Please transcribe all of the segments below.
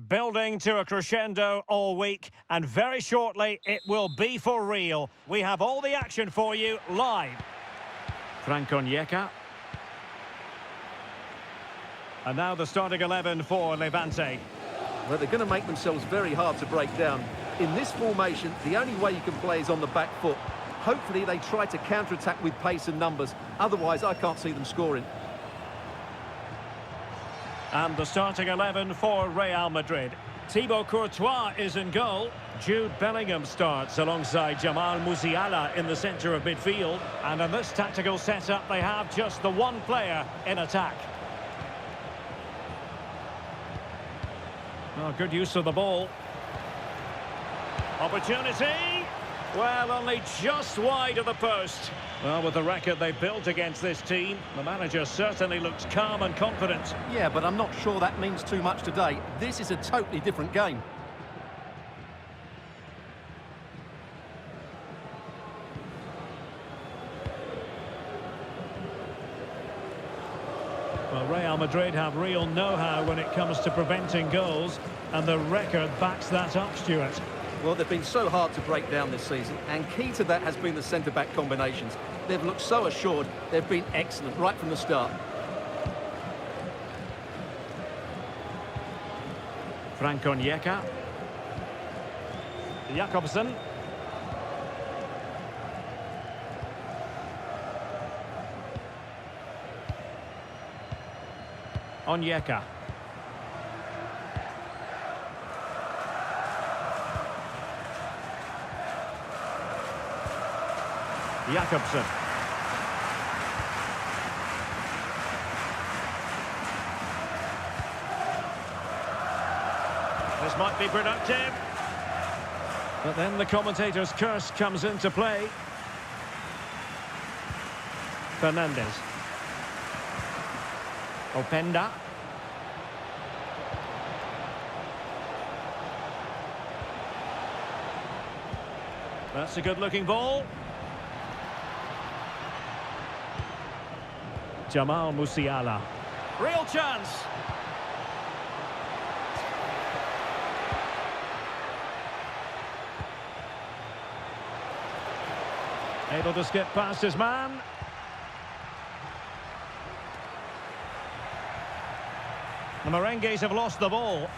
Building to a crescendo all week, and very shortly it will be for real. We have all the action for you live. Franco Onyeka. And now the starting 11 for Levante. Well, they're going to make themselves very hard to break down. In this formation, the only way you can play is on the back foot. Hopefully they try to counter-attack with pace and numbers. Otherwise, I can't see them scoring. And the starting 11 for Real Madrid. Thibaut Courtois is in goal. Jude Bellingham starts alongside Jamal Musiala in the centre of midfield. And in this tactical setup, they have just the one player in attack. Oh, good use of the ball. Opportunity. Well, only just wide of the post. Well, with the record they built against this team, the manager certainly looks calm and confident. Yeah, but I'm not sure that means too much today. This is a totally different game. Well, Real Madrid have real know-how when it comes to preventing goals, and the record backs that up, Stuart. Well, they've been so hard to break down this season, and key to that has been the centre-back combinations. They've looked so assured. They've been excellent right from the start. Franco Onyeka. Jakobsen. Onyeka. Jakobsen. This might be productive. But then the commentator's curse comes into play. Fernandez. Openda. That's a good-looking ball. Jamal Musiala. Real chance. Able to skip past his man. The Merengues have lost the ball.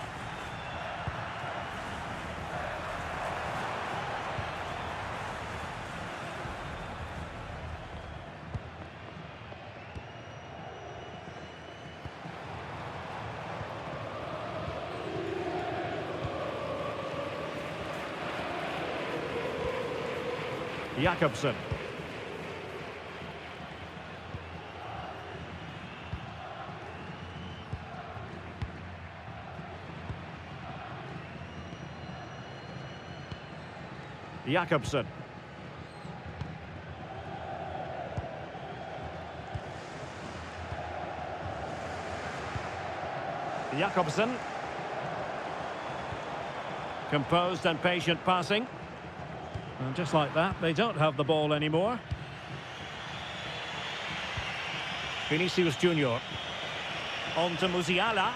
Jakobsen. Jakobsen. Jakobsen. Composed and patient passing. And just like that, they don't have the ball anymore. Vinicius Junior. On to Musiala.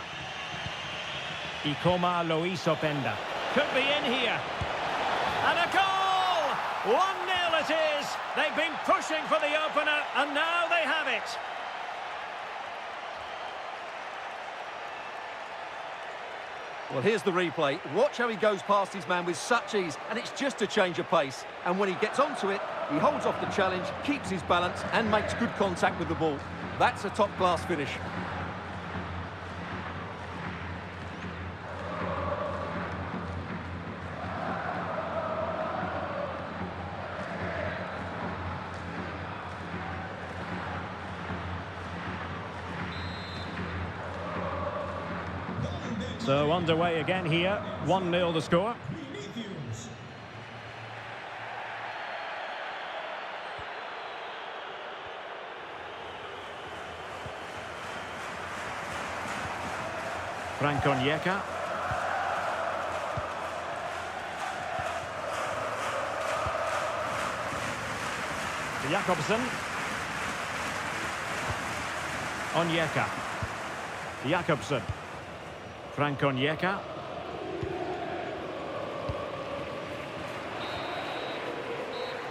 Ikoma Luis Openda. Could be in here. And a goal! 1-0 it is. They've been pushing for the opener, and now they have it. Well, here's the replay. Watch how he goes past his man with such ease, and it's just a change of pace. And when he gets onto it, he holds off the challenge, keeps his balance, and makes good contact with the ball. That's a top-class finish. So underway again here, 1-0 the score. Franco Onyeka. Jakobsen. Onyeka. Jakobsen. Franco Onyeka.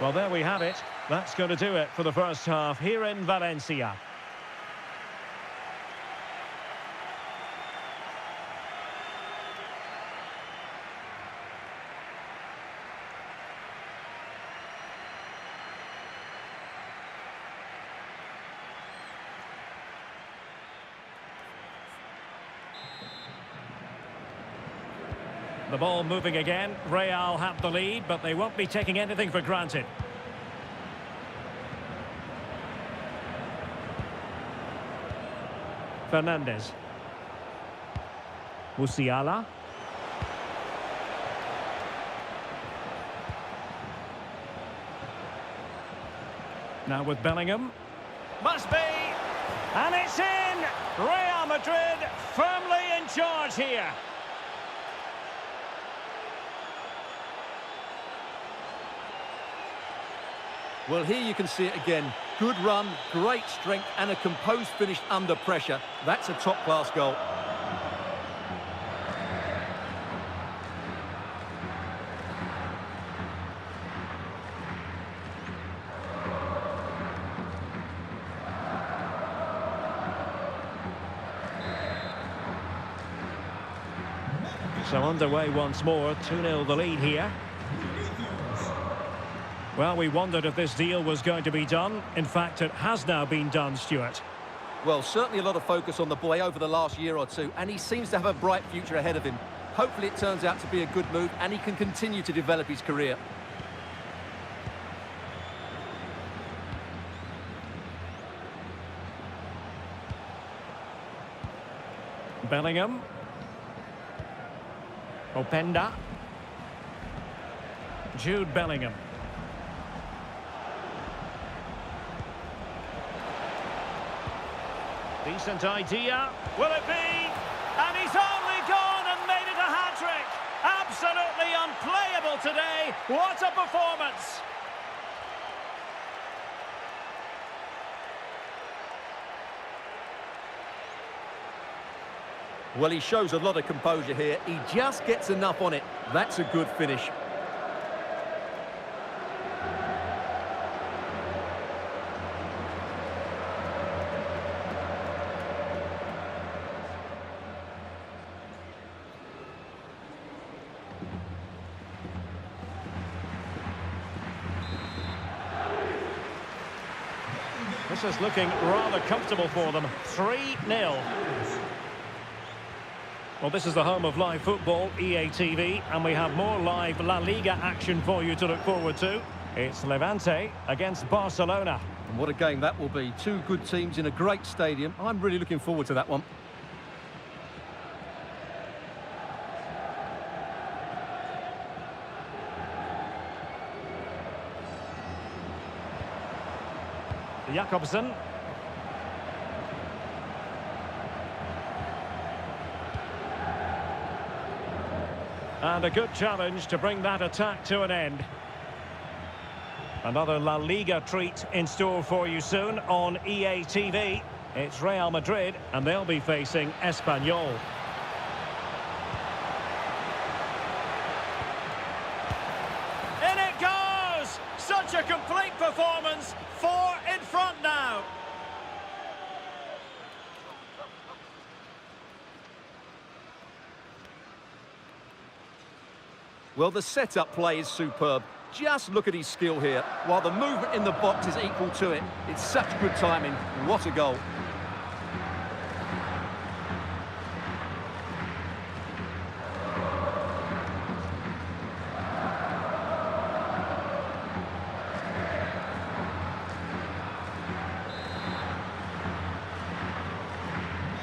Well, there we have it. That's going to do it for the first half here in Valencia. The ball moving again. Real have the lead, but they won't be taking anything for granted. Fernandez. Musiala. Now with Bellingham. Must be! And it's in! Real Madrid firmly in charge here. Well, here you can see it again. Good run, great strength, and a composed finish under pressure. That's a top-class goal. So underway once more, 2-0 the lead here. Well, we wondered if this deal was going to be done. In fact, it has now been done, Stuart. Well, certainly a lot of focus on the boy over the last year or two, and he seems to have a bright future ahead of him. Hopefully it turns out to be a good move, and he can continue to develop his career. Bellingham. Openda. Jude Bellingham. Decent idea. Will it be? And he's only gone and made it a hat-trick. Absolutely unplayable today. What a performance. Well, he shows a lot of composure here. He just gets enough on it. That's a good finish. This is looking rather comfortable for them. 3-0. Well, this is the home of live football, EA TV, and we have more live La Liga action for you to look forward to. It's Levante against Barcelona. And what a game that will be. Two good teams in a great stadium. I'm really looking forward to that one. Jakobsen. And a good challenge to bring that attack to an end. Another La Liga treat in store for you soon on EA TV. It's Real Madrid, and they'll be facing Espanyol. In it goes! Such a complete performance. 4 in front now. Well, the setup play is superb. Just look at his skill here. While the movement in the box is equal to it. It's such good timing. What a goal.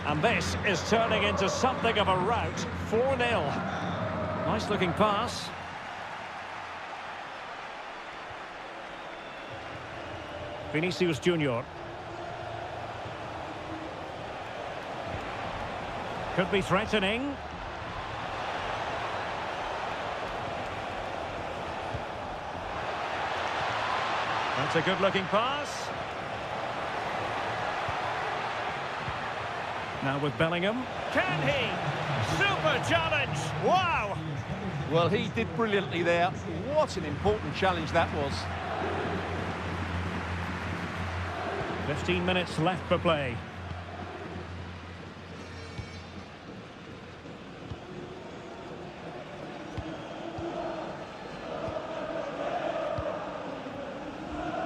And this is turning into something of a rout. 4-0. Nice looking pass. Vinicius Junior. Could be threatening. That's a good looking pass. Now with Bellingham. Can he? Super challenge. Wow. Well, he did brilliantly there. What an important challenge that was. 15 minutes left for play.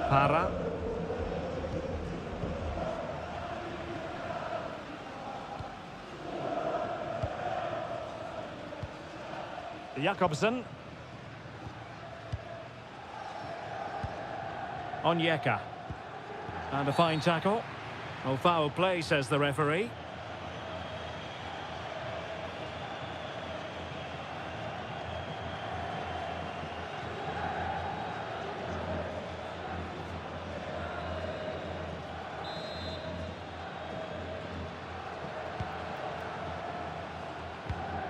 Para. Jakobsen. Onyeka. And a fine tackle. Oh, foul play, says the referee.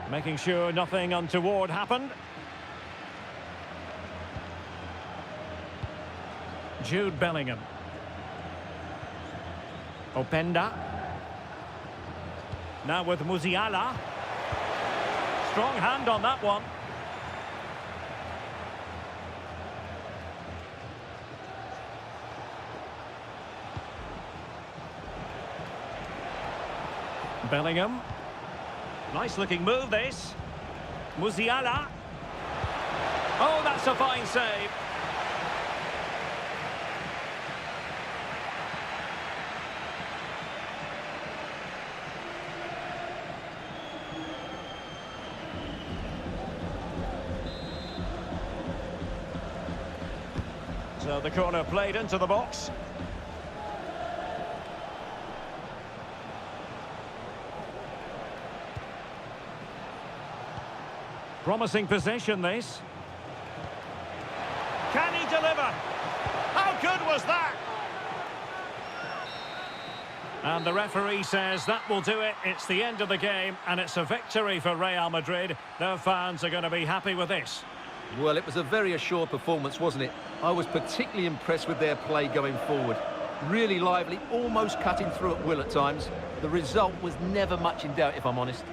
Making sure nothing untoward happened. Jude Bellingham. Openda. Now with Musiala. Strong hand on that one. Bellingham. Nice looking move this. Musiala. Oh, that's a fine save. So the corner played into the box. Promising possession, this. Can he deliver? How good was that? And the referee says that will do it. It's the end of the game, and it's a victory for Real Madrid. Their fans are going to be happy with this. Well, it was a very assured performance, wasn't it? I was particularly impressed with their play going forward. Really lively, almost cutting through at will at times. The result was never much in doubt, if I'm honest.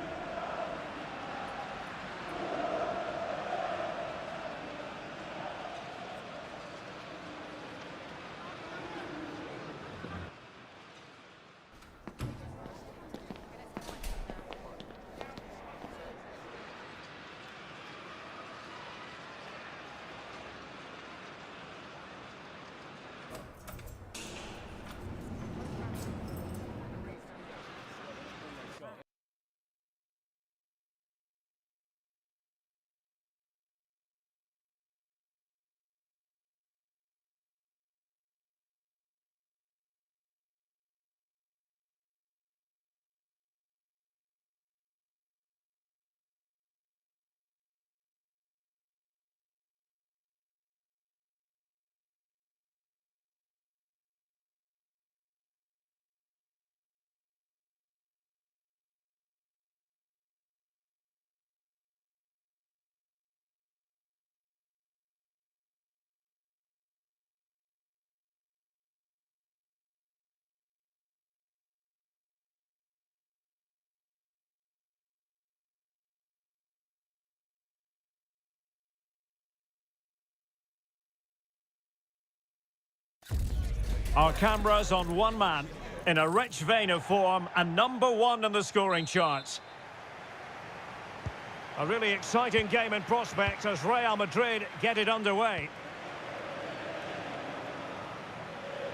Our cameras on one man, in a rich vein of form and #1 in the scoring charts. A really exciting game in prospect as Real Madrid get it underway.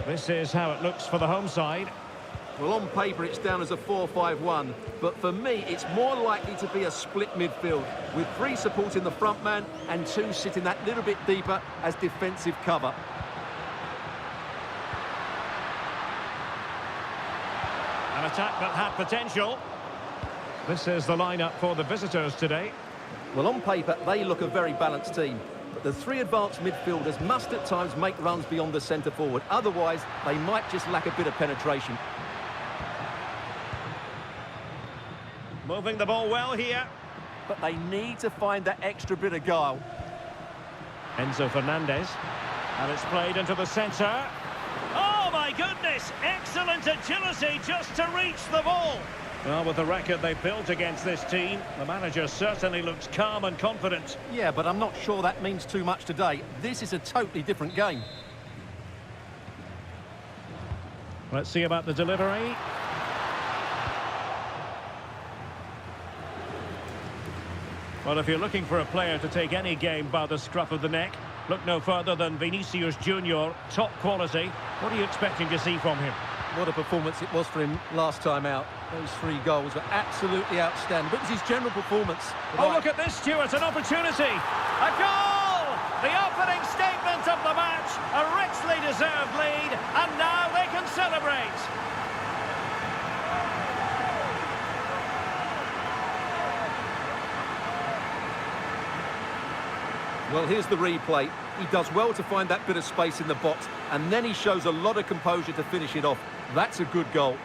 This is how it looks for the home side. Well, on paper it's down as a 4-5-1, but for me it's more likely to be a split midfield, with 3 supporting the front man and 2 sitting that little bit deeper as defensive cover. An attack that had potential. This is the lineup for the visitors today. Well, on paper they look a very balanced team, but the 3 advanced midfielders must at times make runs beyond the centre forward, otherwise they might just lack a bit of penetration. Moving the ball well here. But they need to find that extra bit of guile. Enzo Fernandez. And it's played into the centre. Oh, my goodness! Excellent agility just to reach the ball. Well, with the record they've built against this team, the manager certainly looks calm and confident. Yeah, but I'm not sure that means too much today. This is a totally different game. Let's see about the delivery. Well, if you're looking for a player to take any game by the scruff of the neck, look no further than Vinicius Junior, top quality. What are you expecting to see from him? What a performance it was for him last time out. Those 3 goals were absolutely outstanding. But it was his general performance. Oh, look at this, Stuart, an opportunity. A goal! The opening statement of the match. A richly deserved lead, and now they can celebrate. Well, here's the replay. He does well to find that bit of space in the box, and then he shows a lot of composure to finish it off. That's a good goal.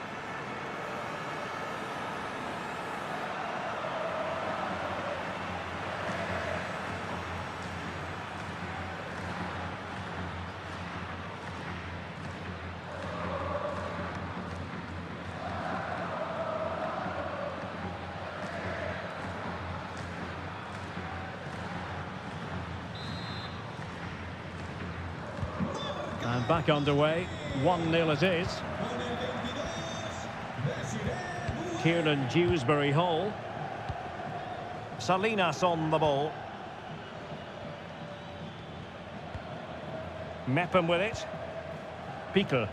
And back underway, 1-0 it is. Kieran Dewsbury Hall. Salinas on the ball. Mepham with it. Pico.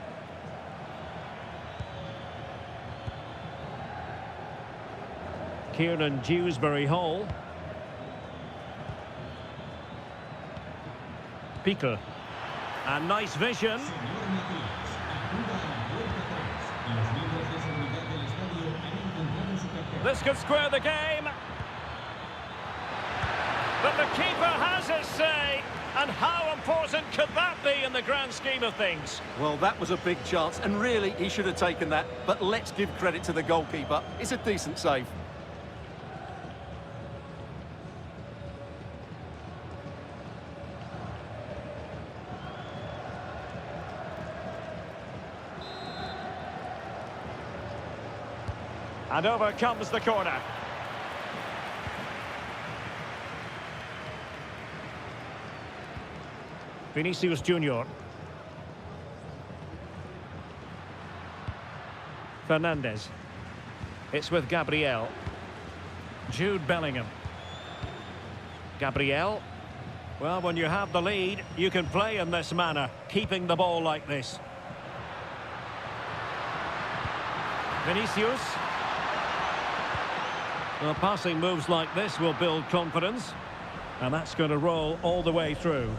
Kieran Dewsbury Hall. Pico. And nice vision. This could square the game. But the keeper has his say. And how important could that be in the grand scheme of things? Well, that was a big chance, and really, he should have taken that. But let's give credit to the goalkeeper. It's a decent save. And over comes the corner. Vinicius Junior. Fernandez. It's with Gabriel. Jude Bellingham. Gabriel. Well, when you have the lead, you can play in this manner, keeping the ball like this. Vinicius. Well, passing moves like this will build confidence. And that's going to roll all the way through.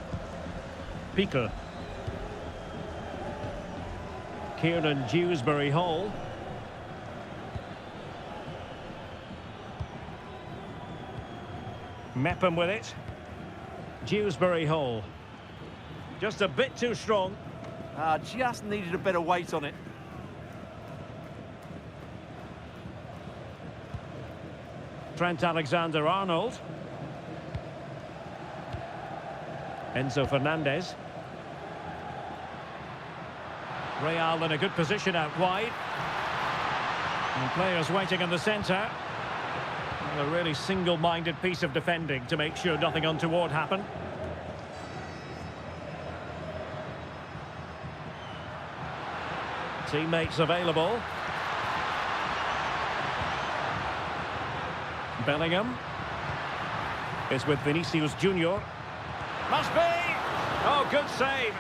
Pico. Kieran Dewsbury Hall. Mepham with it. Dewsbury Hall. Just a bit too strong. Just needed a better weight on it. Trent Alexander-Arnold. Enzo Fernandez. Real in a good position out wide. And players waiting in the centre. A really single-minded piece of defending to make sure nothing untoward happened. Teammates available. Bellingham. Is with Vinicius Junior. Must be! Oh, good save.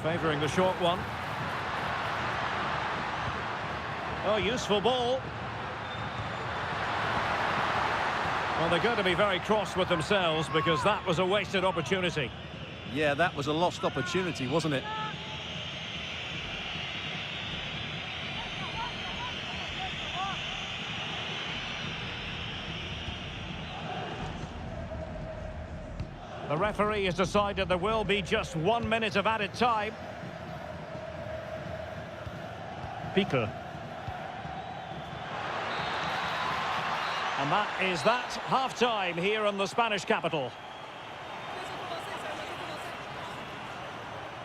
Favouring the short one. Oh, useful ball. Well, they're going to be very cross with themselves because that was a wasted opportunity. Yeah, that was a lost opportunity, wasn't it? The referee has decided there will be just 1 minute of added time. Pico. And that is that, half-time here in the Spanish capital.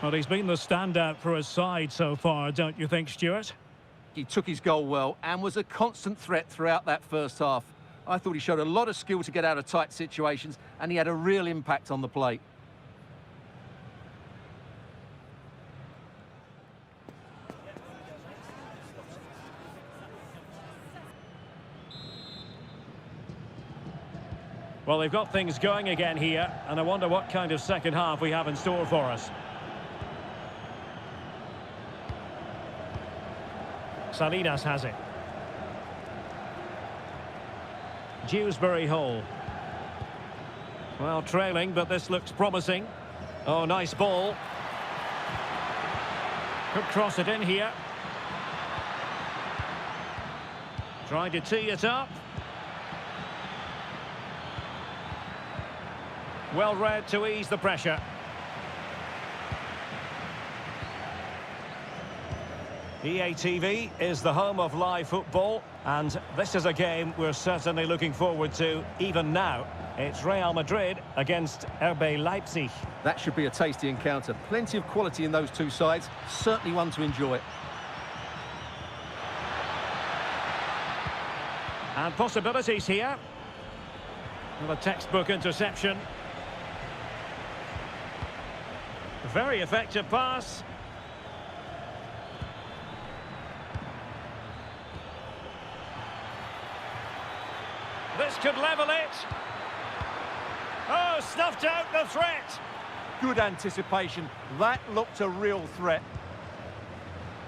Well, he's been the standout for his side so far, don't you think, Stuart? He took his goal well and was a constant threat throughout that first half. I thought he showed a lot of skill to get out of tight situations, and he had a real impact on the play. Well, they've got things going again here, and I wonder what kind of second half we have in store for us. Salinas has it. Dewsbury Hall. Well, trailing, but this looks promising. Oh, nice ball. Could cross it in here. Trying to tee it up. Well read to ease the pressure. EATV is the home of live football, and this is a game we're certainly looking forward to even now. It's Real Madrid against RB Leipzig. That should be a tasty encounter. Plenty of quality in those two sides. Certainly one to enjoy. And possibilities here. Well, a textbook interception. Very effective pass. This could level it. Oh, snuffed out the threat. Good anticipation. That looked a real threat.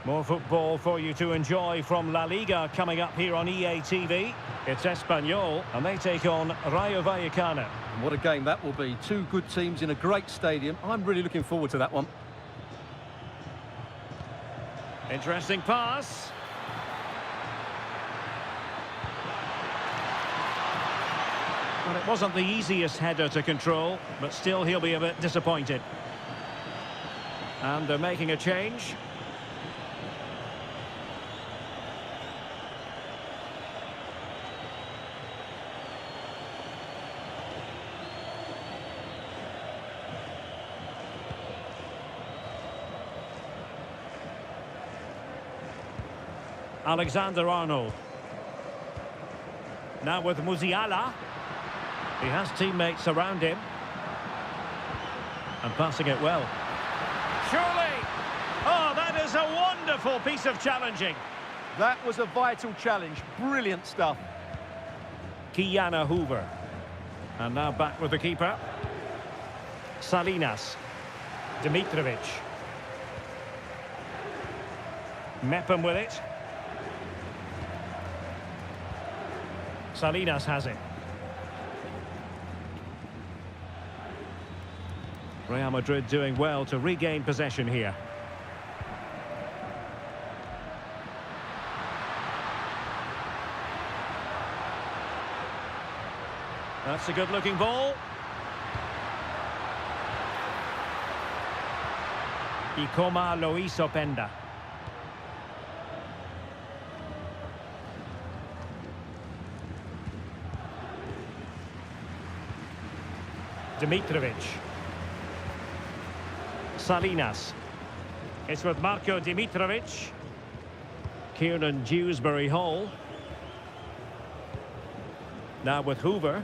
More football for you to enjoy from La Liga coming up here on EATV. It's Espanyol, and they take on Rayo Vallecano. And what a game that will be. Two good teams in a great stadium. I'm really looking forward to that one. Interesting pass. Well, it wasn't the easiest header to control, but still he'll be a bit disappointed. And they're making a change. Alexander-Arnold. Now with Musiala. He has teammates around him. And passing it well. Surely! Oh, that is a wonderful piece of challenging. That was a vital challenge. Brilliant stuff. Kiana Hoover. And now back with the keeper. Salinas. Dimitrovic. Mepham with it. Salinas has it. Real Madrid doing well to regain possession here. That's a good-looking ball. Ikoma lo hizo Penda. Dimitrovic. Salinas. It's with Marco Dimitrovic. Kieran Dewsbury Hall. Now with Hoover.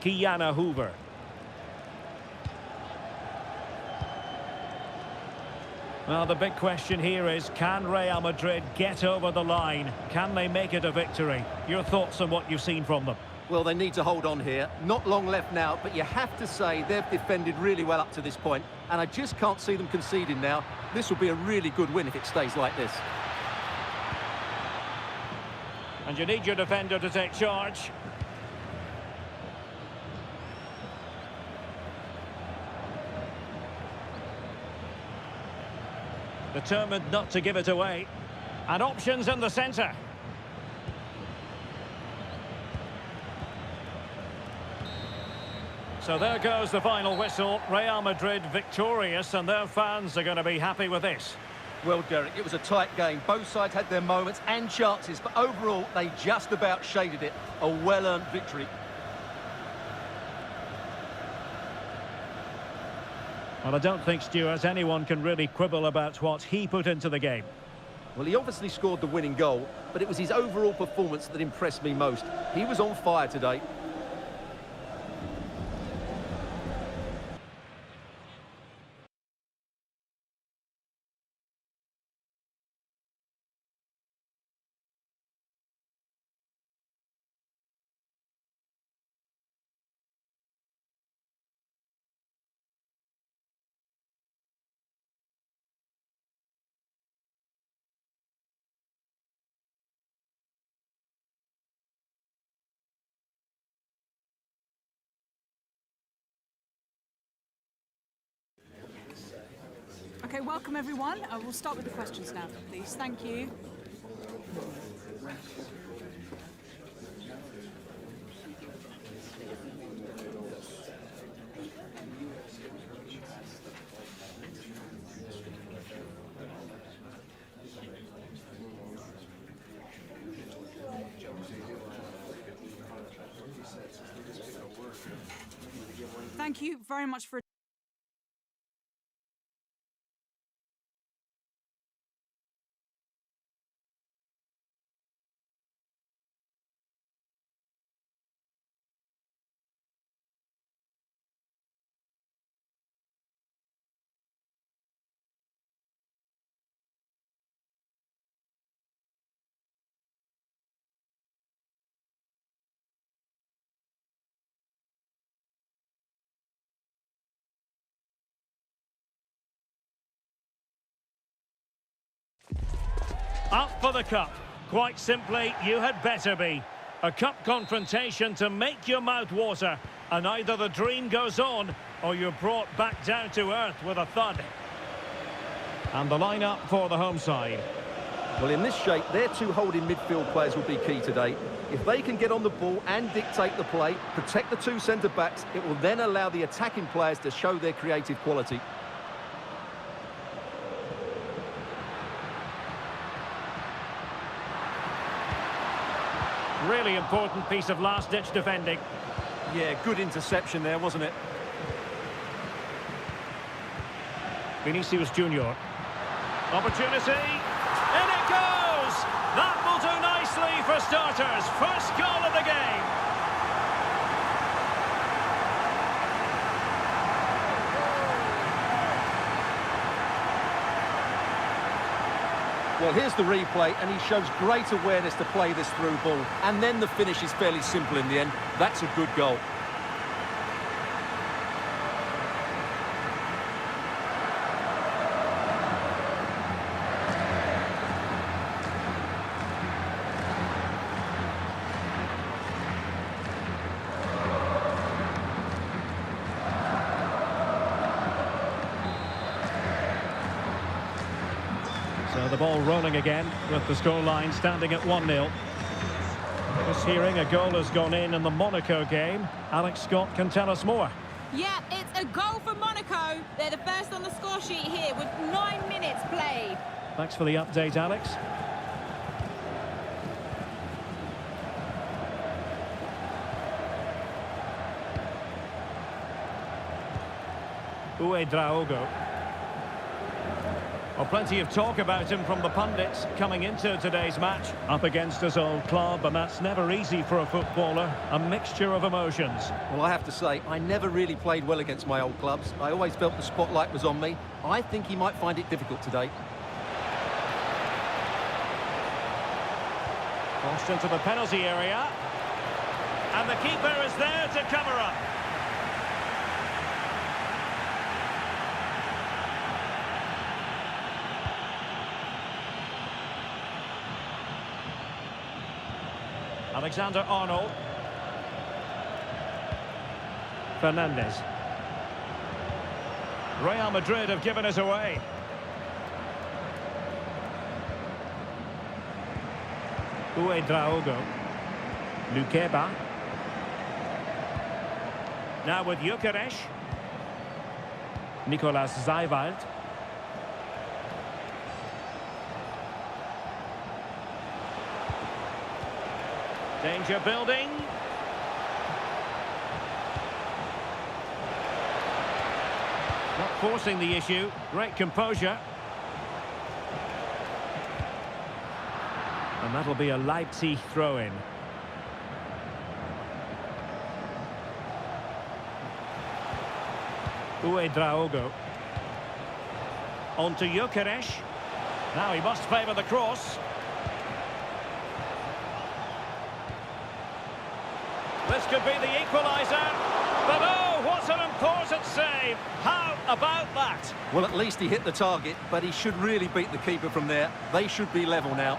Kiana Hoover. Well, the big question here is, can Real Madrid get over the line? Can they make it a victory? Your thoughts on what you've seen from them? Well, they need to hold on here. Not long left now, but you have to say they've defended really well up to this point, and I just can't see them conceding now. This will be a really good win if it stays like this. And you need your defender to take charge. Determined not to give it away. And options in the centre. So there goes the final whistle. Real Madrid victorious, and their fans are going to be happy with this. Well, Derek, it was a tight game. Both sides had their moments and chances, but overall, they just about shaded it. A well-earned victory. Well, I don't think, Stuart, anyone can really quibble about what he put into the game. Well, he obviously scored the winning goal, but it was his overall performance that impressed me most. He was on fire today. Okay, welcome everyone. We'll start with the questions now, please. Thank you. Thank you very much for Up for the cup. Quite simply, you had better be. A cup confrontation to make your mouth water. And either the dream goes on, or you're brought back down to earth with a thud. And the lineup for the home side. Well, in this shape, their two holding midfield players will be key today. If they can get on the ball and dictate the play, protect the two centre-backs, it will then allow the attacking players to show their creative quality. Really important piece of last-ditch defending. Yeah, good interception there, wasn't it? Vinicius Junior. Opportunity. In it goes! That will do nicely for starters. First goal of the game. Well, here's the replay, and he shows great awareness to play this through ball. And then the finish is fairly simple in the end. That's a good goal. So the ball rolling again with the scoreline standing at 1-0. Just hearing a goal has gone in the Monaco game. Alex Scott can tell us more. Yeah, it's a goal for Monaco. They're the first on the score sheet here with 9 minutes played. Thanks for the update, Alex. Draogo. Well, plenty of talk about him from the pundits coming into today's match. Up against his old club, and that's never easy for a footballer. A mixture of emotions. Well, I have to say, I never really played well against my old clubs. I always felt the spotlight was on me. I think he might find it difficult today. Crossed into the penalty area. And the keeper is there to cover up. Alexander-Arnold. Fernandez. Real Madrid have given us away. Draogo. Lukeba. Now with Gyökeres. Nicolas Zeiwald. Danger building. Not forcing the issue. Great composure. And that'll be a Leipzig throw-in. Draogo. On to Gyökeres. Now he must favour the cross. This could be the equaliser. But oh, what an important save. How about that? Well, at least he hit the target, but he should really beat the keeper from there. They should be level now.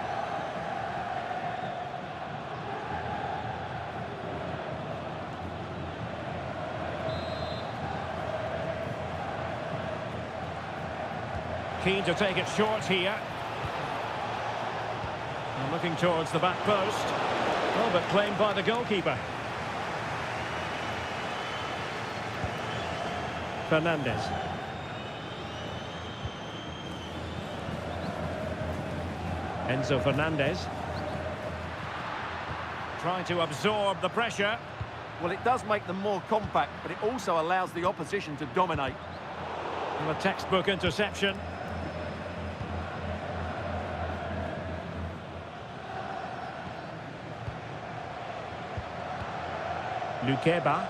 Keen to take it short here. And looking towards the back post. Oh, but claimed by the goalkeeper. Fernandez. Enzo Fernandez. Trying to absorb the pressure. Well, it does make them more compact, but it also allows the opposition to dominate. And a textbook interception. Lukeba.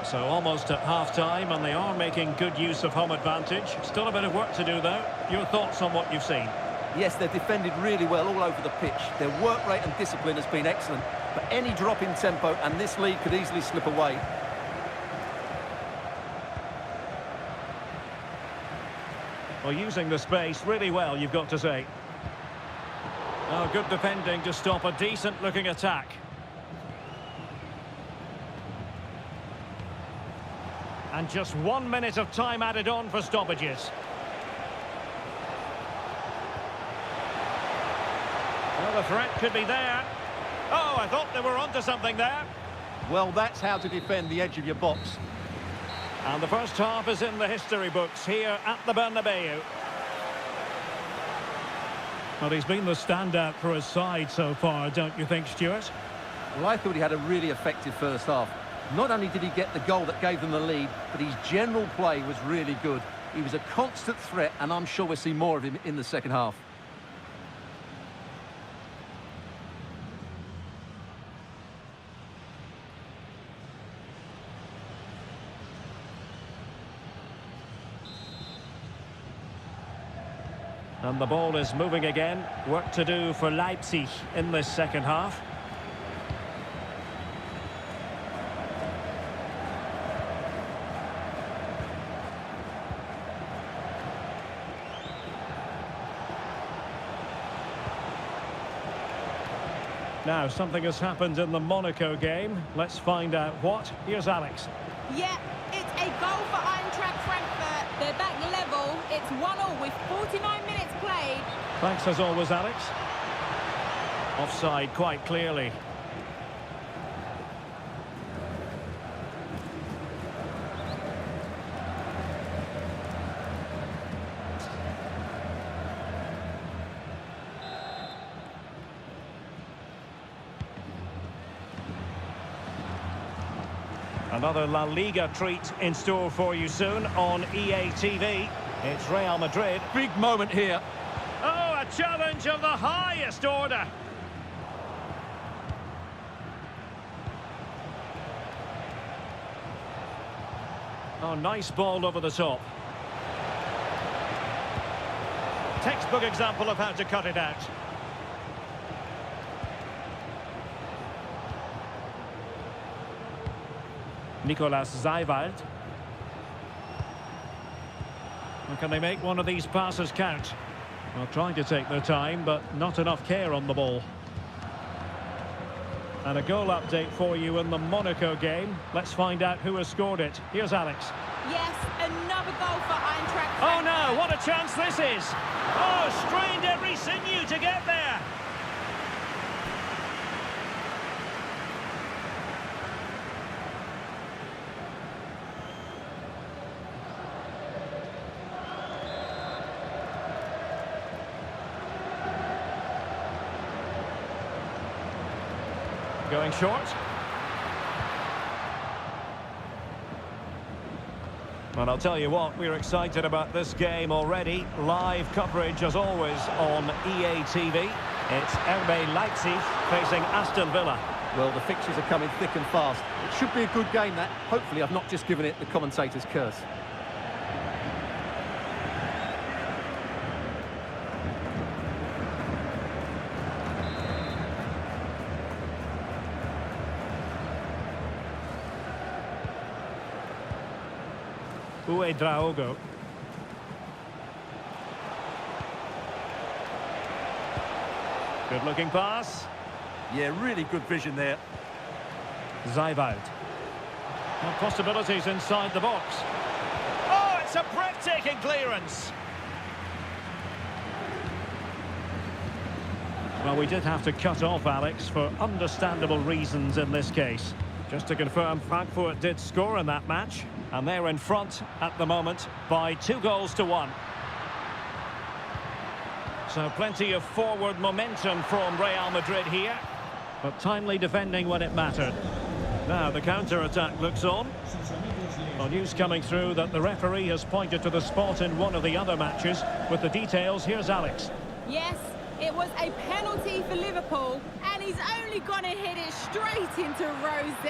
So almost at half-time, and they are making good use of home advantage. Still a bit of work to do, though. Your thoughts on what you've seen? Yes, they've defended really well all over the pitch. Their work rate and discipline has been excellent. But any drop in tempo, and this lead could easily slip away. Well, using the space really well, you've got to say. Oh, good defending to stop a decent-looking attack. And just 1 minute of time added on for stoppages. Well, the threat could be there. Oh, I thought they were onto something there. Well, that's how to defend the edge of your box. And the first half is in the history books here at the Bernabeu. Well, he's been the standout for his side so far, don't you think, Stuart? Well, I thought he had a really effective first half. Not only did he get the goal that gave them the lead, but his general play was really good. He was a constant threat, and I'm sure we'll see more of him in the second half. And the ball is moving again. Work to do for Leipzig in this second half. Now, something has happened in the Monaco game. Let's find out what. Here's Alex. Yeah, it's a goal for Eintracht Frankfurt. They're back level. It's 1-1 with 49 minutes played. Thanks as always, Alex. Offside quite clearly. Another La Liga treat in store for you soon on EA TV. It's Real Madrid. Big moment here. Oh, a challenge of the highest order. Oh, nice ball over the top. Textbook example of how to cut it out. Nicolas Zeiwald. And can they make one of these passes count? Well, trying to take their time, but not enough care on the ball. And a goal update for you in the Monaco game. Let's find out who has scored it. Here's Alex. Yes, another goal for Eintracht Oh Frankfurt. no, what a chance this is! Oh, strained every sinew to get there! Going short. Well, I'll tell you what, we're excited about this game already. Live coverage, as always, on EA TV. It's RB Leipzig facing Aston Villa. Well, the fixtures are coming thick and fast. It should be a good game, that. Hopefully, I've not just given it the commentator's curse. Draogo. Good looking pass. Yeah, really good vision there. Zijveld. No possibilities inside the box. Oh, it's a breathtaking clearance. Well, we did have to cut off Alex for understandable reasons in this case. Just to confirm, Frankfurt did score in that match, and they're in front at the moment by 2-1. So plenty of forward momentum from Real Madrid here, but timely defending when it mattered. Now the counter-attack looks on. Well, news coming through that the referee has pointed to the spot in one of the other matches. With the details, here's Alex. Yes, it was a penalty for Liverpool, and he's only going to hit it straight into row Z.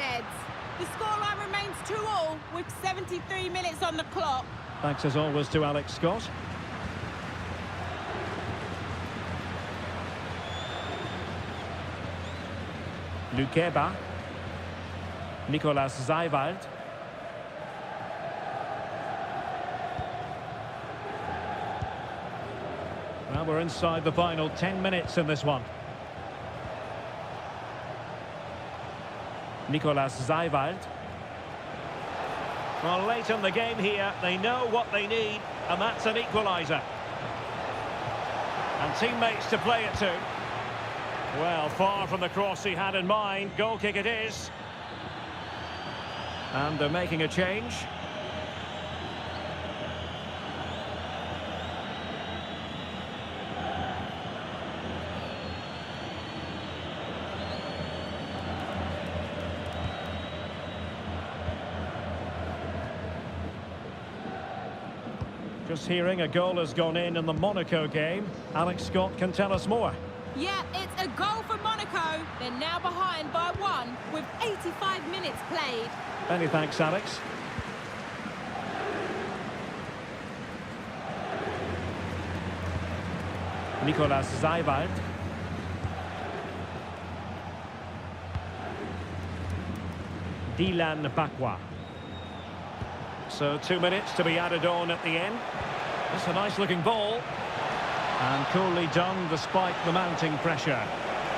The scoreline remains 2-2 with 73 minutes on the clock. Thanks as always to Alex Scott. Lukeba. Nicolas Zijveld. Well, we're inside the final 10 minutes in this one. Nicolas Zijveld. Well, late in the game here, they know what they need, and that's an equaliser. And teammates to play it to. Well, far from the cross he had in mind. Goal kick it is. And they're making a change. Just hearing a goal has gone in the Monaco game. Alex Scott can tell us more. Yeah, it's a goal for Monaco. They're now behind by 1 with 85 minutes played. Many thanks, Alex. Nicolas Zijveld. Dylan Bakwa. So 2 minutes to be added on at the end. It's a nice looking ball. And coolly done despite the mounting pressure.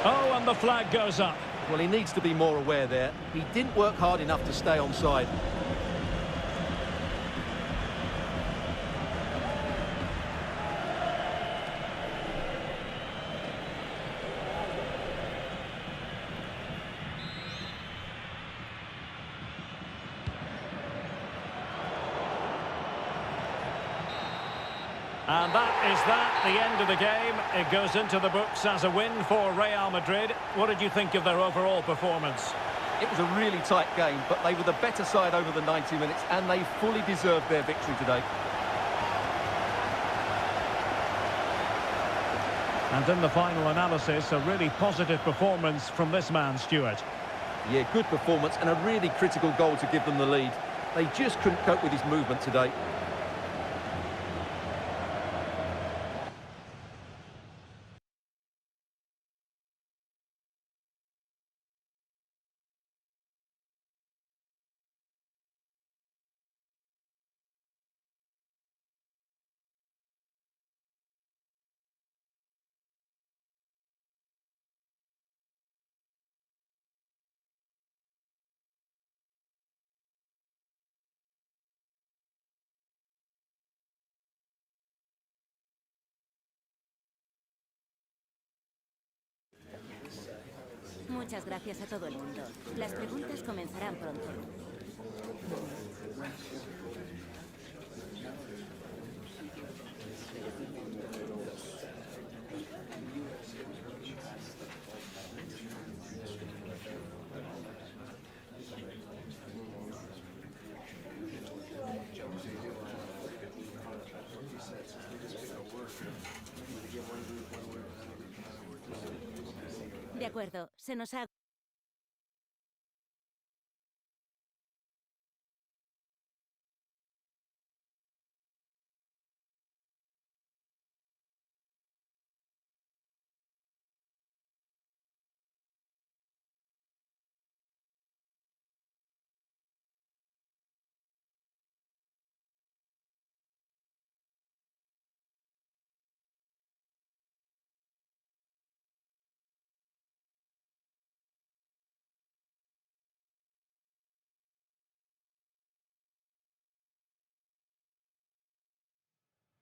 Oh, and the flag goes up. Well, he needs to be more aware there. He didn't work hard enough to stay onside. And that is the end of the game. It goes into the books as a win for Real Madrid. What did you think of their overall performance? It was a really tight game, but they were the better side over the 90 minutes, and they fully deserved their victory today. And in the final analysis, a really positive performance from this man, Stuart. Yeah, good performance and a really critical goal to give them the lead. They just couldn't cope with his movement today. Muchas gracias a todo el mundo. Las preguntas comenzarán pronto. De acuerdo, se nos ha...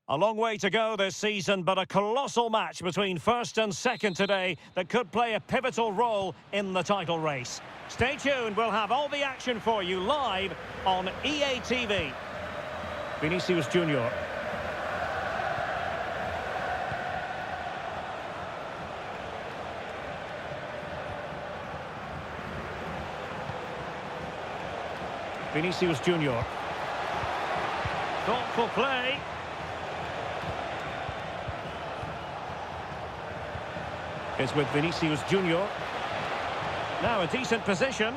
A long way to go this season, but a colossal match between first and second today that could play a pivotal role in the title race. Stay tuned, we'll have all the action for you live on EA TV. Vinicius Junior. Vinicius Junior. Thoughtful play. It's with Vinicius Junior. Now a decent position.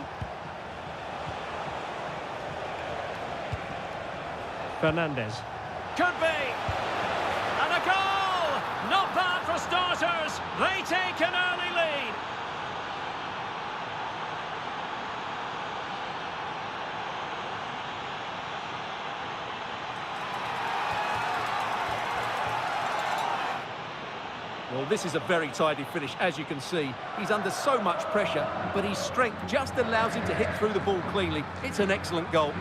Fernandes. Could be! And a goal! Not bad for starters. They take an early lead. Well, this is a very tidy finish, as you can see. He's under so much pressure, but his strength just allows him to hit through the ball cleanly. It's an excellent goal.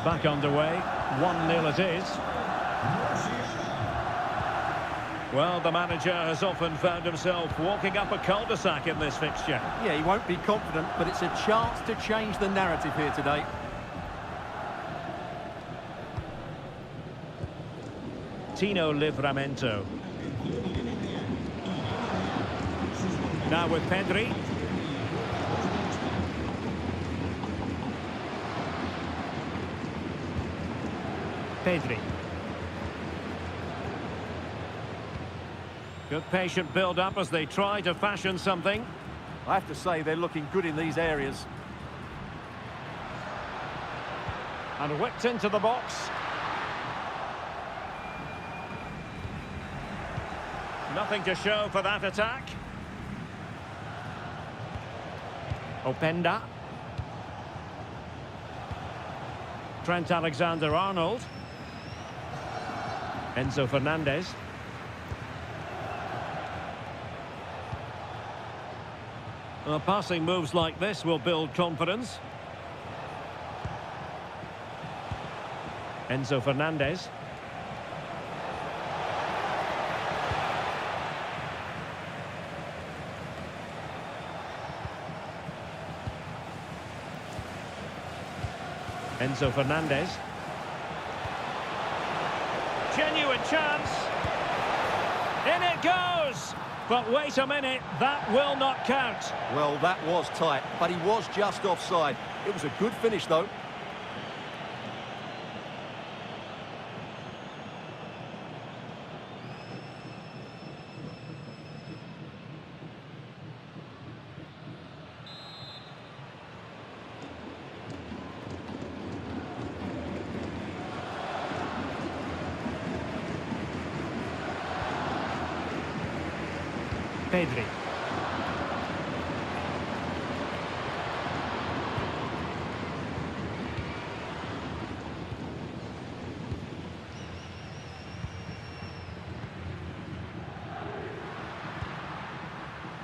Back underway, 1-0 it is. Well, the manager has often found himself walking up a cul-de-sac in this fixture. Yeah, he won't be confident, but it's a chance to change the narrative here today. Tino Livramento. Now with Pedri. Pedri. Good patient build-up as they try to fashion something. I have to say they're looking good in these areas. And whipped into the box. Nothing to show for that attack. Openda. Trent Alexander-Arnold. Enzo Fernandez. Well, passing moves like this will build confidence. Enzo Fernandez. Enzo Fernandez. Genuine chance. In it goes. But wait a minute, that will not count. Well, that was tight, but he was just offside. It was a good finish, though. Pedri.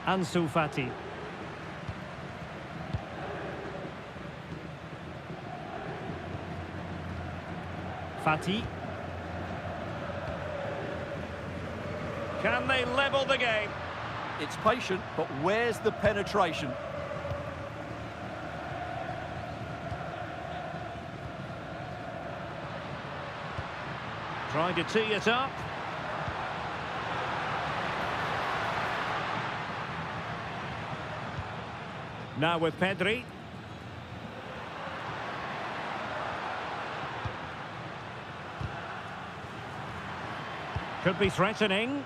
Ansu Fati. Fati. Can they level the game? It's patient, but where's the penetration? Trying to tee it up. Now with Pedri. Could be threatening.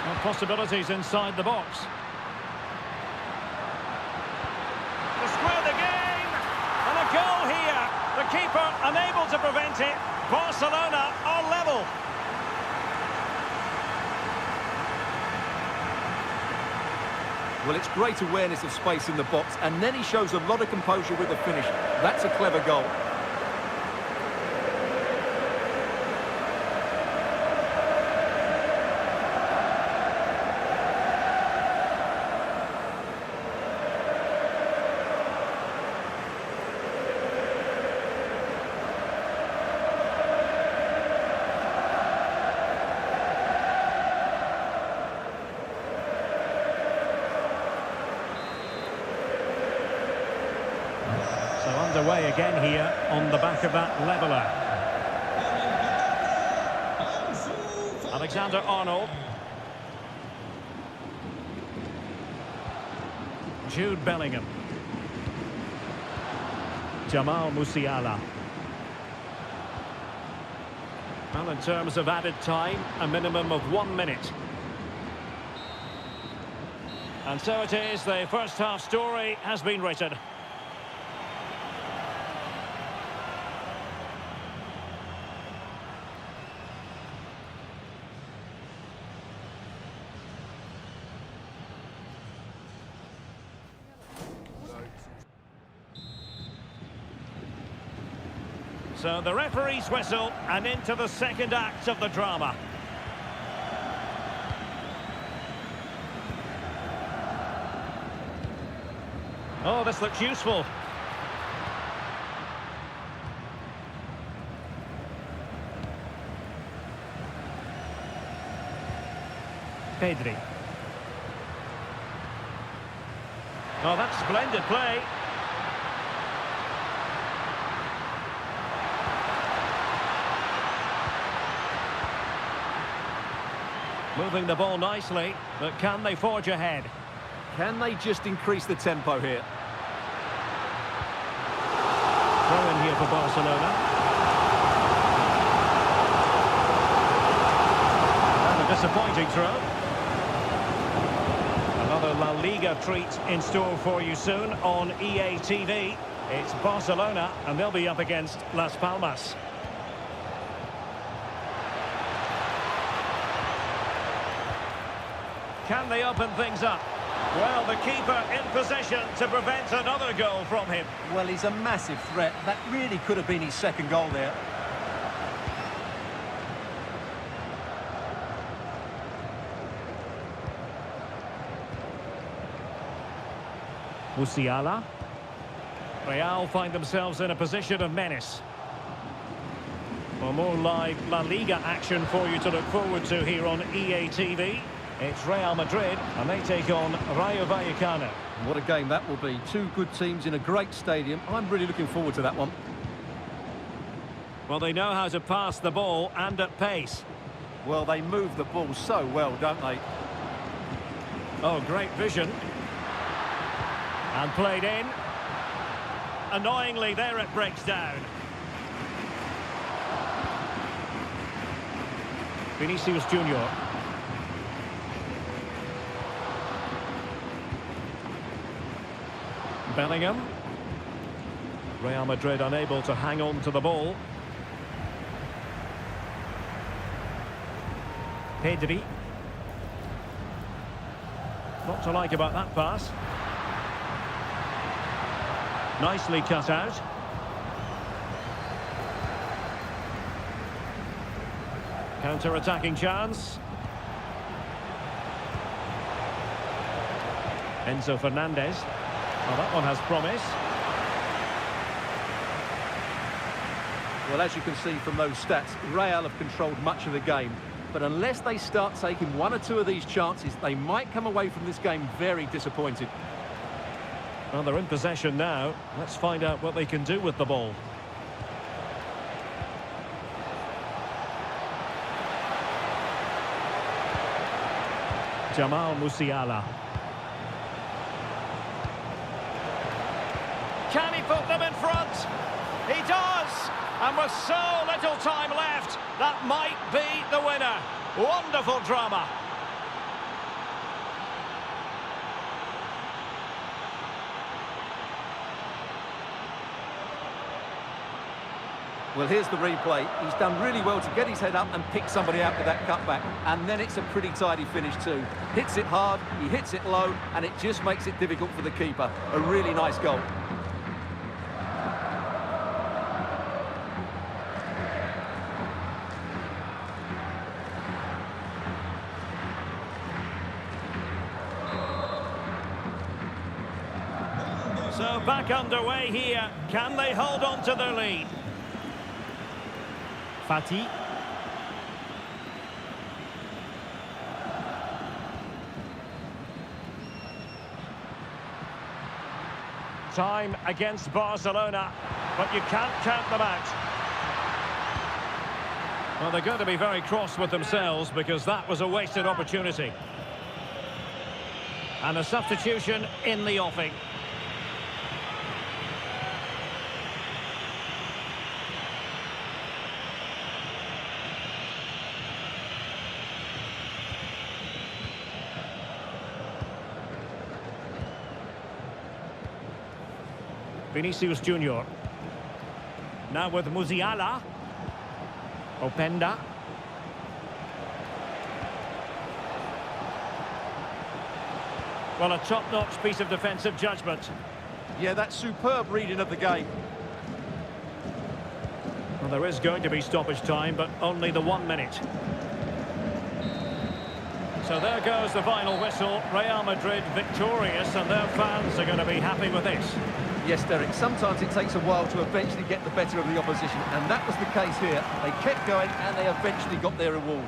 Well, possibilities inside the box. To square the game. And a goal here. The keeper unable to prevent it. Barcelona are level. Well, it's great awareness of space in the box, and then he shows a lot of composure with the finish. That's a clever goal. So underway again here on the back of that leveller. Alexander-Arnold. Jude Bellingham. Jamal Musiala. Well, in terms of added time, a minimum of 1 minute. And so it is, the first half story has been written. So the referee's whistle, and into the second act of the drama. Oh, this looks useful. Pedri. Oh, that's splendid play. Moving the ball nicely, but can they forge ahead? Can they just increase the tempo here? Throw in here for Barcelona. And a disappointing throw. Another La Liga treat in store for you soon on EA TV. It's Barcelona, and they'll be up against Las Palmas. Can they open things up? Well, the keeper in possession to prevent another goal from him. Well, he's a massive threat. That really could have been his second goal there. Musiala. Real find themselves in a position of menace. For more live La Liga action for you to look forward to here on EA TV. It's Real Madrid, and they take on Rayo Vallecano. What a game that will be. Two good teams in a great stadium. I'm really looking forward to that one. Well, they know how to pass the ball and at pace. Well, they move the ball so well, don't they? Oh, great vision. And played in. Annoyingly, there it breaks down. Vinicius Junior. Bellingham. Real Madrid unable to hang on to the ball. Pedri. Not to like about that pass. Nicely cut out. Counter-attacking chance. Enzo Fernandez. Well, that one has promise. Well, as you can see from those stats, Real have controlled much of the game. But unless they start taking one or two of these chances, they might come away from this game very disappointed. Well, they're in possession now. Let's find out what they can do with the ball. Jamal Musiala. Can he put them in front? He does! And with so little time left, that might be the winner. Wonderful drama. Well, here's the replay. He's done really well to get his head up and pick somebody out with that cutback. And then it's a pretty tidy finish too. Hits it hard, he hits it low, and it just makes it difficult for the keeper. A really nice goal. So back underway here. Can they hold on to their lead? Fati. Time against Barcelona, but you can't count them out. Well, they're going to be very cross with themselves because that was a wasted opportunity. And a substitution in the offing. Vinicius Junior. Now with Musiala. Openda. Well, a top-notch piece of defensive judgment. Yeah, that's superb reading of the game. Well, there is going to be stoppage time, but only the 1 minute. So there goes the final whistle. Real Madrid victorious, and their fans are going to be happy with this. Yes, Derek, sometimes it takes a while to eventually get the better of the opposition, and that was the case here. They kept going, and they eventually got their reward.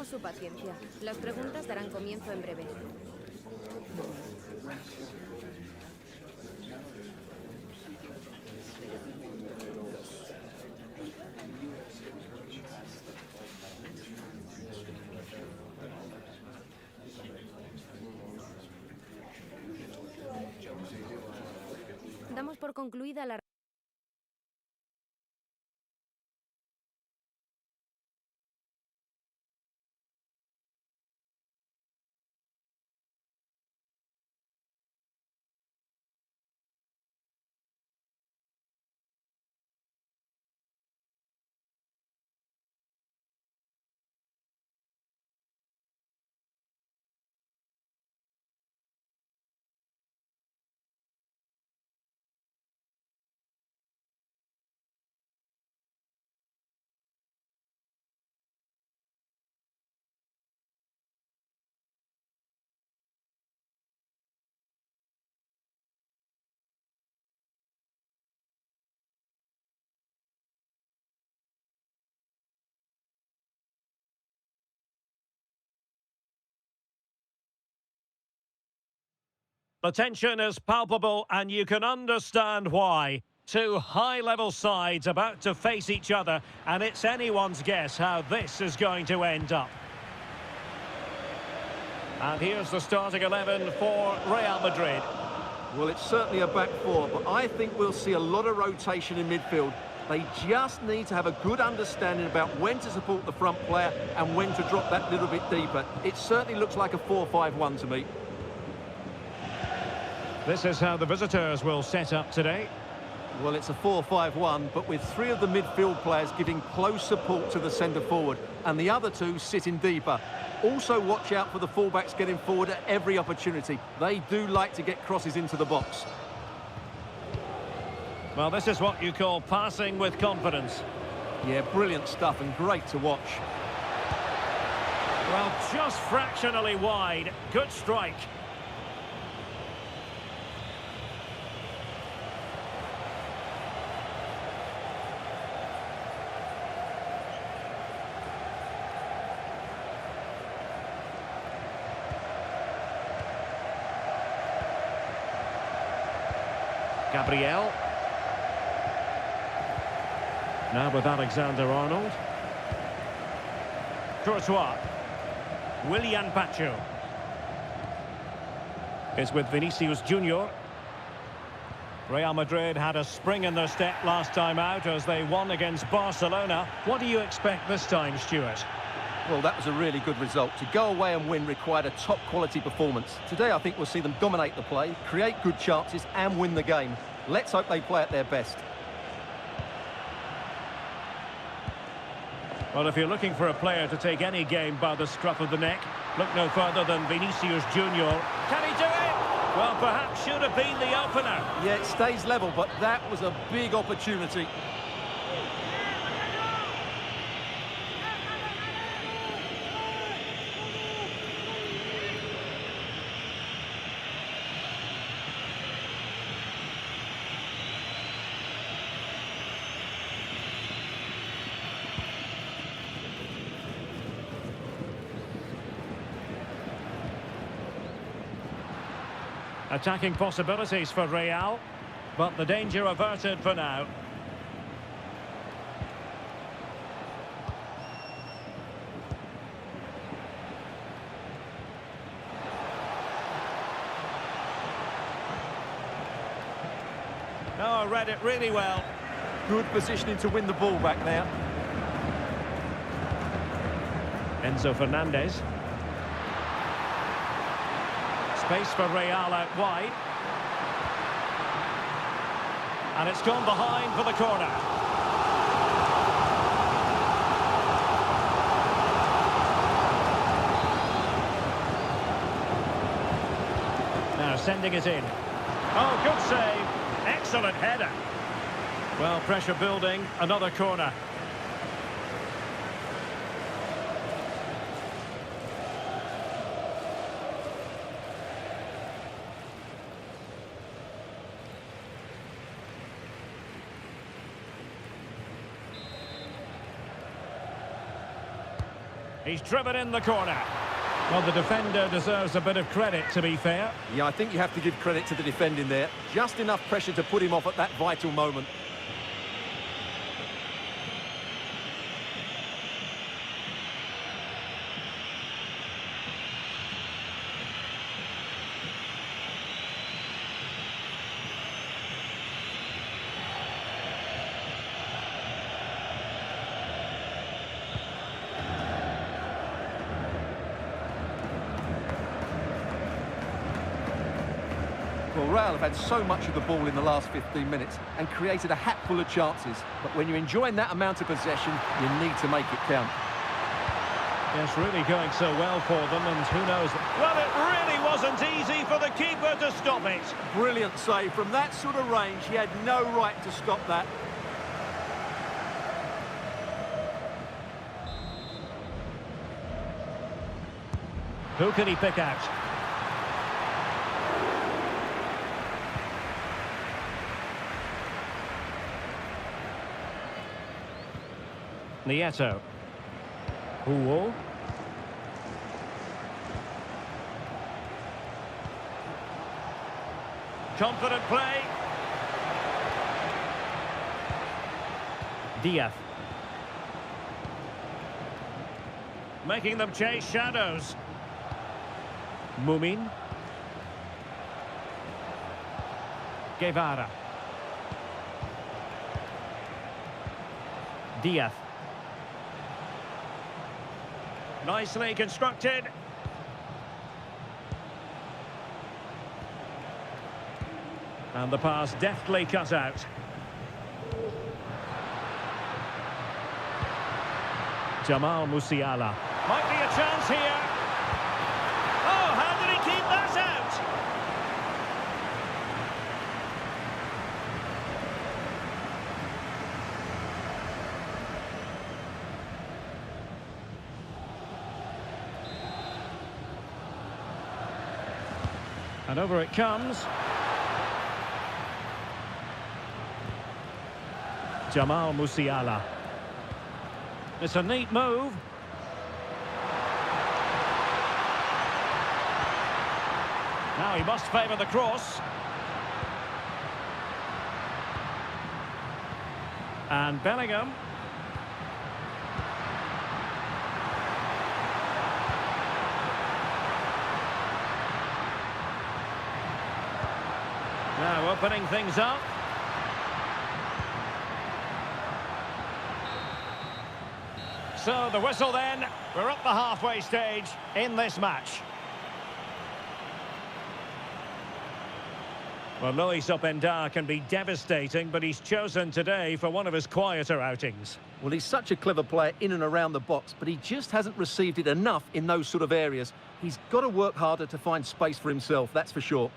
Agradecemos su paciencia. Las preguntas darán comienzo en breve. Damos por concluida la... The tension is palpable and you can understand why. Two high-level sides about to face each other, and it's anyone's guess how this is going to end up. And here's the starting 11 for Real Madrid. Well, it's certainly a back four, but I think we'll see a lot of rotation in midfield. They just need to have a good understanding about when to support the front player and when to drop that little bit deeper. It certainly looks like a 4-5-1 to me. This is how the visitors will set up today. Well, it's a 4-5-1, but with three of the midfield players giving close support to the centre-forward, and the other two sitting deeper. Also watch out for the fullbacks getting forward at every opportunity. They do like to get crosses into the box. Well, this is what you call passing with confidence. Yeah, brilliant stuff and great to watch. Well, just fractionally wide. Good strike. Gabriel. Now with Alexander-Arnold. Courtois. Willian Pacho. Is with Vinicius Junior. Real Madrid had a spring in their step last time out as they won against Barcelona. What do you expect this time, Stuart? Well, that was a really good result. To go away and win required a top-quality performance. Today, I think we'll see them dominate the play, create good chances and win the game. Let's hope they play at their best. Well, if you're looking for a player to take any game by the scruff of the neck, look no further than Vinicius Junior. Can he do it? Well, perhaps should have been the opener. Yeah, it stays level, but that was a big opportunity. Attacking possibilities for Real, but the danger averted for now. Oh, read it really well. Good positioning to win the ball back now. Enzo Fernandez. Space for Real out wide. And it's gone behind for the corner. Now sending it in. Oh, good save. Excellent header. Well, pressure building. Another corner. He's driven in the corner. Well, the defender deserves a bit of credit, to be fair. Yeah, I think you have to give credit to the defending there. Just enough pressure to put him off at that vital moment. Well, Real have had so much of the ball in the last 15 minutes and created a hatful of chances. But when you're enjoying that amount of possession, you need to make it count. Yes, really going so well for them, and who knows? Well, it really wasn't easy for the keeper to stop it. Brilliant save. From that sort of range, he had no right to stop that. Who can he pick out? Nieto. Huo. Confident play. Diaz. Making them chase shadows. Mumin. Guevara. Diaz. Nicely constructed. And the pass deftly cut out. Jamal Musiala. Might be a chance here. Oh, how did he keep that out? And over it comes. Jamal Musiala. It's a neat move. Now he must favour the cross. And Bellingham. Now opening things up. So the whistle then. We're up the halfway stage in this match. Well, Luis Openda can be devastating, but he's chosen today for one of his quieter outings. Well, he's such a clever player in and around the box, but he just hasn't received it enough in those sort of areas. He's got to work harder to find space for himself, that's for sure.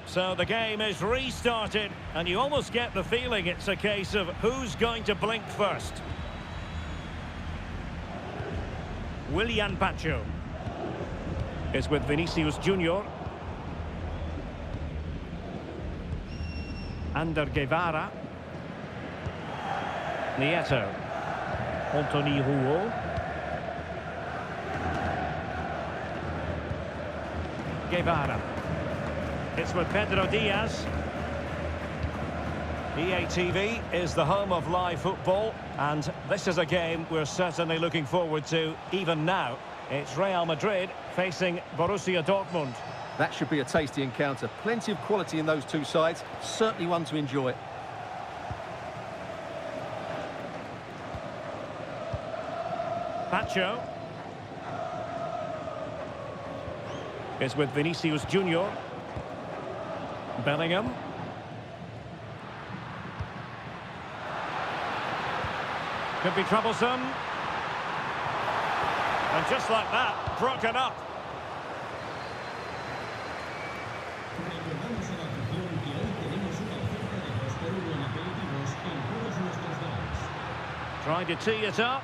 So the game is restarted, and you almost get the feeling it's a case of who's going to blink first. Willian Pacho is with Vinicius Junior. Ander Guevara. Nieto. Anthony Rouault. Guevara. It's with Pedro Diaz. EATV is the home of live football, and this is a game we're certainly looking forward to even now. It's Real Madrid facing Borussia Dortmund. That should be a tasty encounter. Plenty of quality in those two sides. Certainly one to enjoy. Pacho is with Vinicius Junior. Bellingham. Could be troublesome. And just like that, broken up. Trying to tee it up.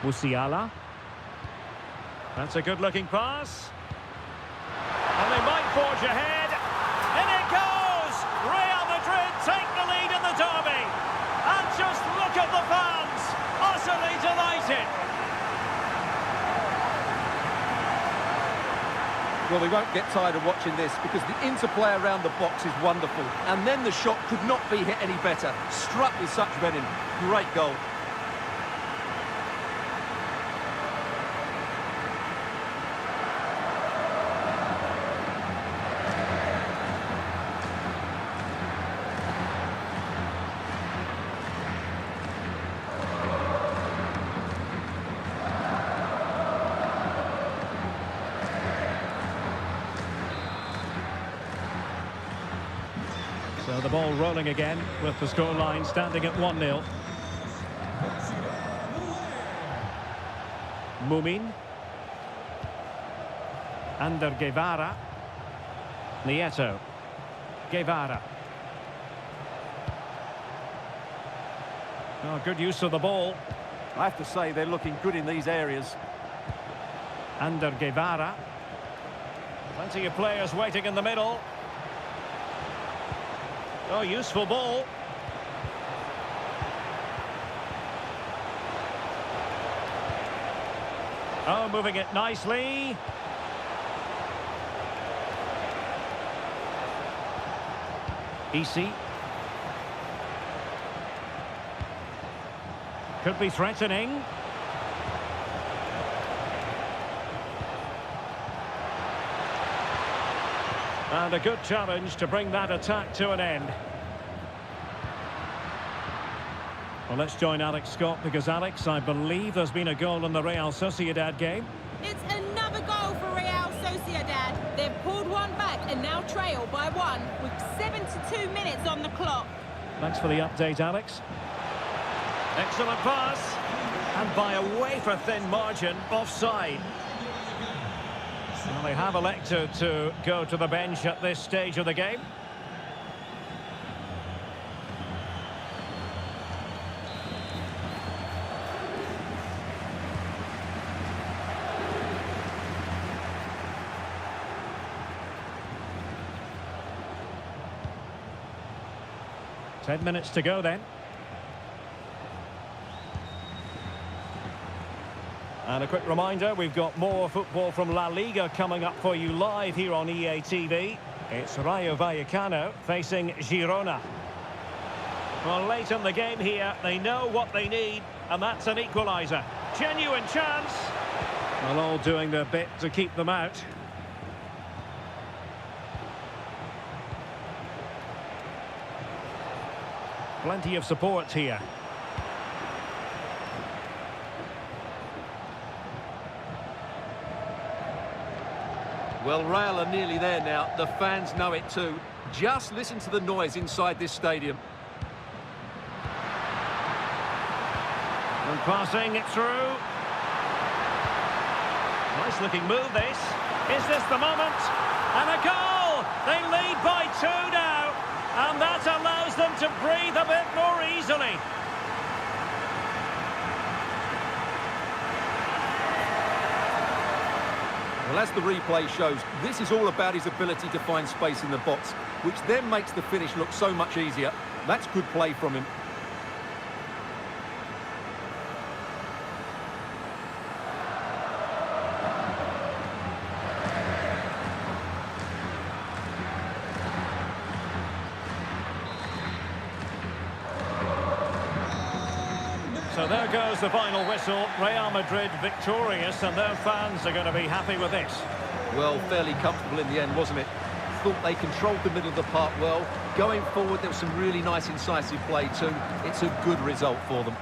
Musiala. That's a good-looking pass. And they might forge ahead. In it goes! Real Madrid take the lead in the derby. And just look at the fans. Utterly delighted. Well, we won't get tired of watching this because the interplay around the box is wonderful. And then the shot could not be hit any better. Struck with such venom. Great goal. So the ball rolling again with the scoreline standing at 1-0. Mumin. Ander Guevara. Nieto. Guevara. Oh, good use of the ball. I have to say they're looking good in these areas. Ander Guevara. Plenty of players waiting in the middle. Oh, useful ball. Oh, moving it nicely. Easy. Could be threatening. And a good challenge to bring that attack to an end. Well, let's join Alex Scott because, Alex, I believe there's been a goal in the Real Sociedad game. It's another goal for Real Sociedad. They've pulled one back and now trail by one with 72 minutes on the clock. Thanks for the update, Alex. Excellent pass. And by a wafer-thin margin, offside. Well, they have elected to go to the bench at this stage of the game. Ten minutes to go then. And a quick reminder, we've got more football from La Liga coming up for you live here on EATV. It's Rayo Vallecano facing Girona. Well, late in the game here, they know what they need, and that's an equaliser. Genuine chance. Well, all doing their bit to keep them out. Plenty of support here. Well, Real are nearly there now. The fans know it too. Just listen to the noise inside this stadium. And passing it through. Nice looking move this. Is this the moment? And a goal! They lead by 2 now. And that allows them to breathe a bit more easily. Well, as the replay shows, this is all about his ability to find space in the box, which then makes the finish look so much easier. That's good play from him. So there goes the final whistle. Real Madrid victorious, and their fans are going to be happy with this. Well, fairly comfortable in the end, wasn't it? Thought they controlled the middle of the park well. Going forward, there was some really nice incisive play too. It's a good result for them.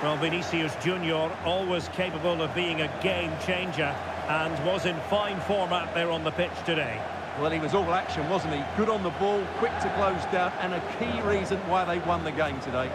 Well, Vinicius Junior, always capable of being a game changer, and was in fine form out there on the pitch today. Well, he was all action, wasn't he? Good on the ball, quick to close down, and a key reason why they won the game today.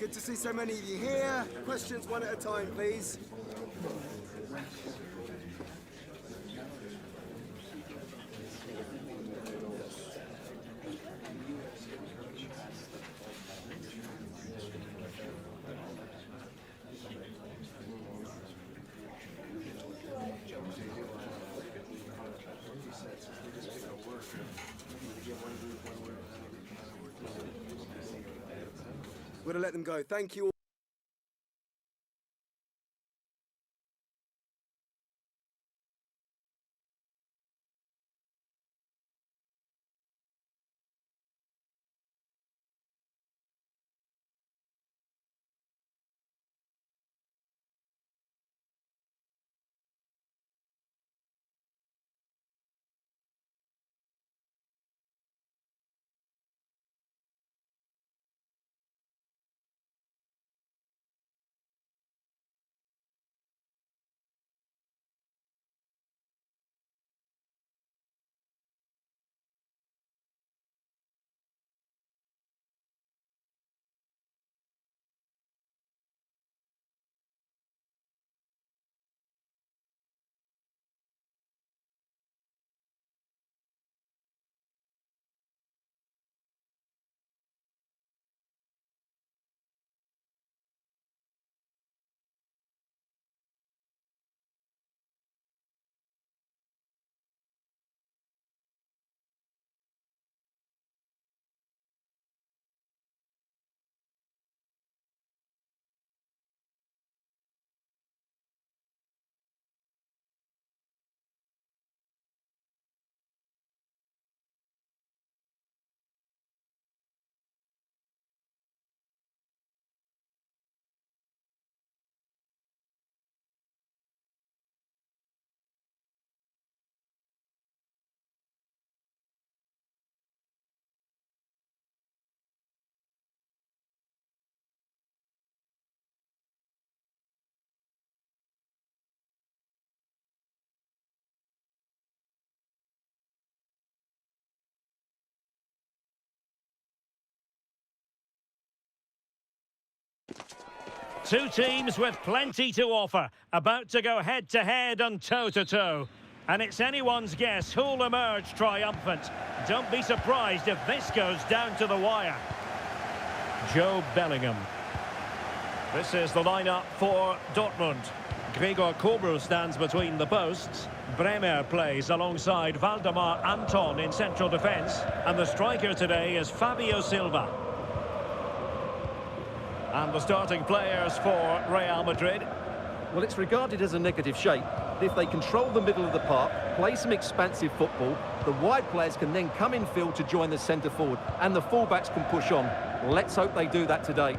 good to see so many of you here. Questions one at a time, please. We're going to let them go. Thank you all. Two teams with plenty to offer, about to go head-to-head and toe-to-toe. And it's anyone's guess who'll emerge triumphant. Don't be surprised if this goes down to the wire. Joe Bellingham. This is the lineup for Dortmund. Gregor Kobel stands between the posts. Bremer plays alongside Valdemar Anton in central defence. And the striker today is Fabio Silva. And the starting players for Real Madrid. Well, it's regarded as a negative shape. If they control the middle of the park, play some expansive football, the wide players can then come in field to join the centre forward, and the fullbacks can push on. Let's hope they do that today.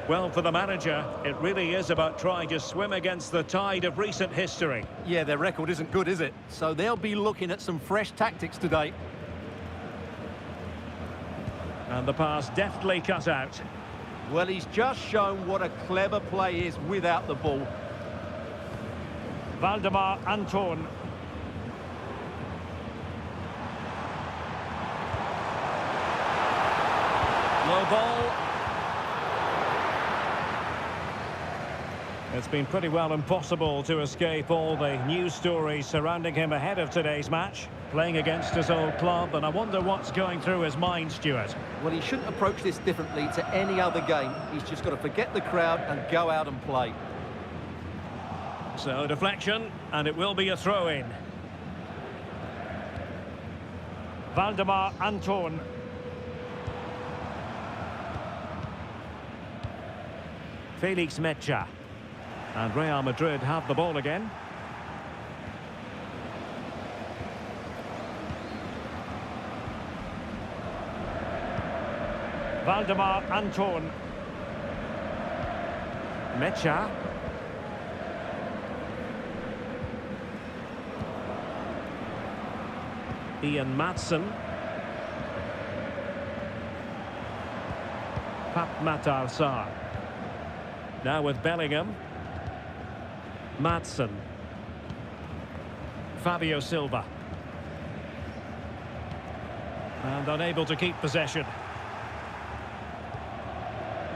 Well, for the manager, it really is about trying to swim against the tide of recent history. Yeah, their record isn't good, is it? So they'll be looking at some fresh tactics today. And the pass deftly cut out. Well, he's just shown what a clever play is without the ball. Valdemar Anton. Low ball. It's been pretty well impossible to escape all the news stories surrounding him ahead of today's match. Playing against his old club, and I wonder what's going through his mind, Stuart. Well, he shouldn't approach this differently to any other game. He's just got to forget the crowd and go out and play. So, deflection, and it will be a throw-in. Valdemar Anton. Felix Mecha. And Real Madrid have the ball again. Valdemar Anton. Mecha. Ian Maatsen. Pap Matar Sarr. Now with Bellingham. Maatsen. Fabio Silva. And unable to keep possession.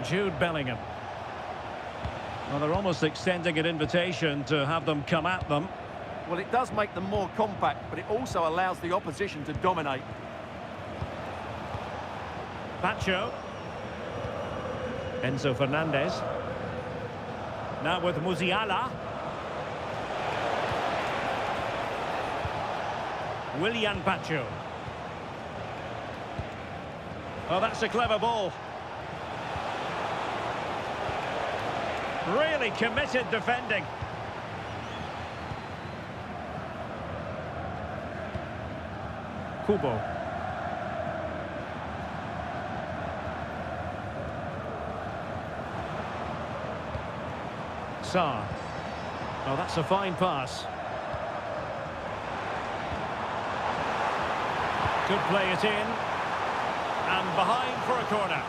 Jude Bellingham. Well, they're almost extending an invitation to have them come at them. Well, it does make them more compact, but it also allows the opposition to dominate. Pacho. Enzo Fernandez. Now with Musiala. Willian Pacho. Oh, that's a clever ball. Really committed defending. Kubo. Sarr. Oh, that's a fine pass. Could play it in. And behind for a corner.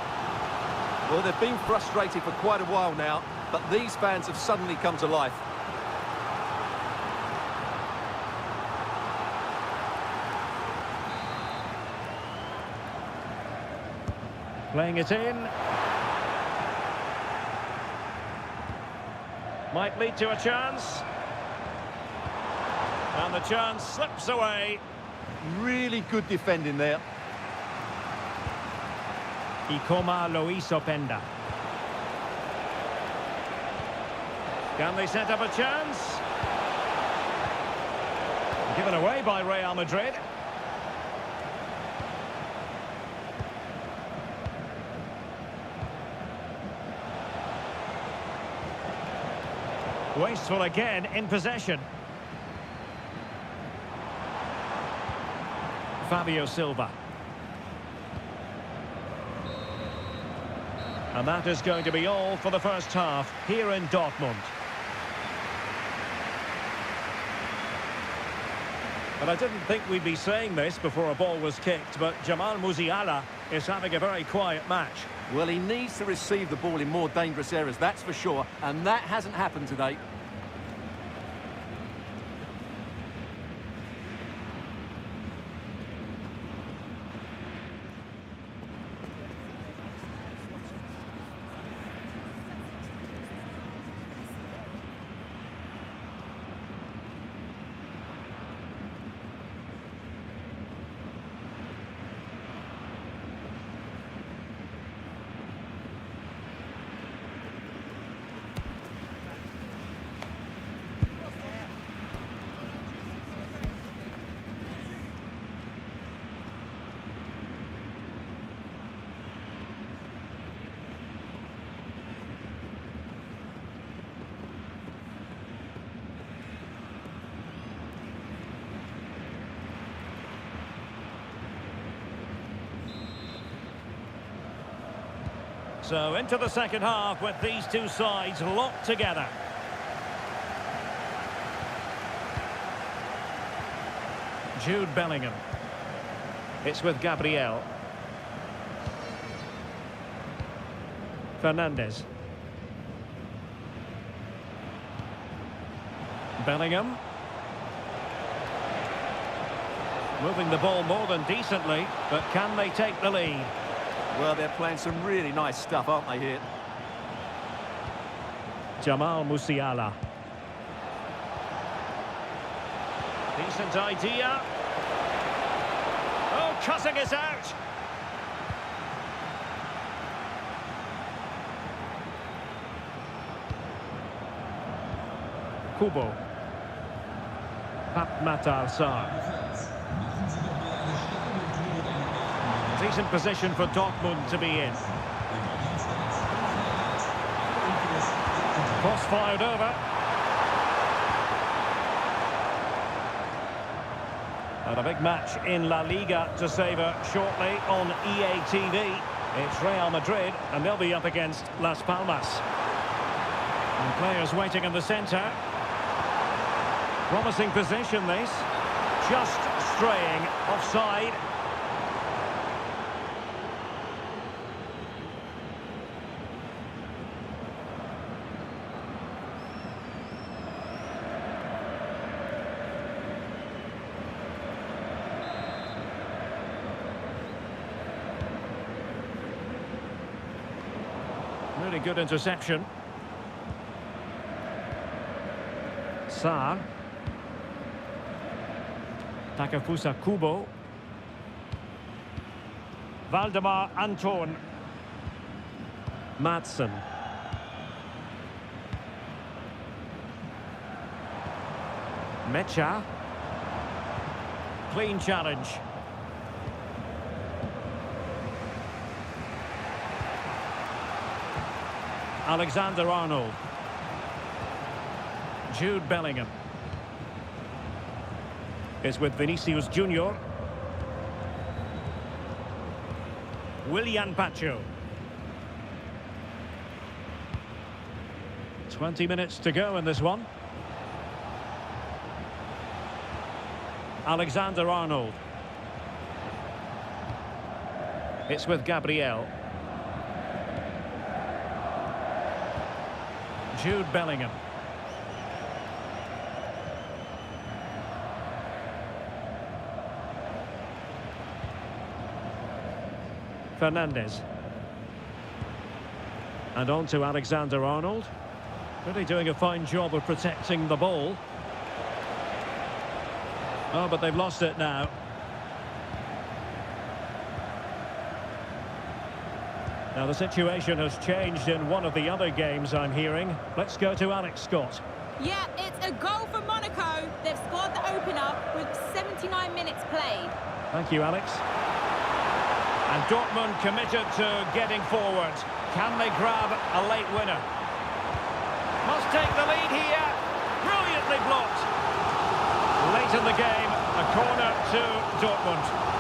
Well, they've been frustrated for quite a while now, but these fans have suddenly come to life. Playing it in. Might lead to a chance. And the chance slips away. Really good defending there. Ikoma Luis Openda. Can they set up a chance? Given away by Real Madrid. Wasteful again in possession. Fabio Silva. And that is going to be all for the first half here in Dortmund. But I didn't think we'd be saying this before a ball was kicked, but Jamal Musiala is having a very quiet match. Well, he needs to receive the ball in more dangerous areas, that's for sure, and that hasn't happened today. So into the second half with these two sides locked together. Jude Bellingham. It's with Gabriel. Fernandez. Bellingham. Moving the ball more than decently, but can they take the lead? Well, they're playing some really nice stuff, aren't they, here? Jamal Musiala. Decent idea. Oh, cutting it out. Kubo. Matar Sarr. Decent position for Dortmund to be in. Cross fired over. And a big match in La Liga to savour shortly on EA TV. It's Real Madrid and they'll be up against Las Palmas. And players waiting in the centre. Promising position this. Just straying offside. Really good interception. Sarr. Takafusa Kubo. Valdemar Anton. Madsen. Mecha. Clean challenge. Alexander-Arnold. Jude Bellingham. Is with Vinicius Junior. Willian Pacho. 20 minutes to go in this one. Alexander-Arnold. It's with Gabriel. Jude Bellingham. Fernandez. And on to Alexander-Arnold. Really doing a fine job of protecting the ball. Oh, but they've lost it now. Now the situation has changed in one of the other games, I'm hearing. Let's go to Alex Scott. Yeah, it's a goal for Monaco. They've scored the opener with 79 minutes played. Thank you, Alex. And Dortmund committed to getting forward. Can they grab a late winner? Must take the lead here. Brilliantly blocked. Late in the game, a corner to Dortmund.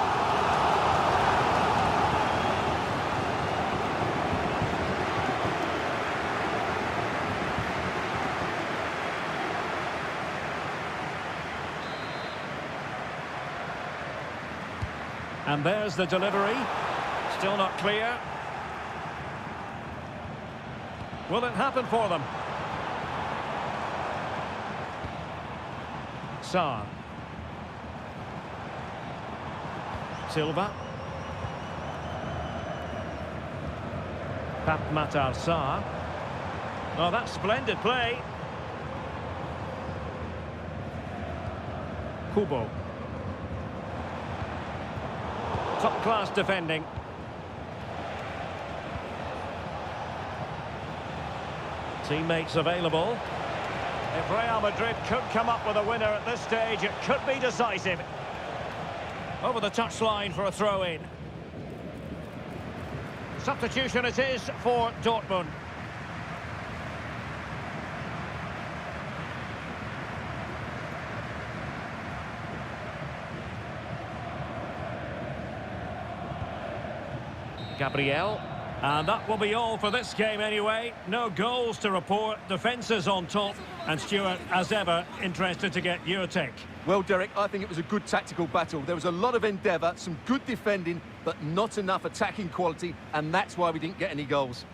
And there's the delivery. Still not clear. Will it happen for them? Sarr. Silva. Pap Matar Sarr. Oh, that's splendid play. Kubo. Top-class defending. Teammates available. If Real Madrid could come up with a winner at this stage, it could be decisive. Over the touchline for a throw-in. Substitution it is for Dortmund. Gabriel. And that will be all for this game anyway. No goals to report, defences on top. And Stuart, as ever, interested to get your take. Well, Derek, I think it was a good tactical battle. There was a lot of endeavour, some good defending, but not enough attacking quality, and that's why we didn't get any goals.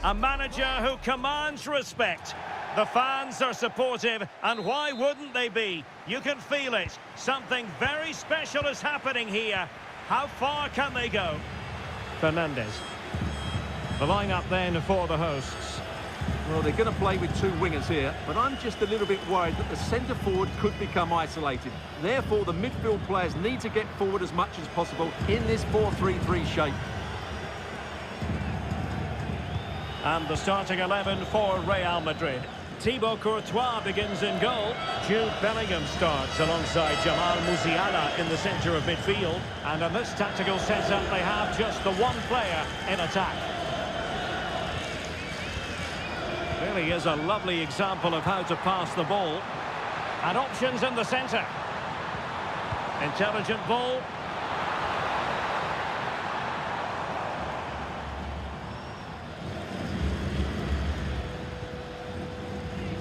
A manager who commands respect. The fans are supportive, and why wouldn't they be? You can feel it. Something very special is happening here. How far can they go? Fernandes. The line-up then for the hosts. Well, they're going to play with two wingers here, but I'm just a little bit worried that the centre-forward could become isolated. Therefore, the midfield players need to get forward as much as possible in this 4-3-3 shape. And the starting 11 for Real Madrid. Thibaut Courtois begins in goal. Jude Bellingham starts alongside Jamal Musiala in the centre of midfield. And in this tactical setup, they have just the one player in attack. Really is a lovely example of how to pass the ball. And options in the centre. Intelligent ball.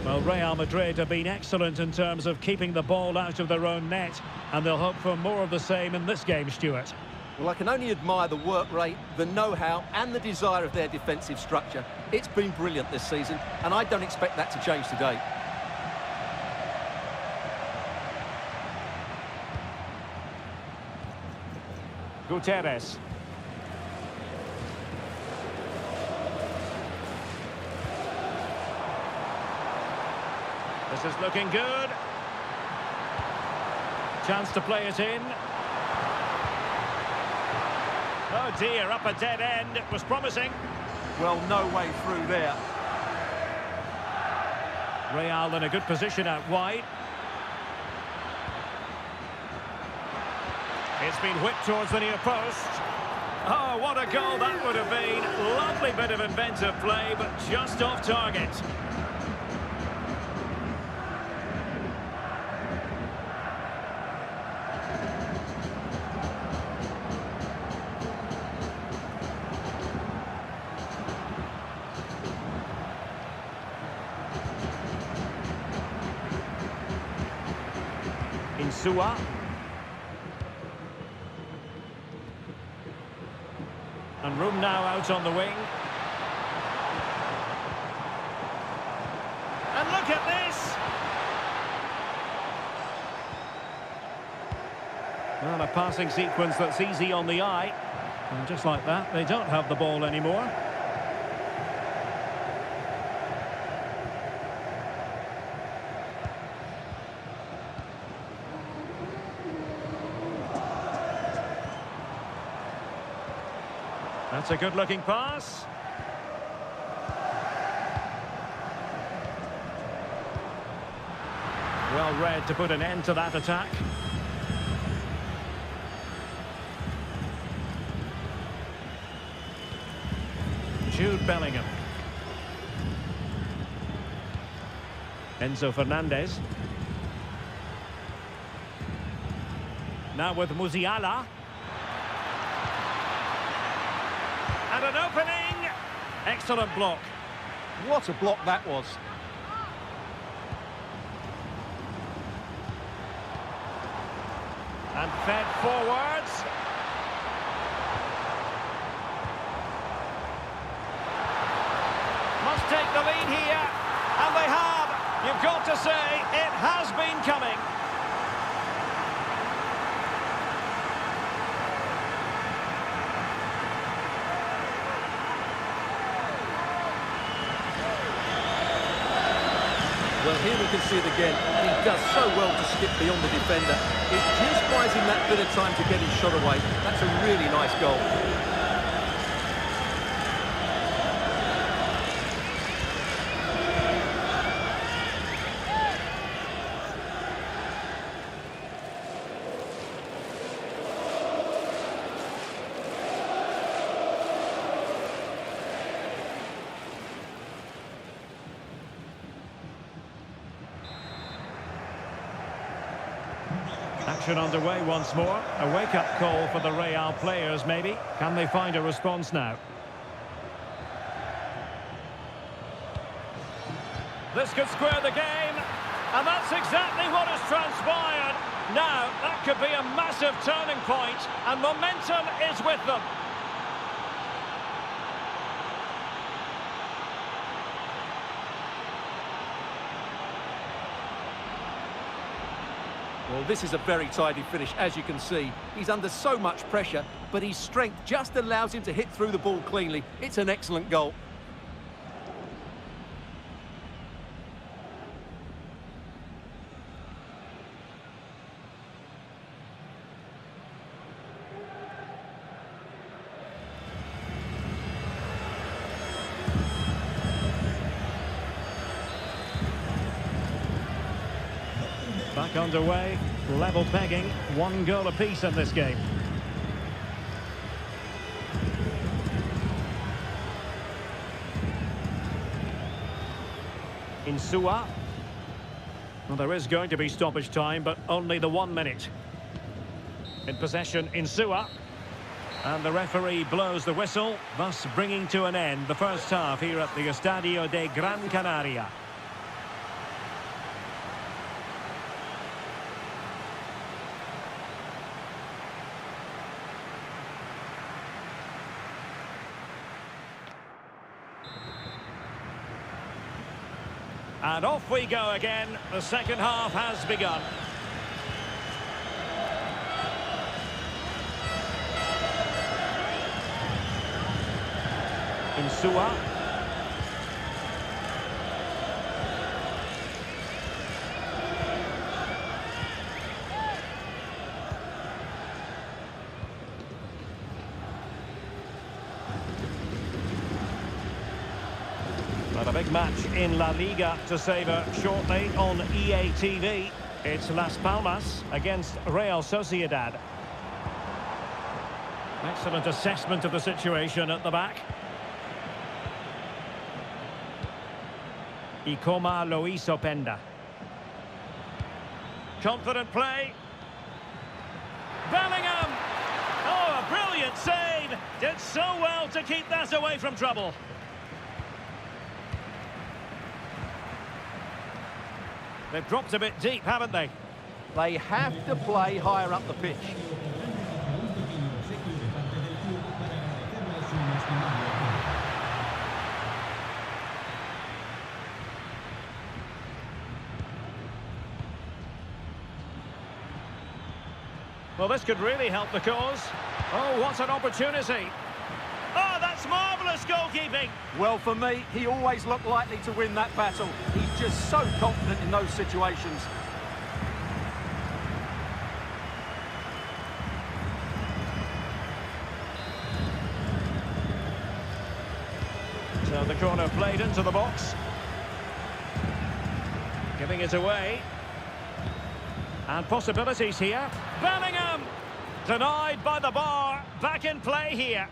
Well, Real Madrid have been excellent in terms of keeping the ball out of their own net, and they'll hope for more of the same in this game, Stuart. Well, I can only admire the work rate, the know-how and the desire of their defensive structure. It's been brilliant this season, and I don't expect that to change today. Gutierrez. This is looking good. Chance to play it in. Oh dear, up a dead end. It was promising. Well, no way through there. Real in a good position out wide. It's been whipped towards the near post. Oh, what a goal that would have been. Lovely bit of inventive play, but just off target. Insua. And room now out on the wing. And look at this! Well, a passing sequence that's easy on the eye. And just like that, they don't have the ball anymore. That's a good-looking pass. Well read to put an end to that attack. Jude Bellingham. Enzo Fernandez. Now with Musiala. And an opening! Excellent block. What a block that was. And fed forwards. Must take the lead here. And they have. You've got to say, it has been coming. Well, here we can see it again, and he does so well to skip beyond the defender. It just buys him that bit of time to get his shot away. That's a really nice goal. Action underway once more. A wake-up call for the Real players, maybe. Can they find a response now? This could square the game. And that's exactly what has transpired. Now, that could be a massive turning point, and momentum is with them. Well, this is a very tidy finish, as you can see. He's under so much pressure, but his strength just allows him to hit through the ball cleanly. It's an excellent goal. Back underway, level pegging, 1 goal apiece in this game. Insua. Well, there is going to be stoppage time, but only the 1 minute. In possession, Insua. And the referee blows the whistle, thus bringing to an end the first half here at the Estadio de Gran Canaria. And off we go again. The second half has begun. Insua. But a big match in La Liga to savour shortly on EA TV. It's Las Palmas against Real Sociedad. Excellent assessment of the situation at the back. Y como lo hizo Openda. Confident play. Bellingham! Oh, a brilliant save! Did so well to keep that away from trouble. They've dropped a bit deep, haven't they? They have to play higher up the pitch. Well, this could really help the cause. Oh, what an opportunity. Oh, that's marvellous goalkeeping. Well, for me, he always looked likely to win that battle. He's just so confident in those situations. So the corner played into the box. Giving it away. And possibilities here. Bellingham! Denied by the bar. Back in play here.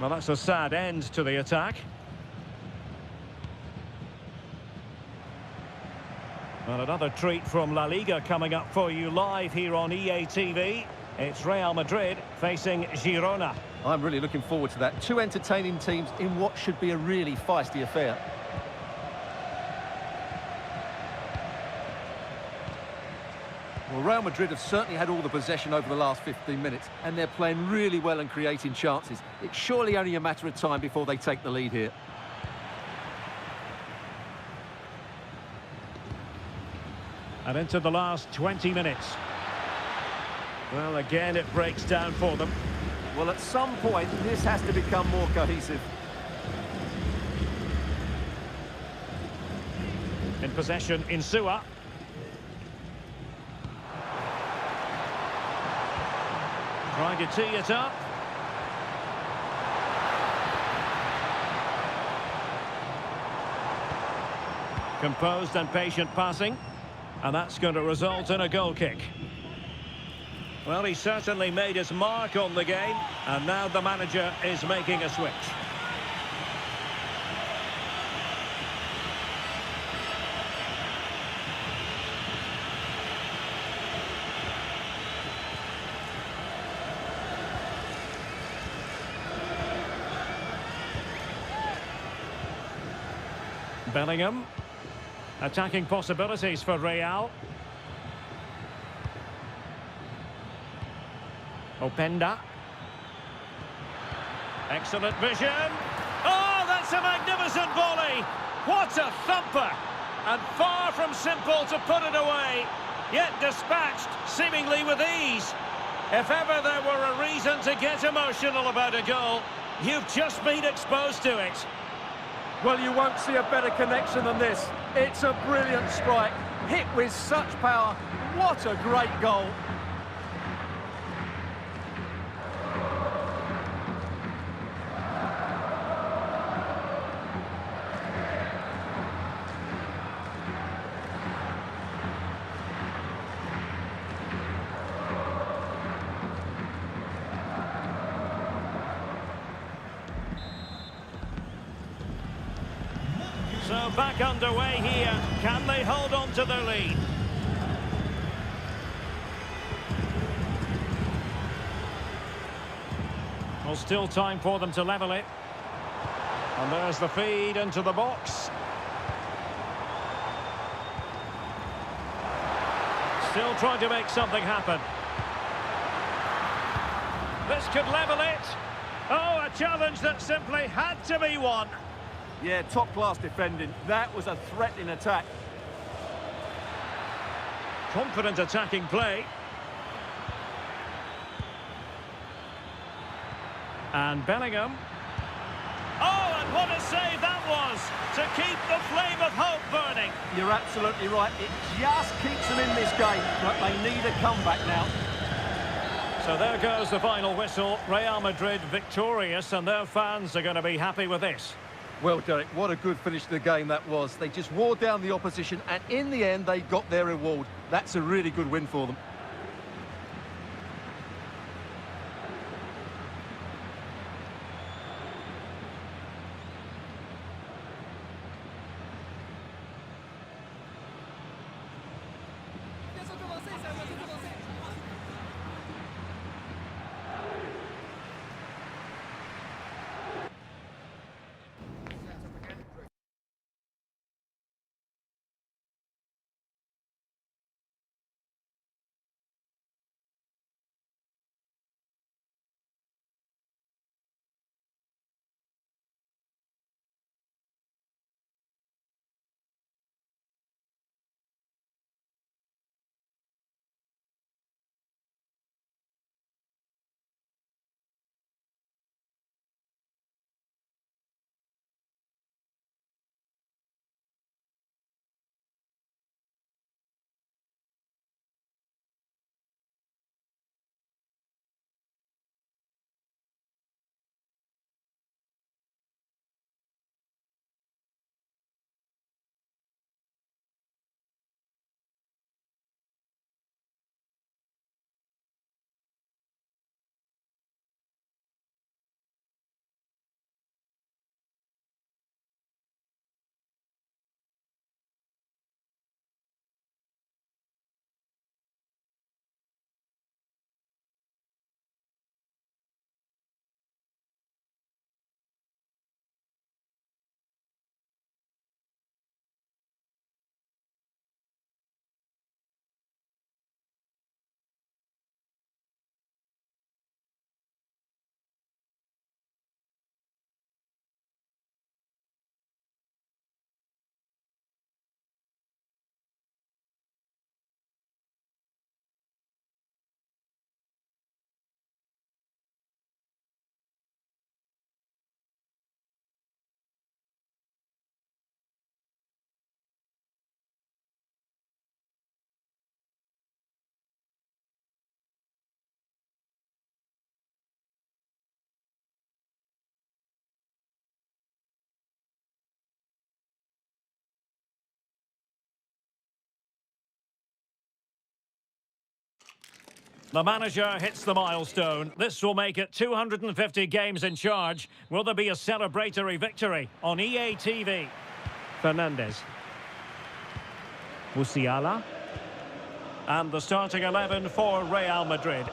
Well, that's a sad end to the attack. Well, another treat from La Liga coming up for you live here on EA TV. It's Real Madrid facing Girona. I'm really looking forward to that. Two entertaining teams in what should be a really feisty affair. Well, Real Madrid have certainly had all the possession over the last 15 minutes, and they're playing really well and creating chances. It's surely only a matter of time before they take the lead here. And into the last 20 minutes. Well, again, it breaks down for them. Well, at some point, this has to become more cohesive. In possession, Insua. Trying to tee it up. Composed and patient passing. And that's going to result in a goal kick. Well, he certainly made his mark on the game. And now the manager is making a switch. Bellingham. Attacking possibilities for Real. Openda. Excellent vision. Oh, that's a magnificent volley. What a thumper. And far from simple to put it away. yet dispatched seemingly with ease. If ever there were a reason to get emotional about a goal, you've just been exposed to it. Well, you won't see a better connection than this. It's a brilliant strike, hit with such power. What a great goal. So back underway here. Can they hold on to their lead? Well, still time for them to level it. And there's the feed into the box. Still trying to make something happen. This could level it. Oh, a challenge that simply had to be won. Yeah, top-class defending. That was a threatening attack. Confident attacking play. And Bellingham. Oh, and what a save that was to keep the flame of hope burning. You're absolutely right. It just keeps them in this game, but they need a comeback now. So there goes the final whistle. Real Madrid victorious, and their fans are going to be happy with this. Well, Derek, what a good finish to the game that was. They just wore down the opposition, and in the end, they got their reward. That's a really good win for them. The manager hits the milestone. This will make it 250 games in charge. Will there be a celebratory victory on EA TV? Fernandez. Musiala. And the starting 11 for Real Madrid.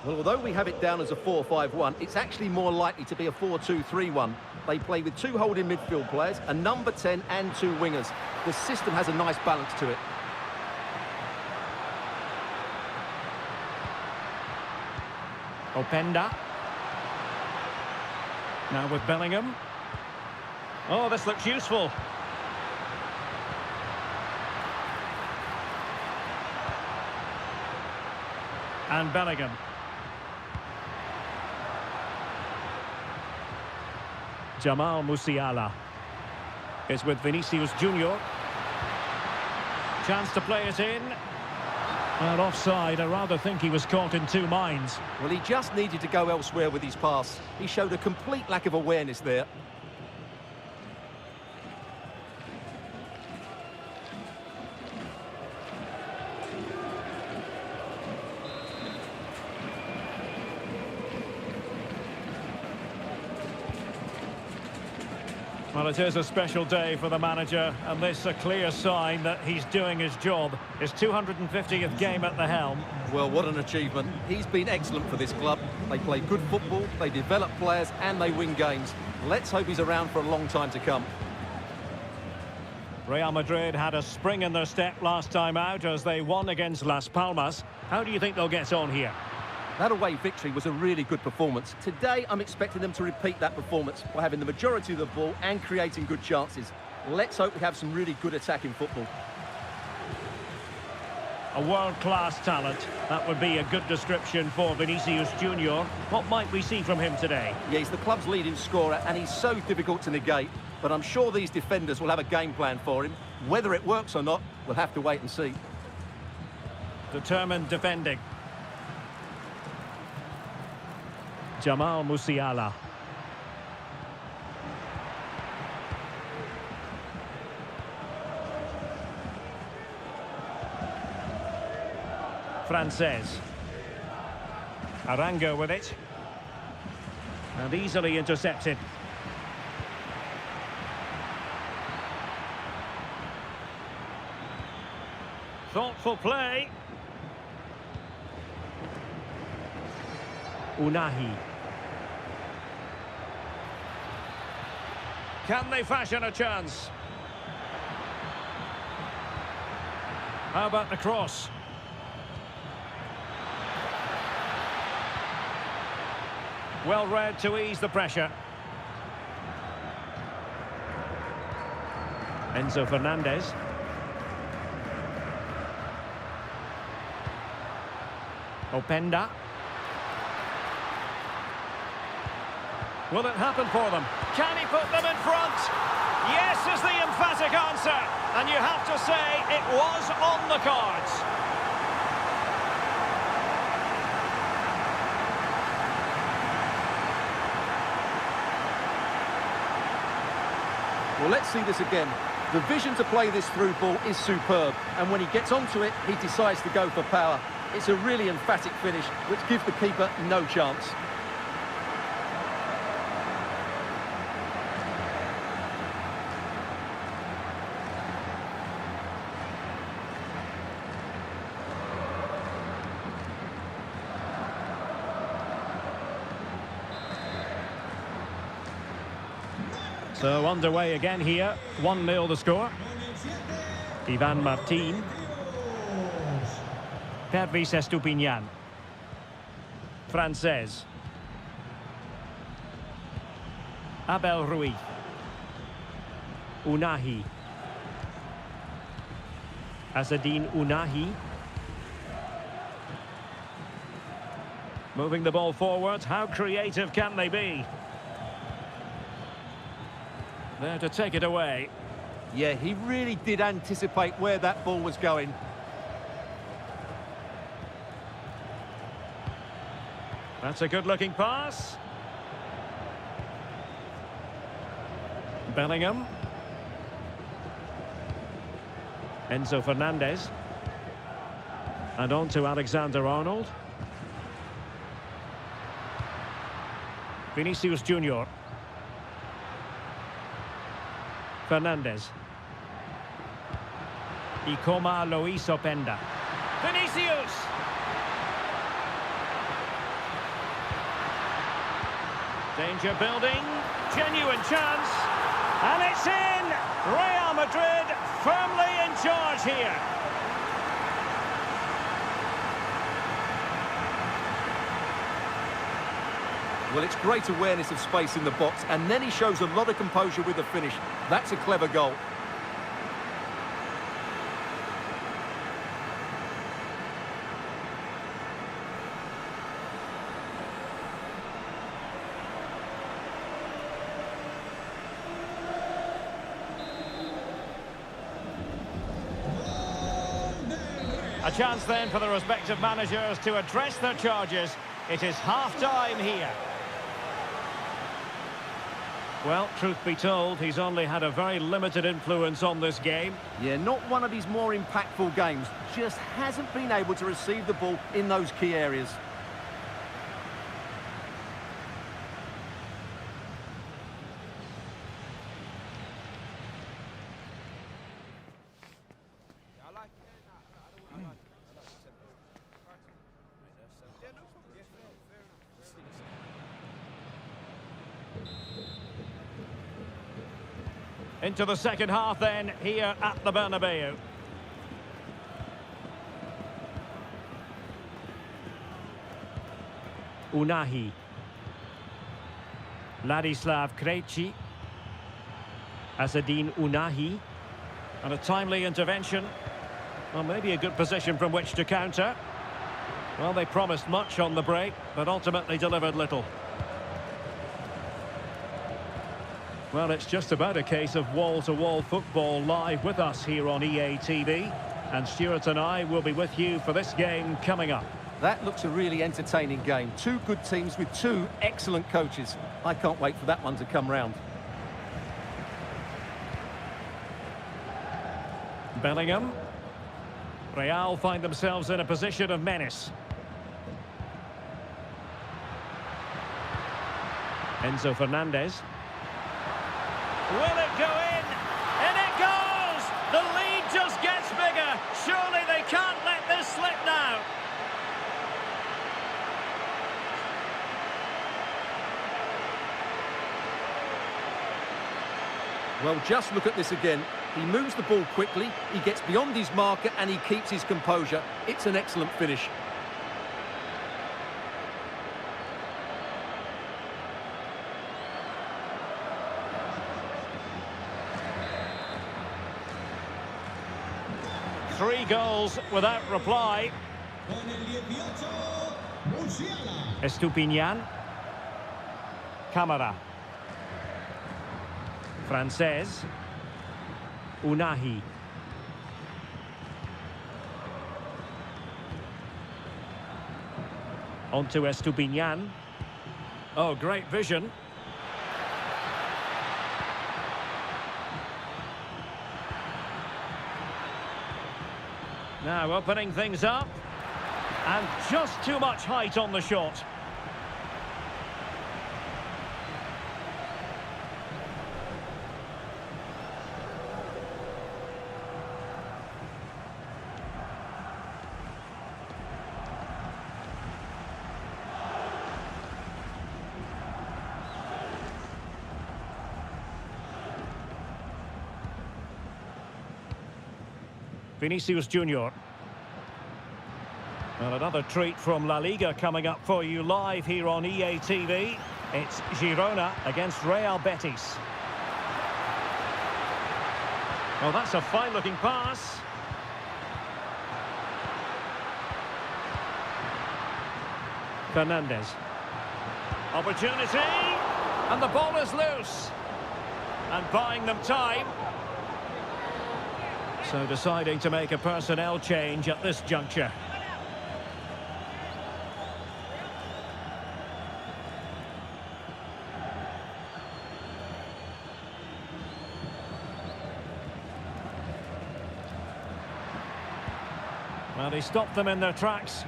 Well, although we have it down as a 4-5-1, it's actually more likely to be a 4-2-3-1. They play with two holding midfield players, a number 10 and two wingers. The system has a nice balance to it. Openda. Now with Bellingham. Oh, this looks useful. And Bellingham. Jamal Musiala is with Vinicius Junior. Chance to play it in. And offside. I rather think he was caught in two minds. Well, he just needed to go elsewhere with his pass. He showed a complete lack of awareness there. Well, it is a special day for the manager, and this a clear sign that he's doing his job. His 250th game at the helm. Well, what an achievement. He's been excellent for this club. They play good football, they develop players, and they win games. Let's hope he's around for a long time to come. Real Madrid had a spring in their step last time out as they won against Las Palmas. How do you think they'll get on here? That away victory was a really good performance. Today, I'm expecting them to repeat that performance by having the majority of the ball and creating good chances. Let's hope we have some really good attacking football. A world-class talent. That would be a good description for Vinicius Junior. What might we see from him today? Yeah, he's the club's leading scorer and he's so difficult to negate. But I'm sure these defenders will have a game plan for him. Whether it works or not, we'll have to wait and see. Determined defending. Jamal Musiala. Frances. Arango with it. And easily intercepted. Thoughtful play. Unahi. Can they fashion a chance? How about the cross? Well read to ease the pressure. Enzo Fernandez. Openda. Will it happen for them? Can he put them in front? Yes is the emphatic answer. And you have to say it was on the cards. Well, let's see this again. The vision to play this through ball is superb. And when he gets onto it, he decides to go for power. It's a really emphatic finish, which gives the keeper no chance. So underway again here. 1-0 the score. Ivan Martin. Pervis Estupinian. Frances. Abel Ruiz. Unahi. Azzedine Unahi. Moving the ball forward. How creative can they be? There to take it away. Yeah, he really did anticipate where that ball was going. That's a good-looking pass. Bellingham. Enzo Fernandez. And on to Alexander-Arnold. Vinicius Junior. Fernandez. Ikoma Luis Openda. Vinicius! Danger building. Genuine chance. And it's in! Real Madrid firmly in charge here. Well, it's great awareness of space in the box, and then he shows a lot of composure with the finish. That's a clever goal. A chance then for the respective managers to address their charges. It is half-time here. Well, truth be told, he's only had a very limited influence on this game. Yeah, not one of his more impactful games. Just hasn't been able to receive the ball in those key areas. Into the second half then, here at the Bernabeu. Unahi. Ladislav Krejci. Asadin Unahi. And a timely intervention. Well, maybe a good position from which to counter. Well, they promised much on the break, but ultimately delivered little. Well, it's just about a case of wall-to-wall football live with us here on EA TV. And Stuart and I will be with you for this game coming up. That looks a really entertaining game. Two good teams with two excellent coaches. I can't wait for that one to come round. Bellingham. Real find themselves in a position of menace. Enzo Fernandez. Will it go in? And it goes! The lead just gets bigger. Surely they can't let this slip now. Well, just look at this again. He moves the ball quickly, he gets beyond his marker and he keeps his composure. It's an excellent finish. Three goals without reply. Estupinian. Camara. Frances. Unahi. On to Estupinian. Oh, great vision. Now opening things up. And just too much height on the shot. Vinicius Junior. Well, another treat from La Liga coming up for you live here on EA TV. It's Girona against Real Betis. Well, that's a fine-looking pass. Fernandez. Opportunity. And the ball is loose. And buying them time. So deciding to make a personnel change at this juncture. Well, he stopped them in their tracks.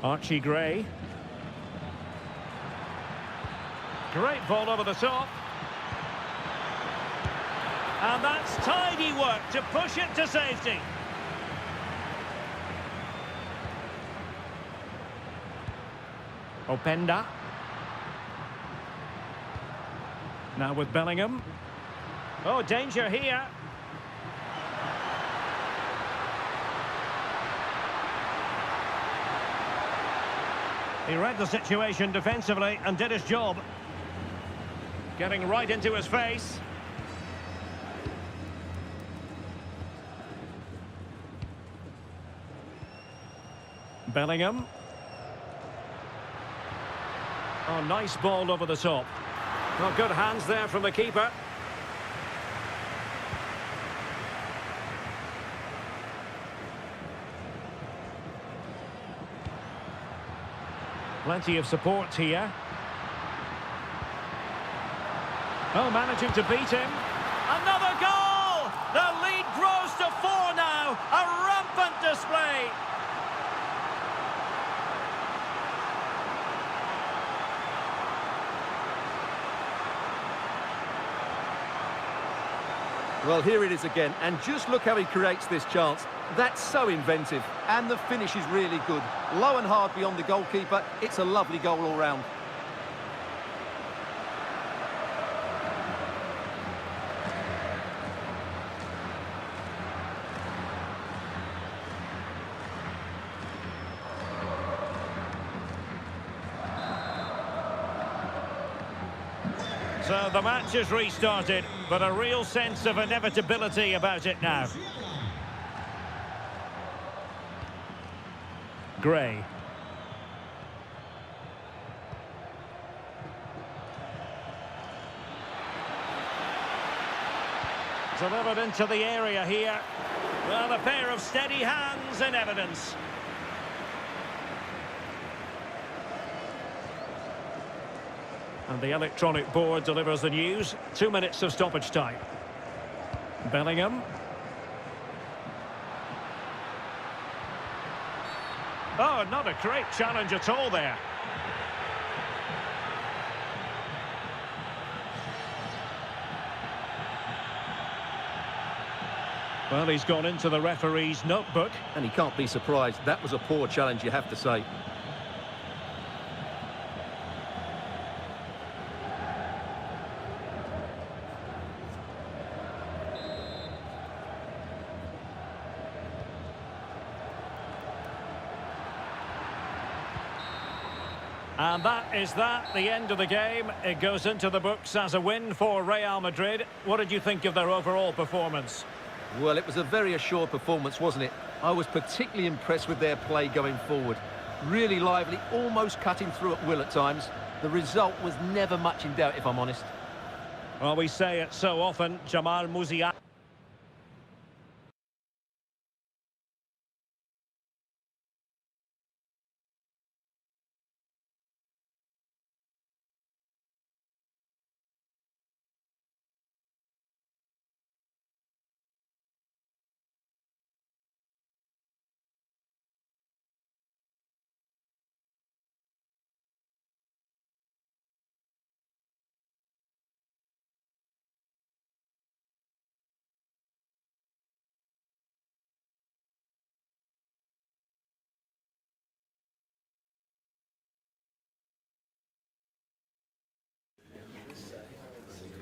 Archie Gray. Great ball over the top. And that's tidy work to push it to safety. Openda. Now with Bellingham. Oh, danger here. He read the situation defensively and did his job. Getting right into his face. Bellingham. Oh, nice ball over the top. Well, good hands there from the keeper. Plenty of support here. Oh, managing to beat him. Another goal! The lead grows to 4 now. A rampant display. Well, here it is again, and just look how he creates this chance. That's so inventive, and the finish is really good. Low and hard beyond the goalkeeper. It's a lovely goal all round. So the match is restarted, but a real sense of inevitability about it now. Gray. Delivered into the area here. Well, a pair of steady hands in evidence. And the electronic board delivers the news. 2 minutes of stoppage time. Bellingham. Oh, not a great challenge at all there. Well, he's gone into the referee's notebook. And he can't be surprised. That was a poor challenge, you have to say. And that is the end of the game. It goes into the books as a win for Real Madrid. What did you think of their overall performance? Well, it was a very assured performance, wasn't it? I was particularly impressed with their play going forward. Really lively, almost cutting through at will at times. The result was never much in doubt, if I'm honest. Well, we say it so often, Jamal Musiala.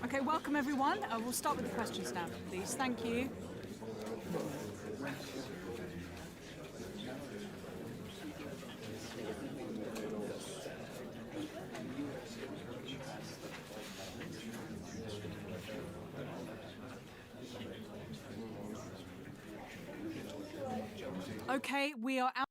Okay, welcome everyone. We'll start with the questions now, please. Thank you. Okay, we are out.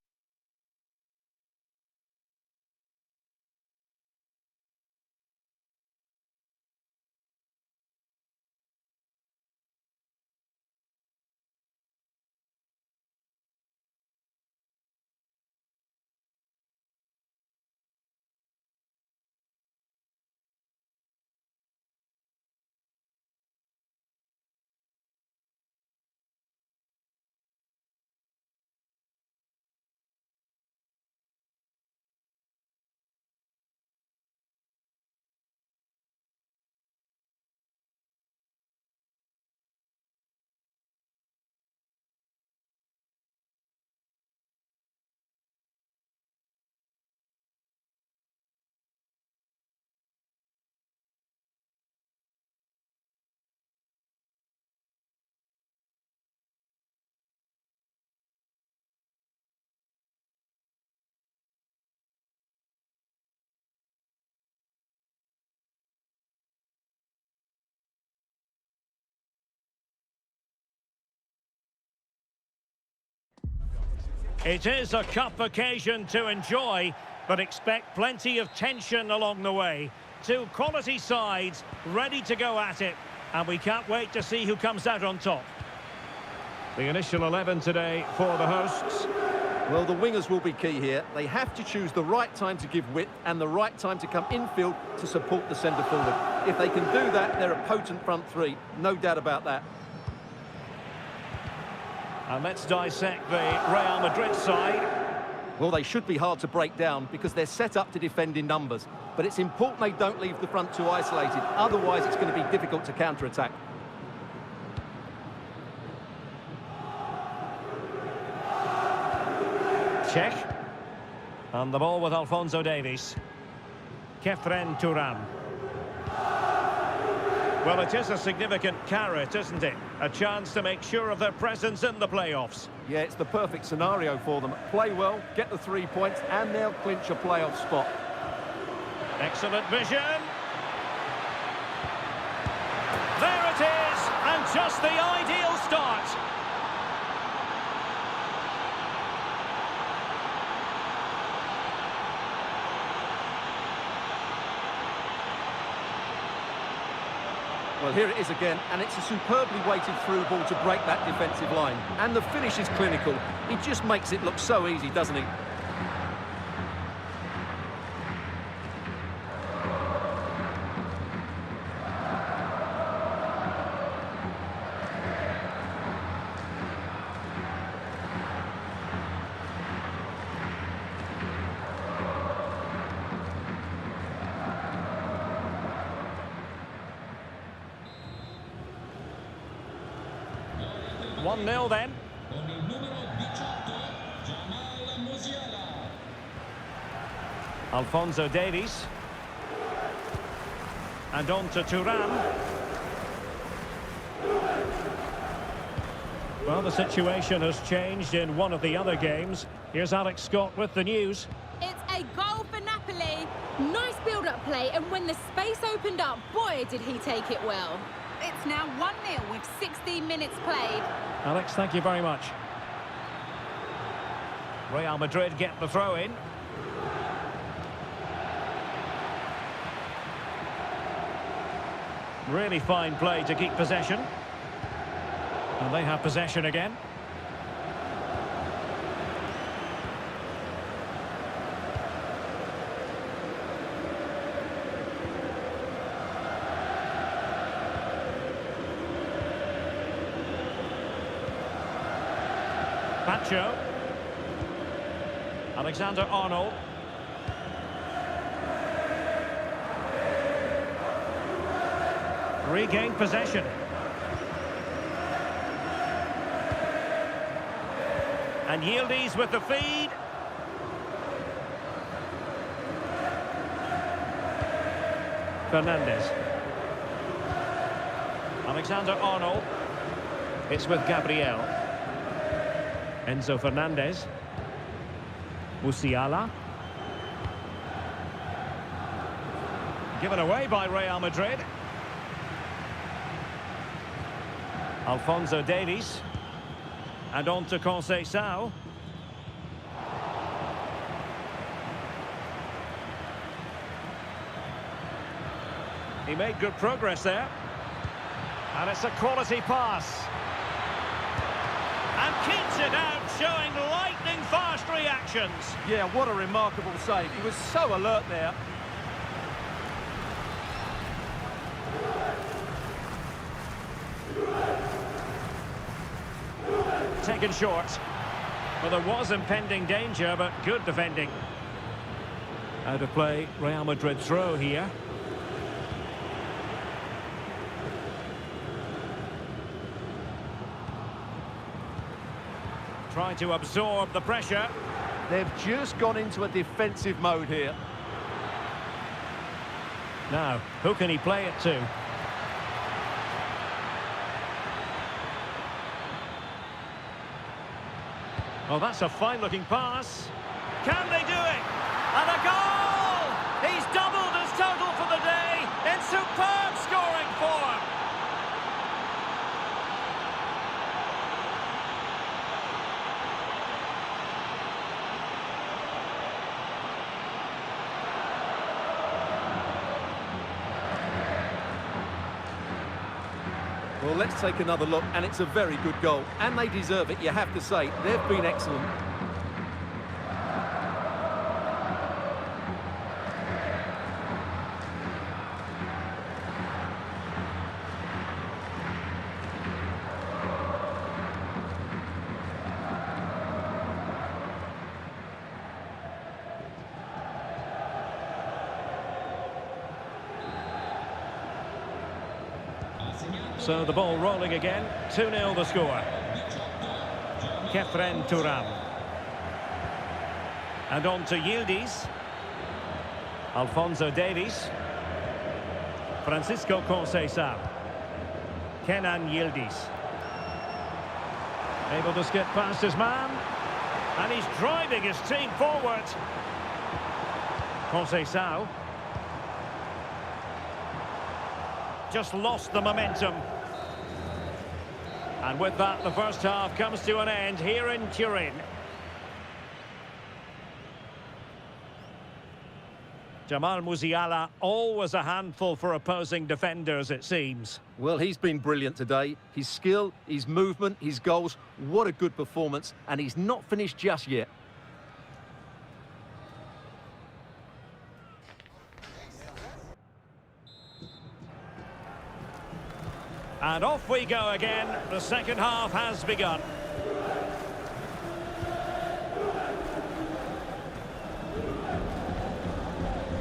It is a cup occasion to enjoy, but expect plenty of tension along the way. Two quality sides ready to go at it, and we can't wait to see who comes out on top. The initial 11 today for the hosts. Well, the wingers will be key here. They have to choose the right time to give width and the right time to come infield to support the centre forward. If they can do that, they're a potent front three. No doubt about that. And let's dissect the Real Madrid side. Well, they should be hard to break down because they're set up to defend in numbers. But it's important they don't leave the front too isolated. Otherwise, it's going to be difficult to counter-attack. Check. And the ball with Alphonso Davies. Kefren Turan. Well, it is a significant carrot, isn't it? A chance to make sure of their presence in the playoffs. Yeah, it's the perfect scenario for them. Play well, get the 3 points, and they'll clinch a playoff spot. Excellent vision. There it is, and just the ideal start. Well, here it is again, and it's a superbly weighted through ball to break that defensive line. And the finish is clinical. He just makes it look so easy, doesn't he? One 0 then. Alphonso Davies. And on to Turan. Well, the situation has changed in one of the other games. Here's Alex Scott with the news. It's a goal for Napoli. Nice build-up play, and when the space opened up, boy, did he take it well. It's now 1-0 with 16 minutes played. Alex, thank you very much. Real Madrid get the throw in. Really fine play to keep possession. And they have possession again. Pacho. Alexander-Arnold. Regained possession. And Yildiz with the feed. Fernandez. Alexander-Arnold. It's with Gabriel. Enzo Fernandez. Musiala. Given away by Real Madrid. Alphonso Davies. And on to Conceição. He made good progress there. And it's a quality pass. And keeps it out, showing lightning-fast reactions. Yeah, what a remarkable save. He was so alert there. Taken short. Well, there was impending danger, but good defending. Out of play, Real Madrid throw here. Trying to absorb the pressure. They've just gone into a defensive mode here. Now, who can he play it to? Oh, that's a fine-looking pass. Can they do it? And a goal! He's doubled his total for the day in superb scoring form. Well, let's take another look, and it's a very good goal. And they deserve it, you have to say. They've been excellent. So the ball rolling again. 2-0 the score. Kefren Turam. And on to Yildiz. Alphonso Davies. Francisco Conceição. Kenan Yildiz. Able to skip past his man. And he's driving his team forward. Conceição. Just lost the momentum. And with that, the first half comes to an end here in Turin. Jamal Musiala, always a handful for opposing defenders, it seems. Well, he's been brilliant today. His skill, his movement, his goals, what a good performance. And he's not finished just yet. And off we go again. The second half has begun.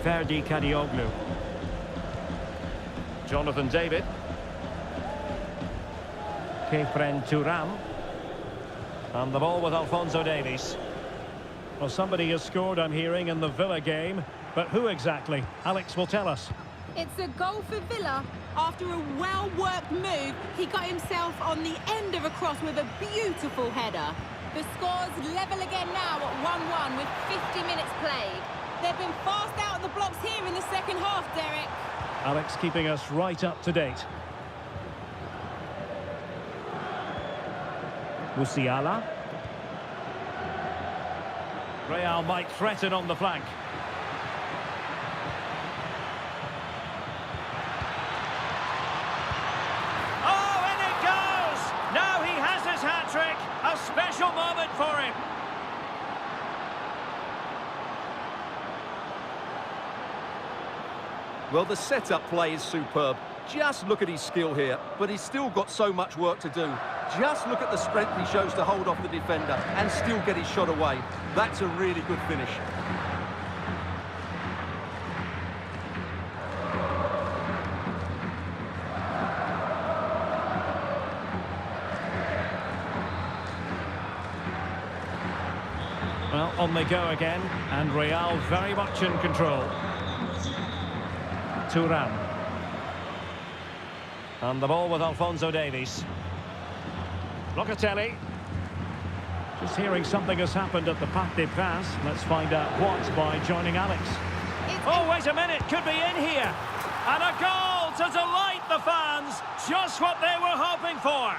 Ferdi Kadioglu. Jonathan David. Kefren Turam. And the ball with Alphonso Davies. Well, somebody has scored, I'm hearing, in the Villa game. But who exactly? Alex will tell us. It's a goal for Villa. After a well-worked move, he got himself on the end of a cross with a beautiful header. The score's level again now at 1-1 with 50 minutes played. They've been fast out of the blocks here in the second half, Derek. Alex keeping us right up to date. Musiala. Real might threaten on the flank. Oh, in it goes! Now he has his hat-trick. A special moment for him. Well, the setup play is superb. Just look at his skill here, but he's still got so much work to do. Just look at the strength he shows to hold off the defender and still get his shot away. That's a really good finish. Well, on they go again, and Real very much in control. Turam. And the ball with Alphonso Davies. Locatelli. Just hearing something has happened at the Parc des Princes. Let's find out what by joining Alex. Oh, wait a minute, could be in here. And a goal to delight the fans. Just what they were hoping for.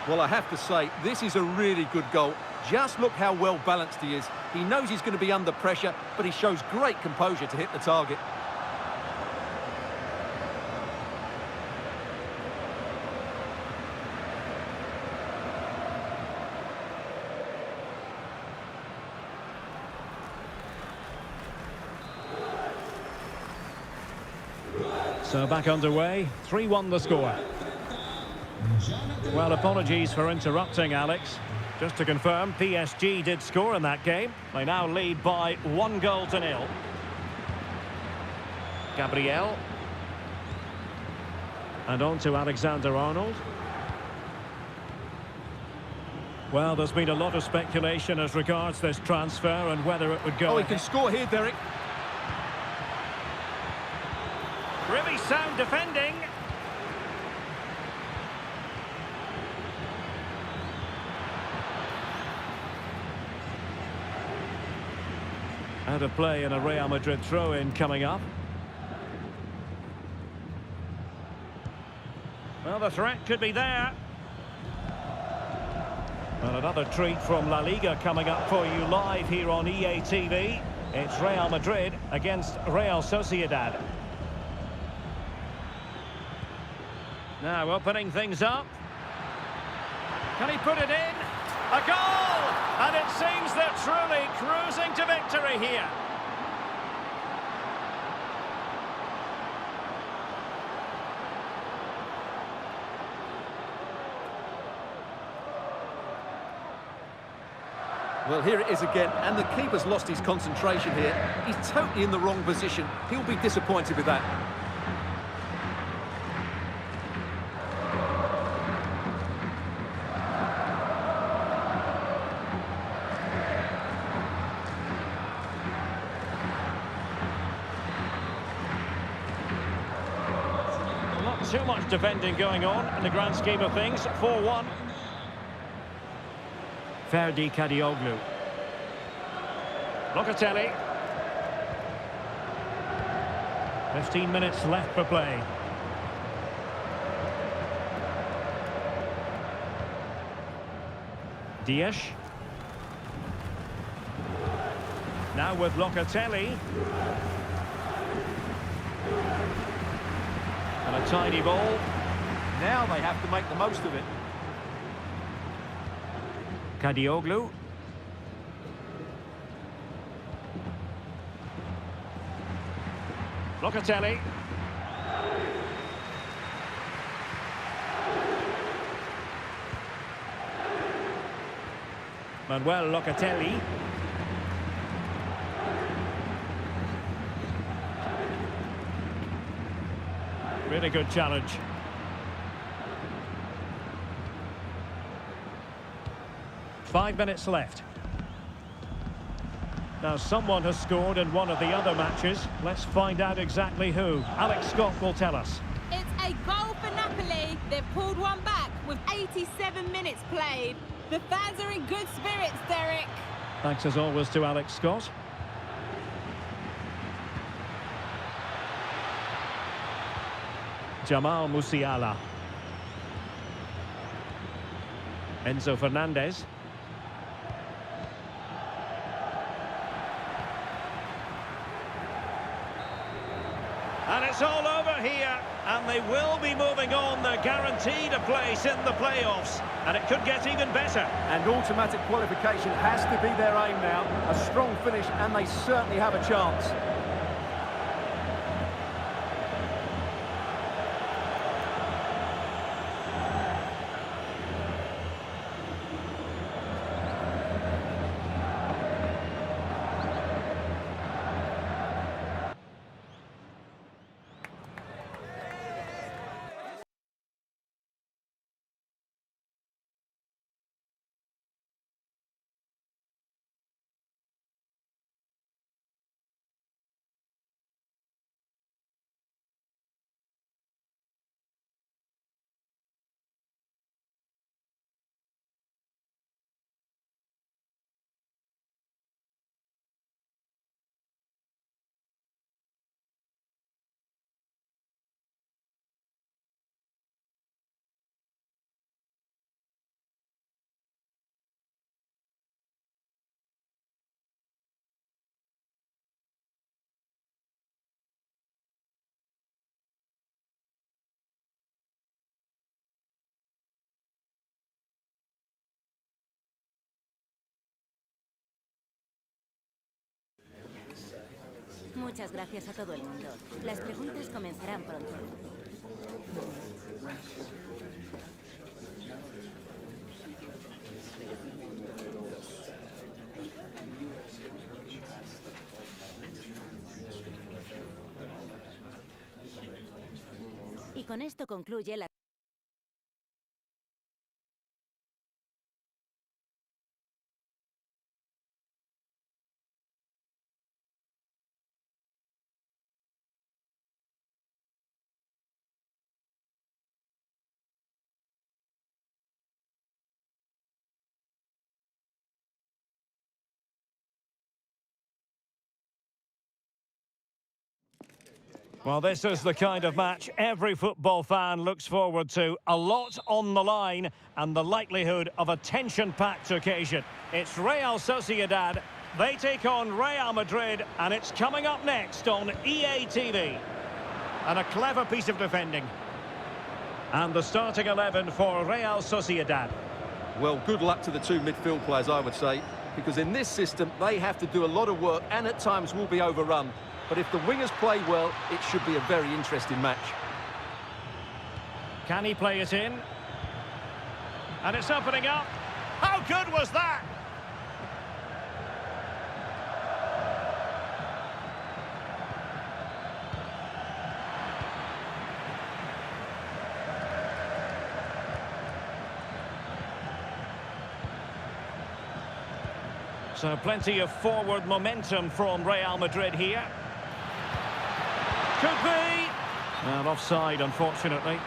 Well, I have to say, this is a really good goal. Just look how well balanced he is. He knows he's going to be under pressure, but he shows great composure to hit the target. So back underway, 3-1 the score. Well, apologies for interrupting, Alex. Just to confirm, PSG did score in that game. They now lead by 1-0. Gabriel. And on to Alexander-Arnold. Well, there's been a lot of speculation as regards this transfer and whether it would go. Oh, he can score here, Derek. Really sound defending. Out of play and a Real Madrid throw-in coming up. Well, the threat could be there. And another treat from La Liga coming up for you live here on EA TV. It's Real Madrid against Real Sociedad. Now opening things up. Can he put it in? A goal! And it seems they're truly cruising to victory here. Well, here it is again, and the keeper's lost his concentration here. He's totally in the wrong position. He'll be disappointed with that. Not too much defending going on in the grand scheme of things. 4-1. Ferdi Kadioglu. Locatelli. 15 minutes left for play. Dias. Now with Locatelli. And a tiny ball. Now they have to make the most of it. Kadioglu. Locatelli. Manuel Locatelli. Really good challenge. Five minutes left. Now someone has scored in one of the other matches. Let's find out exactly who. Alex Scott will tell us. It's a goal for Napoli. They've pulled one back with 87 minutes played. The fans are in good spirits, Derek. Thanks as always to Alex Scott. Jamal Musiala. Enzo Fernandez. And it's all over here, and they will be moving on. They're guaranteed a place in the playoffs, and it could get even better. And automatic qualification has to be their aim now. A strong finish, and they certainly have a chance. Muchas gracias a todo el mundo. Las preguntas comenzarán pronto. Y con esto concluye la... Well, this is the kind of match every football fan looks forward to. A lot on the line and the likelihood of a tension-packed occasion. It's Real Sociedad. They take on Real Madrid, and it's coming up next on EA TV. And a clever piece of defending. And the starting 11 for Real Sociedad. Well, good luck to the two midfield players, I would say, because in this system, they have to do a lot of work and at times will be overrun. But if the wingers play well, it should be a very interesting match. Can he play it in? And it's opening up. How good was that? So plenty of forward momentum from Real Madrid here. Could be. And offside, unfortunately.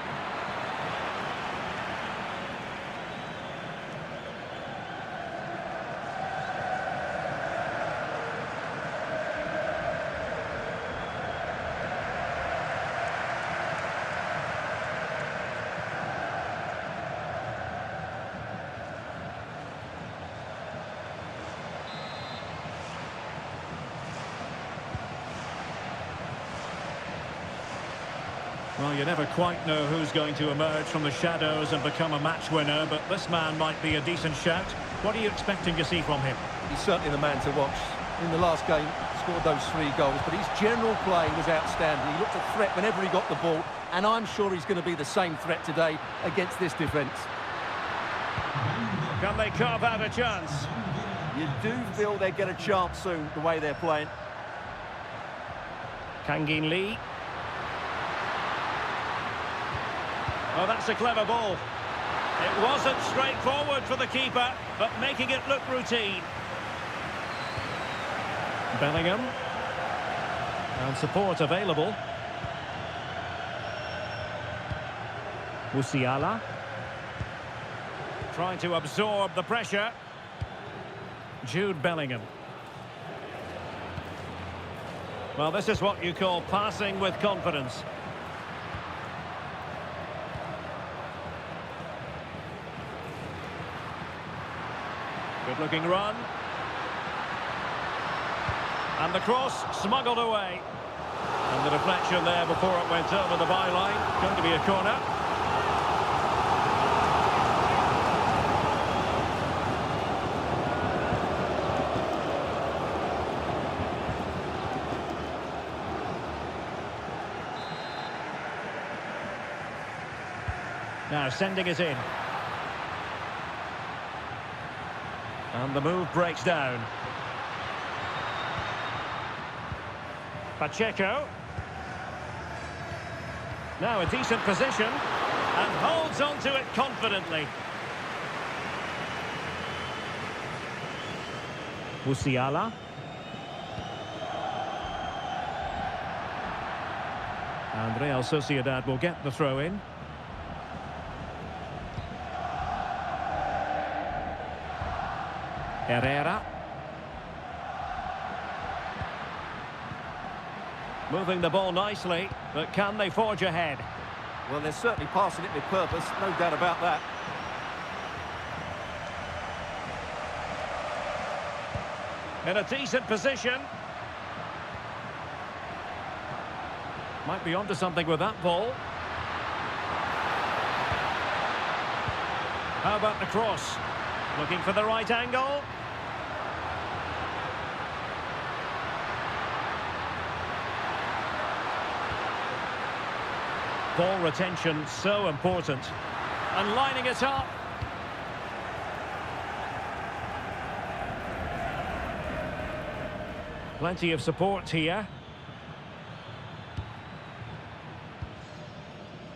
Well, you never quite know who's going to emerge from the shadows and become a match winner, but this man might be a decent shout. What are you expecting to see from him? He's certainly the man to watch. In the last game, scored those 3 goals, but his general play was outstanding. He looked a threat whenever he got the ball, and I'm sure he's going to be the same threat today against this defence. Can they carve out a chance? You do feel they get a chance soon, the way they're playing. Kangin Lee. Oh, that's a clever ball. It wasn't straightforward for the keeper, but making it look routine. Bellingham. And support available. Musiala. Trying to absorb the pressure. Jude Bellingham. Well, this is what you call passing with confidence. Good-looking run. And the cross smuggled away. And the deflection there before it went over the byline. Going to be a corner. Now sending it in. And the move breaks down. Pacheco. Now a decent position. And holds on to it confidently. Musiala. And Real Sociedad will get the throw in. Herrera. Moving the ball nicely, but can they forge ahead? Well, they're certainly passing it with purpose, no doubt about that. In a decent position. Might be onto something with that ball. How about the cross? Looking for the right angle. Ball retention so important. And lining it up. Plenty of support here.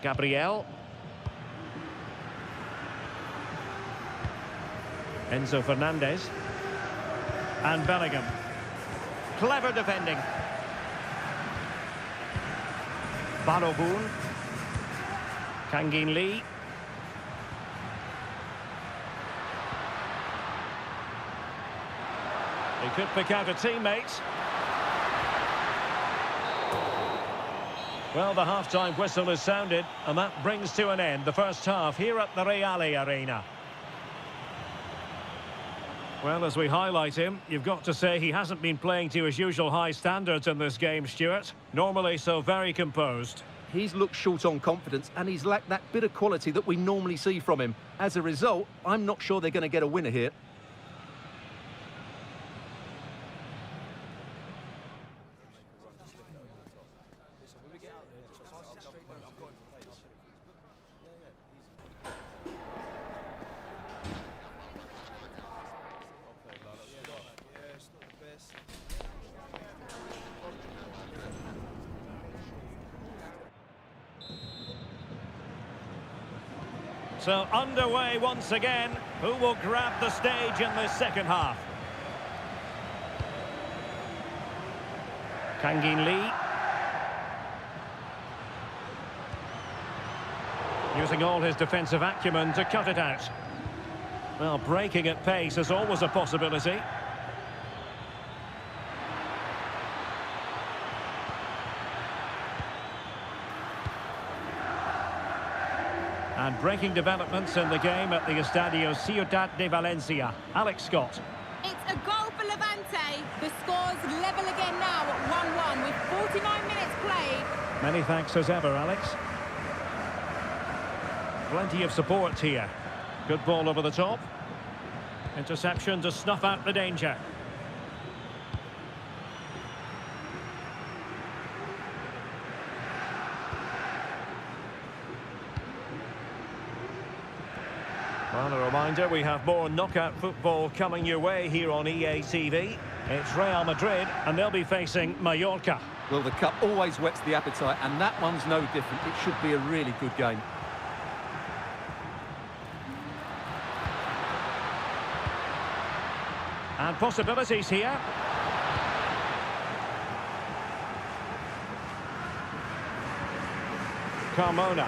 Gabriel. Enzo Fernandez. And Bellingham. Clever defending. Balogun. Kangin Lee. He could pick out a teammate. Well, the half-time whistle is sounded, and that brings to an end the first half here at the Real Arena. Well, as we highlight him, you've got to say he hasn't been playing to his usual high standards in this game, Stuart. Normally so very composed. He's looked short on confidence, and he's lacked that bit of quality that we normally see from him. As a result, I'm not sure they're going to get a winner here. So underway once again. Who will grab the stage in this second half? Kangin Lee. Using all his defensive acumen to cut it out. Well, breaking at pace is always a possibility. And breaking developments in the game at the Estadio Ciudad de Valencia. Alex Scott. It's a goal for Levante. The score's level again now at 1-1 with 49 minutes played. Many thanks as ever, Alex. Plenty of support here. Good ball over the top. Interception to snuff out the danger. Well, a reminder, we have more knockout football coming your way here on EA TV. It's Real Madrid, and they'll be facing Mallorca. Well, the cup always whets the appetite, and that one's no different. It should be a really good game. And possibilities here. Carmona.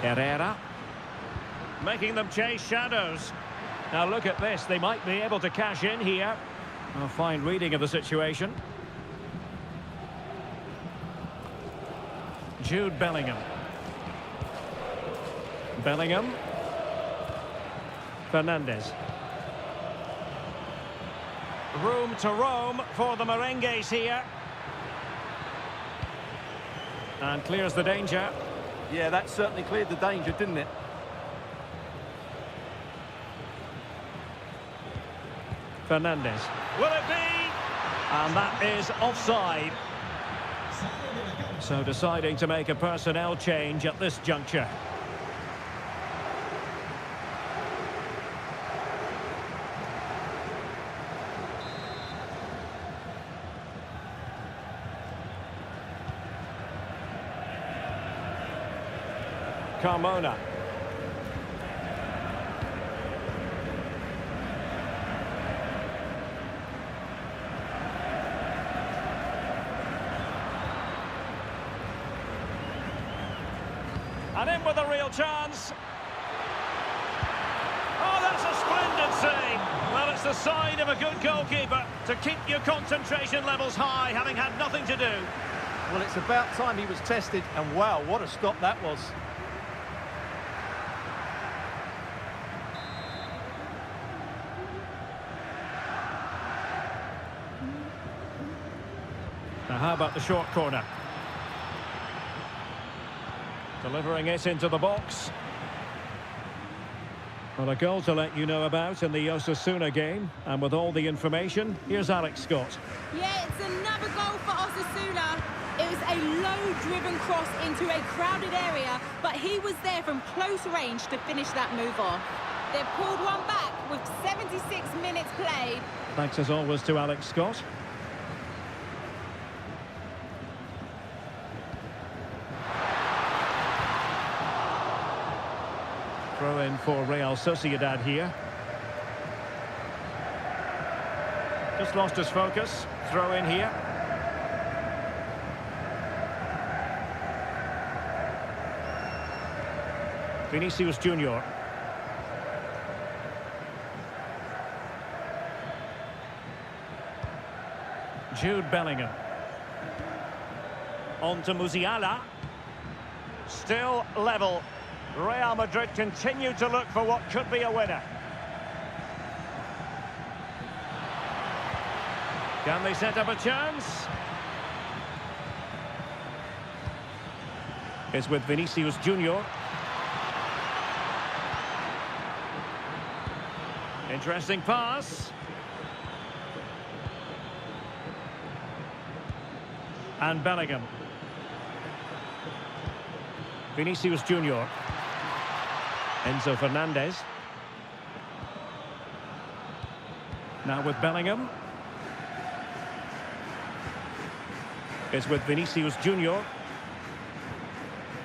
Herrera. Making them chase shadows. Now look at this, they might be able to cash in here. A fine reading of the situation. Jude Bellingham. Bellingham. Fernandez. Room to roam for the merengues here. And clears the danger. Yeah, that certainly cleared the danger, didn't it? Fernandez. Will it be? And that is offside. So deciding to make a personnel change at this juncture. Carmona. And in with a real chance. Oh, that's a splendid save. Well, it's the sign of a good goalkeeper to keep your concentration levels high, having had nothing to do. Well, it's about time he was tested, and wow, what a stop that was. Now, how about the short corner? Delivering it into the box. Well, a goal to let you know about in the Osasuna game. And with all the information, here's Alex Scott. Yeah, it's another goal for Osasuna. It was a low-driven cross into a crowded area, but he was there from close range to finish that move off. They've pulled one back with 76 minutes played. Thanks as always to Alex Scott. Throw in for Real Sociedad here. Just lost his focus. Throw in here. Vinicius Junior. Jude Bellingham. On to Musiala. Still level. Real Madrid continue to look for what could be a winner. Can they set up a chance? It's with Vinicius Junior. Interesting pass. And Bellingham. Vinicius Junior. Enzo Fernandez. Now with Bellingham. It's with Vinicius Junior.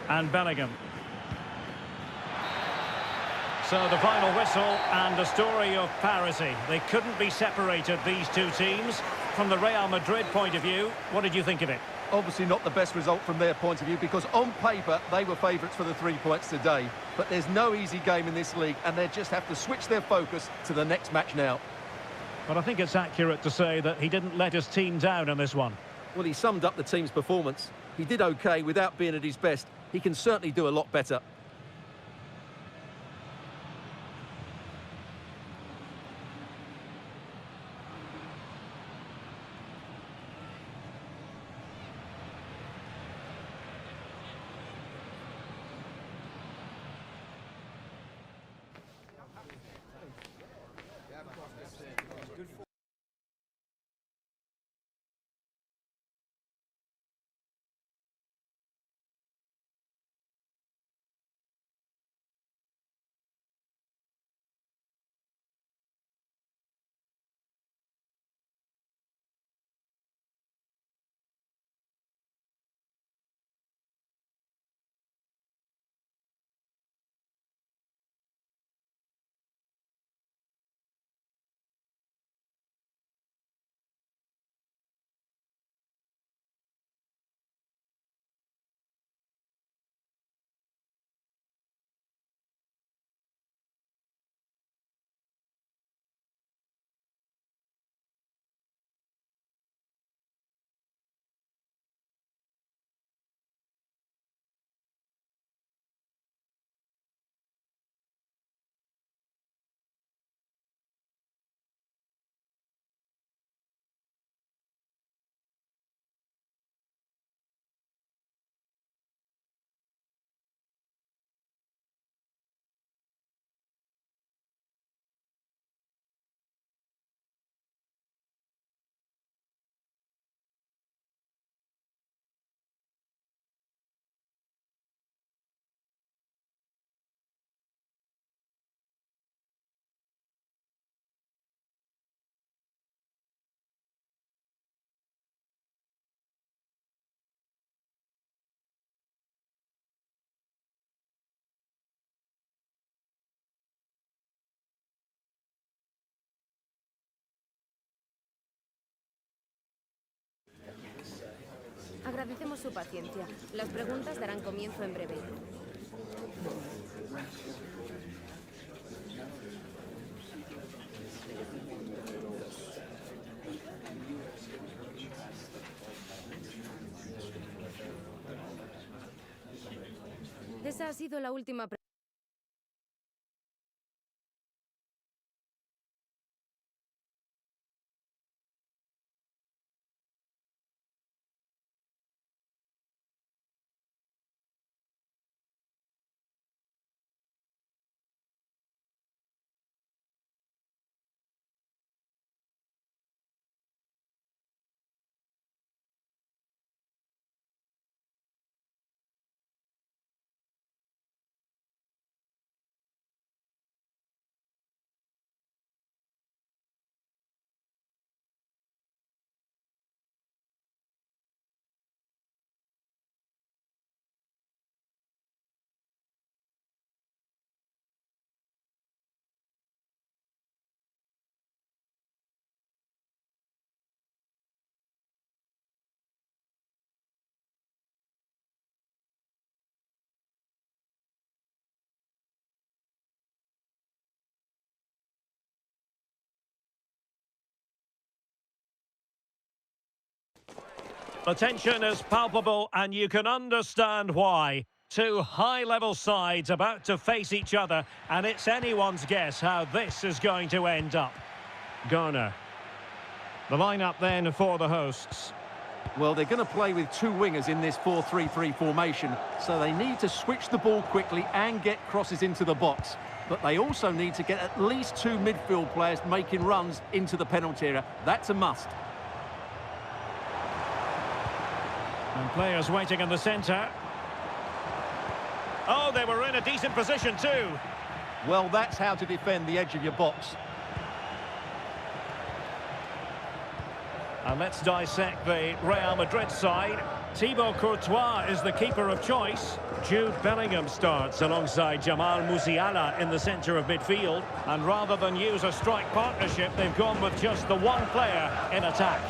And Bellingham. So the final whistle and a story of parity. They couldn't be separated, these two teams. From the Real Madrid point of view, what did you think of it? Obviously not the best result from their point of view, because on paper they were favourites for the 3 points today. But there's no easy game in this league, and they just have to switch their focus to the next match now. But I think it's accurate to say that he didn't let his team down in this one. Well, he summed up the team's performance. He did okay without being at his best. He can certainly do a lot better. Agradecemos su paciencia. Las preguntas darán comienzo en breve. Esa ha sido la última pregunta. The tension is palpable, and you can understand why. Two high-level sides about to face each other, and it's anyone's guess how this is going to end up. Garner. The lineup then for the hosts. Well, they're going to play with two wingers in this 4-3-3 formation, so they need to switch the ball quickly and get crosses into the box. But they also need to get at least two midfield players making runs into the penalty area. That's a must. And players waiting in the centre. Oh, they were in a decent position too. Well, that's how to defend the edge of your box. And let's dissect the Real Madrid side. Thibaut Courtois is the keeper of choice. Jude Bellingham starts alongside Jamal Musiala in the centre of midfield. And rather than use a strike partnership, they've gone with just the one player in attack.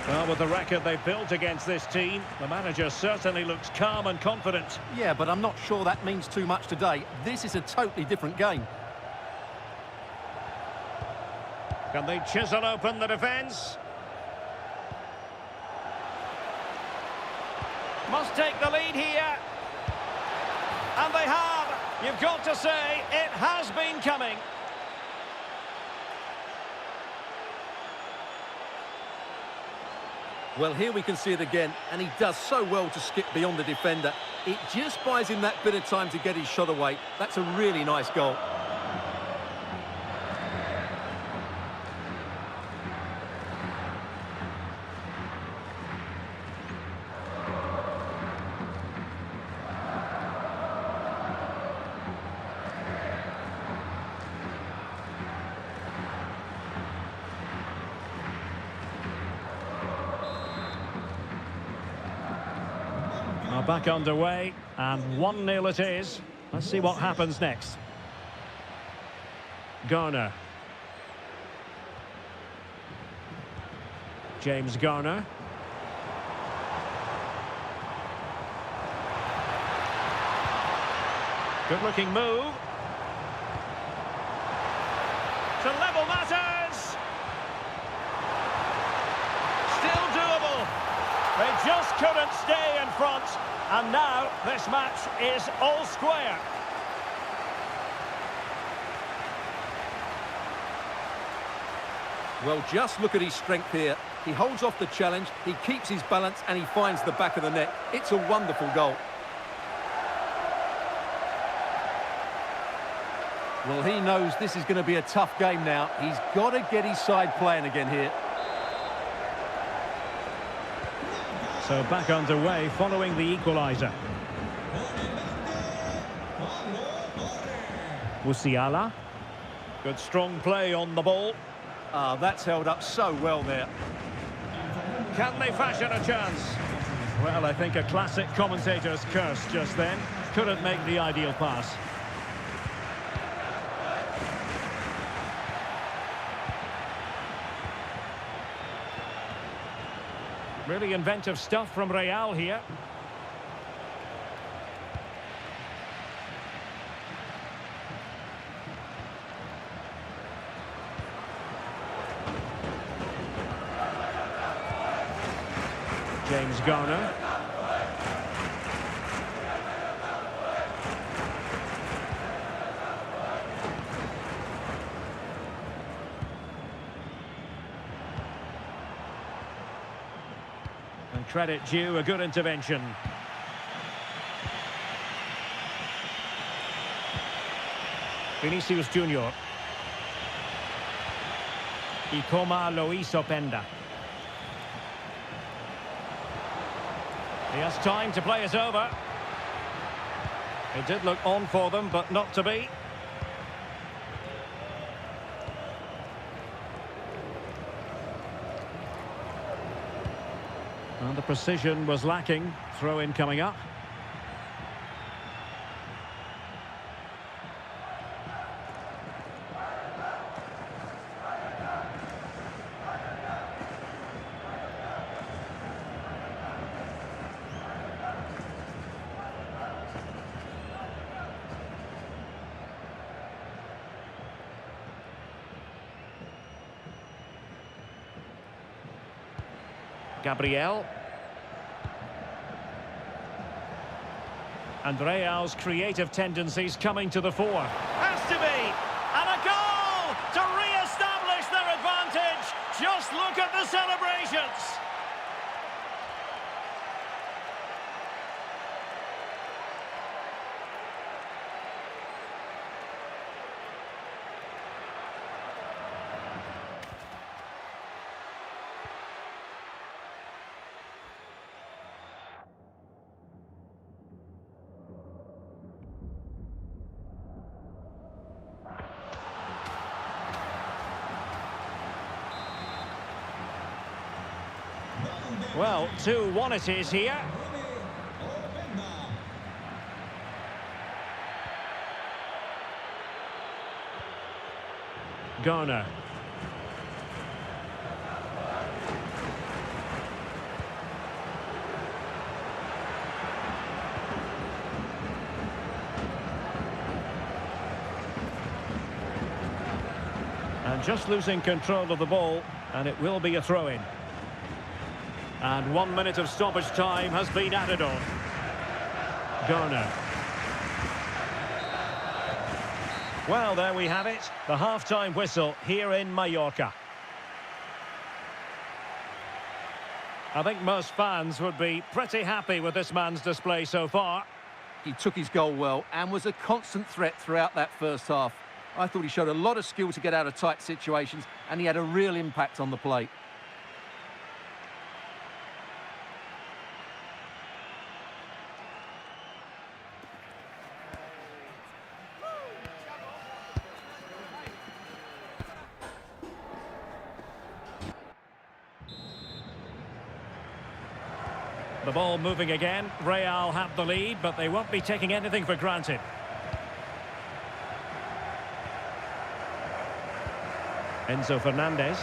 Well, with the record they've built against this team, the manager certainly looks calm and confident. Yeah, but I'm not sure that means too much today. This is a totally different game. Can they chisel open the defence? Must take the lead here. And they have. You've got to say, it has been coming. Well, here we can see it again, and he does so well to skip beyond the defender. It just buys him that bit of time to get his shot away. That's a really nice goal. Back underway, and 1-0 it is. Let's see what happens next. Garner. James Garner. Good-looking move. To level matters. Still doable. They just couldn't stay in front. And now this match is all square. Well, just look at his strength here. He holds off the challenge, he keeps his balance, and he finds the back of the net. It's a wonderful goal. Well, he knows this is going to be a tough game now. He's got to get his side playing again here. So back underway following the equaliser. Musiala. Good strong play on the ball. That's held up so well there. Can they fashion a chance? Well, I think a classic commentator's curse just then. Couldn't make the ideal pass. Really inventive stuff from Real here. James Garner. And credit due, a good intervention. Vinicius Junior. Y coma lo hizo Penda. He has time to play it over. It did look on for them, but not to be. And the precision was lacking. Throw-in coming up. Gabriel. And Real's creative tendencies coming to the fore. Has to be! And a goal to re-establish their advantage! Just look at the celebrations! Well, 2-1 it is here. Garner. And just losing control of the ball, and it will be a throw-in. And 1 minute of stoppage time has been added on. Garner. Well, there we have it. The half-time whistle here in Mallorca. I think most fans would be pretty happy with this man's display so far. He took his goal well and was a constant threat throughout that first half. I thought he showed a lot of skill to get out of tight situations, and he had a real impact on the play. The ball moving again. Real have the lead, but they won't be taking anything for granted. Enzo Fernandez.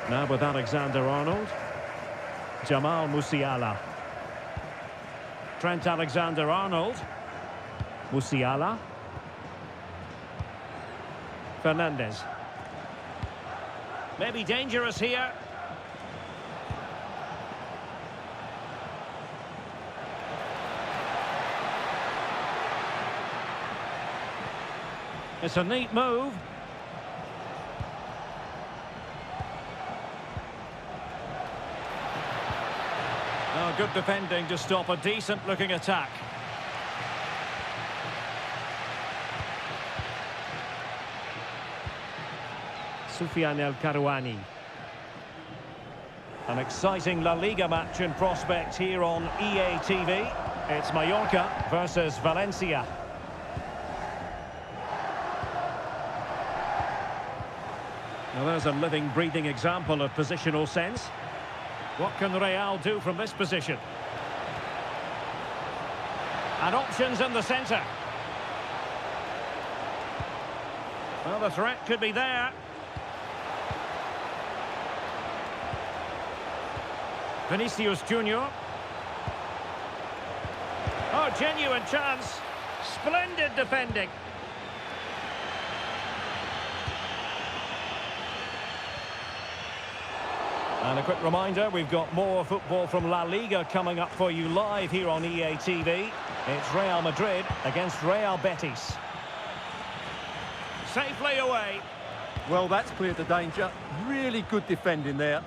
Now with Alexander-Arnold. Jamal Musiala. Trent Alexander-Arnold. Musiala. Fernandez. Maybe dangerous here. It's a neat move. Oh, good defending to stop a decent-looking attack. Soufiane El Karouani. An exciting La Liga match in prospect here on EA TV. It's Mallorca versus Valencia. Now there's a living, breathing example of positional sense. What can Real do from this position? And options in the centre. Well, the threat could be there. Vinicius Junior. Oh, genuine chance. Splendid defending. And a quick reminder, we've got more football from La Liga coming up for you live here on EA TV. It's Real Madrid against Real Betis. Safely away. Well, that's cleared the danger. Really good defending there.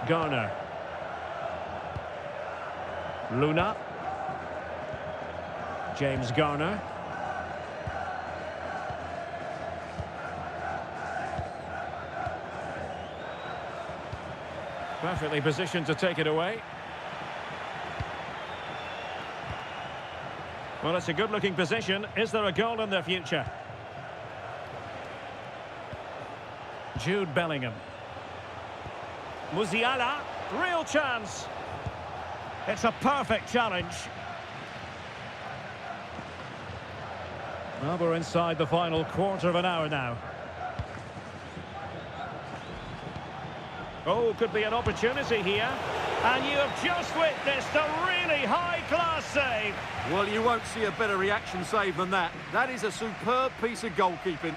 Garner. Luna. James Garner. Perfectly positioned to take it away. Well, it's a good-looking position. Is there a goal in the future? Jude Bellingham. Musiala, real chance. It's a perfect challenge. Well, we're inside the final quarter of an hour now. Oh, could be an opportunity here. And you have just witnessed a really high-class save. Well, you won't see a better reaction save than that. That is a superb piece of goalkeeping.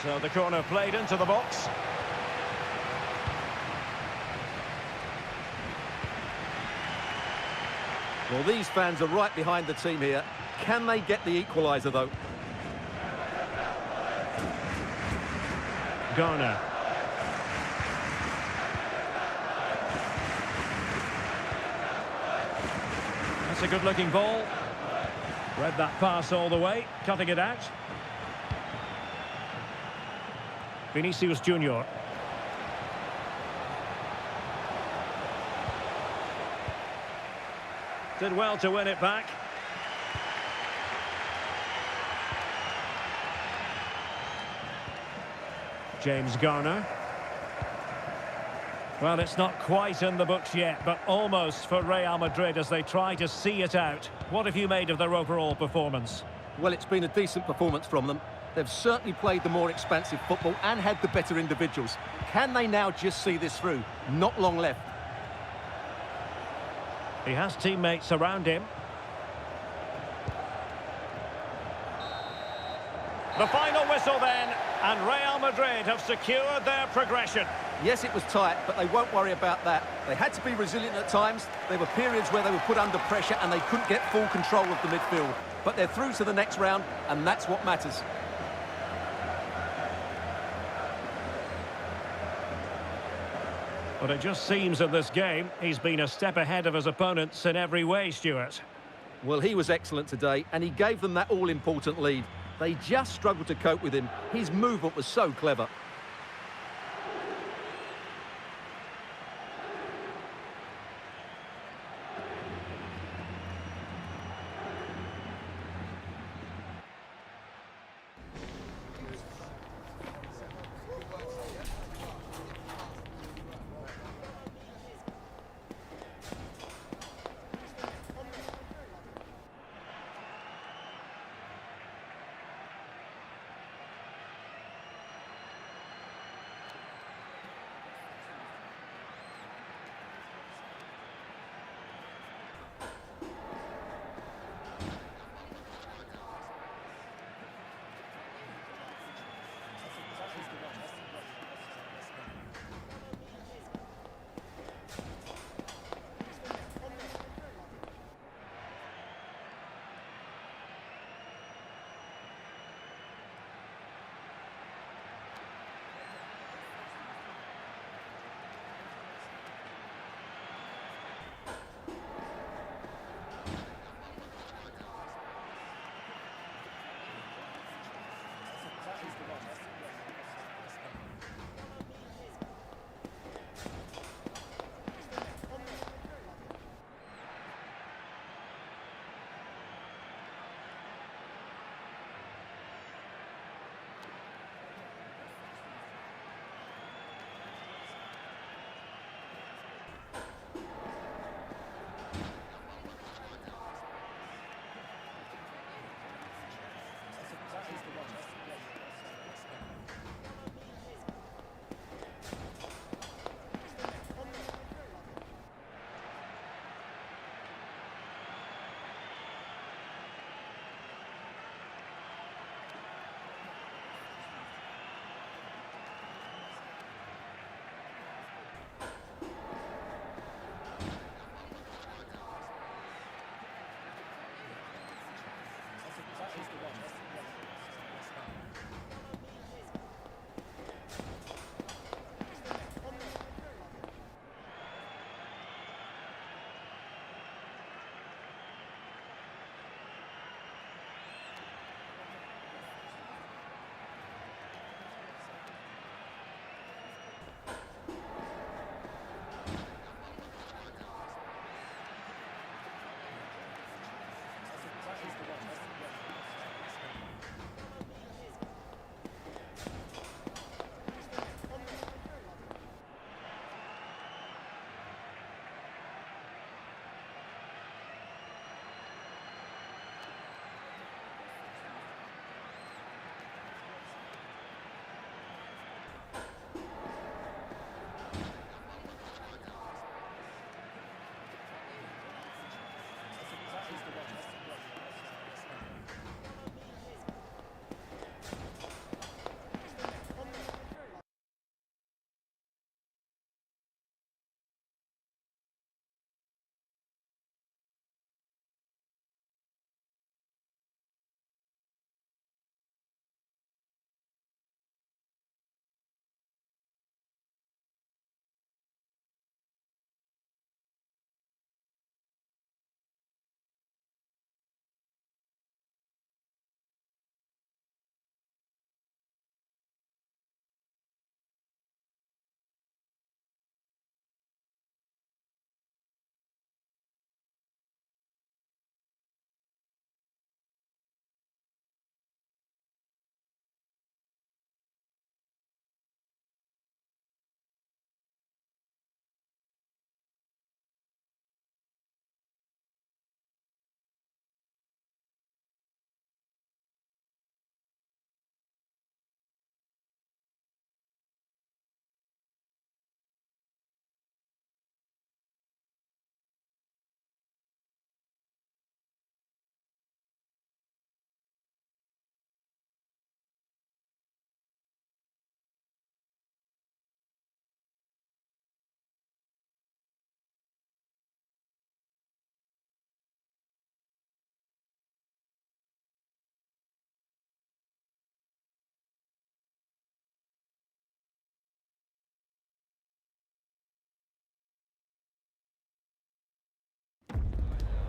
So the corner played into the box. Well, these fans are right behind the team here. Can they get the equaliser, though? Garner. That's a good-looking ball. Read that pass all the way, cutting it out. Vinicius Junior. Did well to win it back. James Garner. Well, it's not quite in the books yet, but almost for Real Madrid as they try to see it out. What have you made of their overall performance? Well, it's been a decent performance from them. They've certainly played the more expansive football and had the better individuals. Can they now just see this through? Not long left. He has teammates around him. The final whistle then, and Real Madrid have secured their progression. Yes, it was tight, but they won't worry about that. They had to be resilient at times. There were periods where they were put under pressure and they couldn't get full control of the midfield. But they're through to the next round, and that's what matters. But it just seems in this game, he's been a step ahead of his opponents in every way, Stuart. Well, he was excellent today, and he gave them that all-important lead. They just struggled to cope with him. His movement was so clever.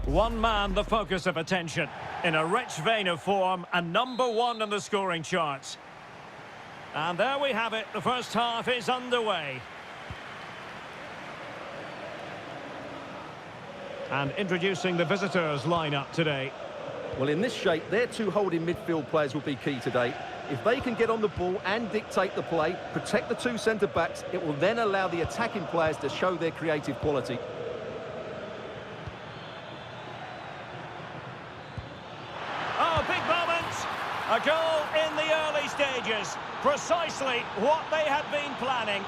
One man the focus of attention. In a rich vein of form and #1 in the scoring charts. And there we have it. The first half is underway. And introducing the visitors lineup today. Well, in this shape, their two holding midfield players will be key today. If they can get on the ball and dictate the play, protect the two centre-backs, it will then allow the attacking players to show their creative quality. Oh, big moment! A goal in the early stages. Precisely what they had been planning.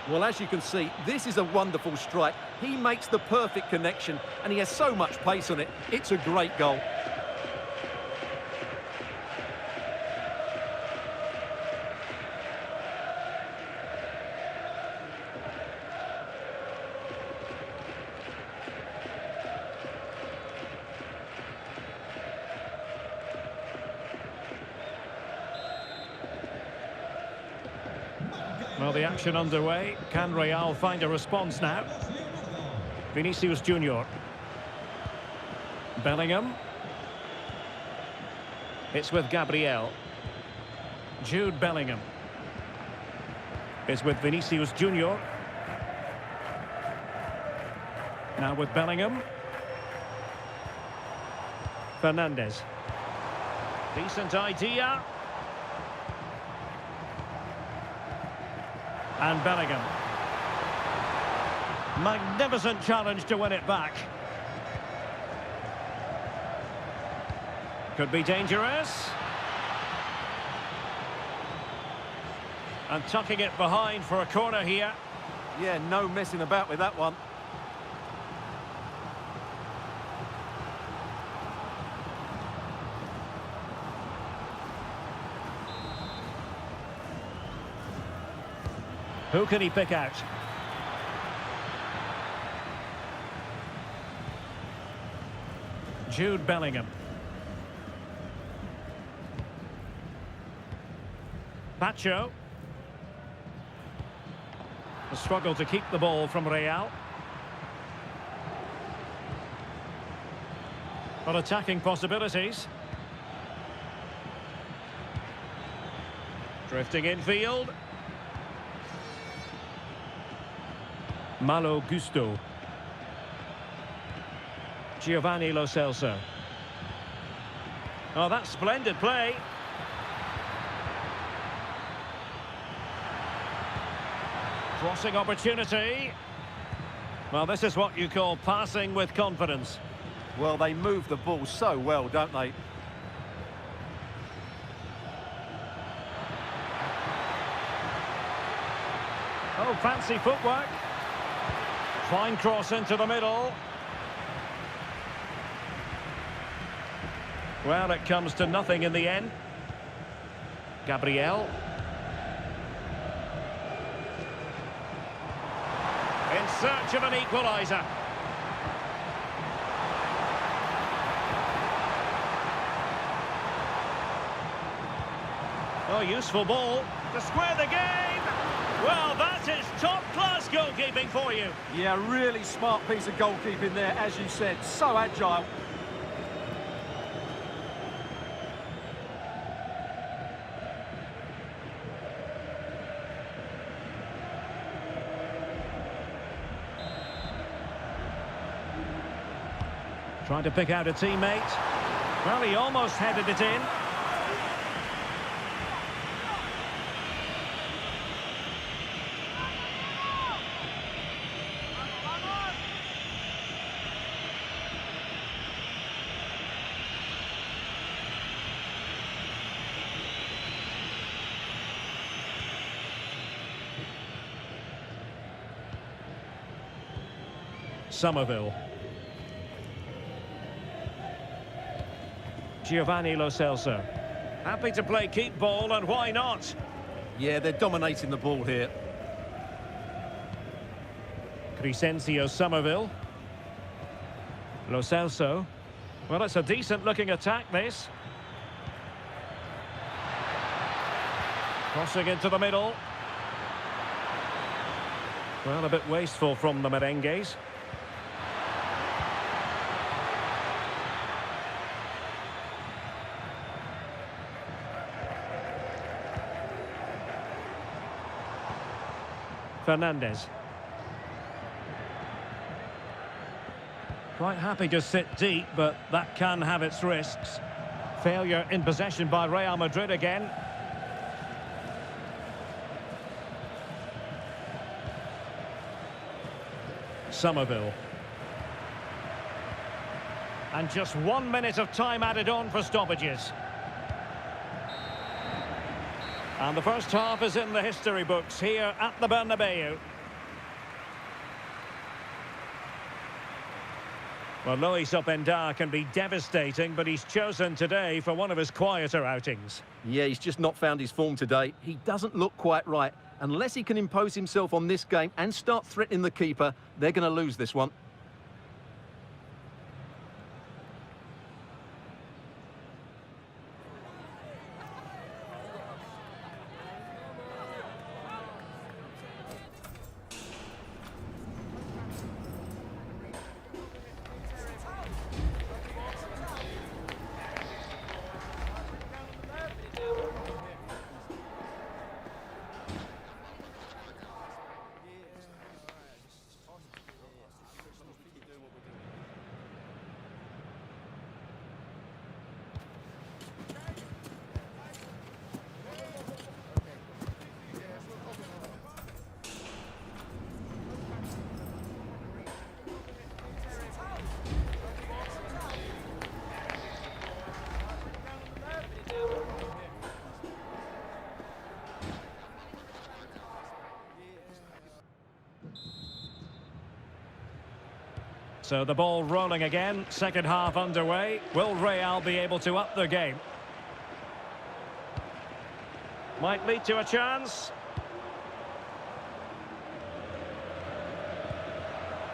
Well, as you can see, this is a wonderful strike. He makes the perfect connection, and he has so much pace on it. It's a great goal. Well, the action underway. Can Real find a response now? Vinicius Junior. Bellingham. It's with Gabriel. Jude Bellingham. It's with Vinicius Junior. Now with Bellingham. Fernandez. Decent idea. And Bellingham. Magnificent challenge to win it back. Could be dangerous. And tucking it behind for a corner here. Yeah, no messing about with that one. Who can he pick out? Jude Bellingham. Pacho. The struggle to keep the ball from Real. But attacking possibilities. Drifting infield. Malo Gusto. Giovanni Lo Celso. Oh, that's splendid play. Crossing opportunity. Well, this is what you call passing with confidence. Well, they move the ball so well, don't they? Oh, fancy footwork. Fine cross into the middle. Well, it comes to nothing in the end. Gabriel. In search of an equaliser. Oh, useful ball to square the game. Well, that is top-class goalkeeping for you. Yeah, really smart piece of goalkeeping there, as you said. So agile. Trying to pick out a teammate. Well, he almost headed it in. Somerville. Giovanni Lo Celso. Happy to play keep ball, and why not? Yeah, they're dominating the ball here. Crescencio Somerville. Lo Celso. Well, it's a decent-looking attack, this. Crossing into the middle. Well, a bit wasteful from the merengues. Fernandez. Quite happy to sit deep, but that can have its risks. Failure in possession by Real Madrid again. Somerville. And just 1 minute of time added on for stoppages. And the first half is in the history books here at the Bernabeu. Well, Luis Openda can be devastating, but he's chosen today for one of his quieter outings. Yeah, he's just not found his form today. He doesn't look quite right. Unless he can impose himself on this game and start threatening the keeper, they're going to lose this one. So the ball rolling again, second half underway. Will Real be able to up their game? Might lead to a chance.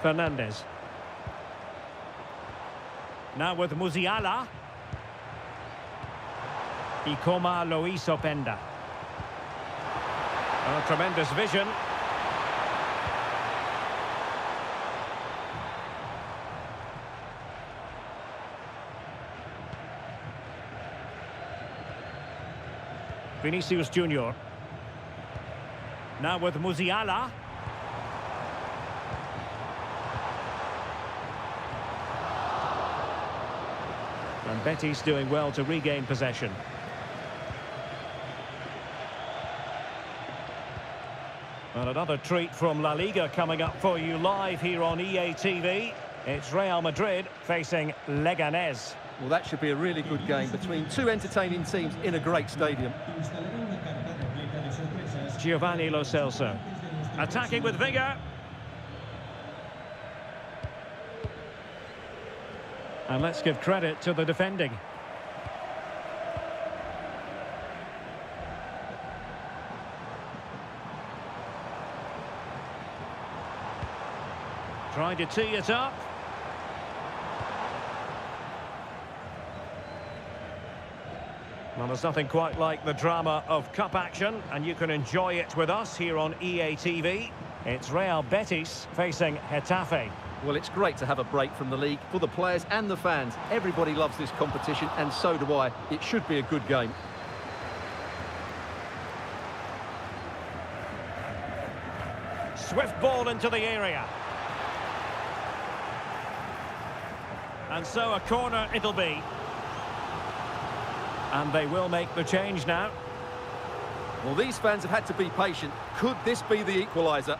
Fernandez. Now with Musiala. Ikoma Luis Openda. Oh, tremendous vision. Vinicius Junior. Now with Musiala. And Betis doing well to regain possession. And another treat from La Liga coming up for you live here on EA TV. It's Real Madrid facing Leganés. Well, that should be a really good game between two entertaining teams in a great stadium. Giovanni Lo Celso. Attacking with vigour. And let's give credit to the defending. Trying to tee it up. Well, there's nothing quite like the drama of cup action, and you can enjoy it with us here on EA TV. It's Real Betis facing Getafe. Well, it's great to have a break from the league for the players and the fans. Everybody loves this competition, and so do I. It should be a good game. Swift ball into the area. And so a corner it'll be. And they will make the change now. Well, these fans have had to be patient. Could this be the equaliser?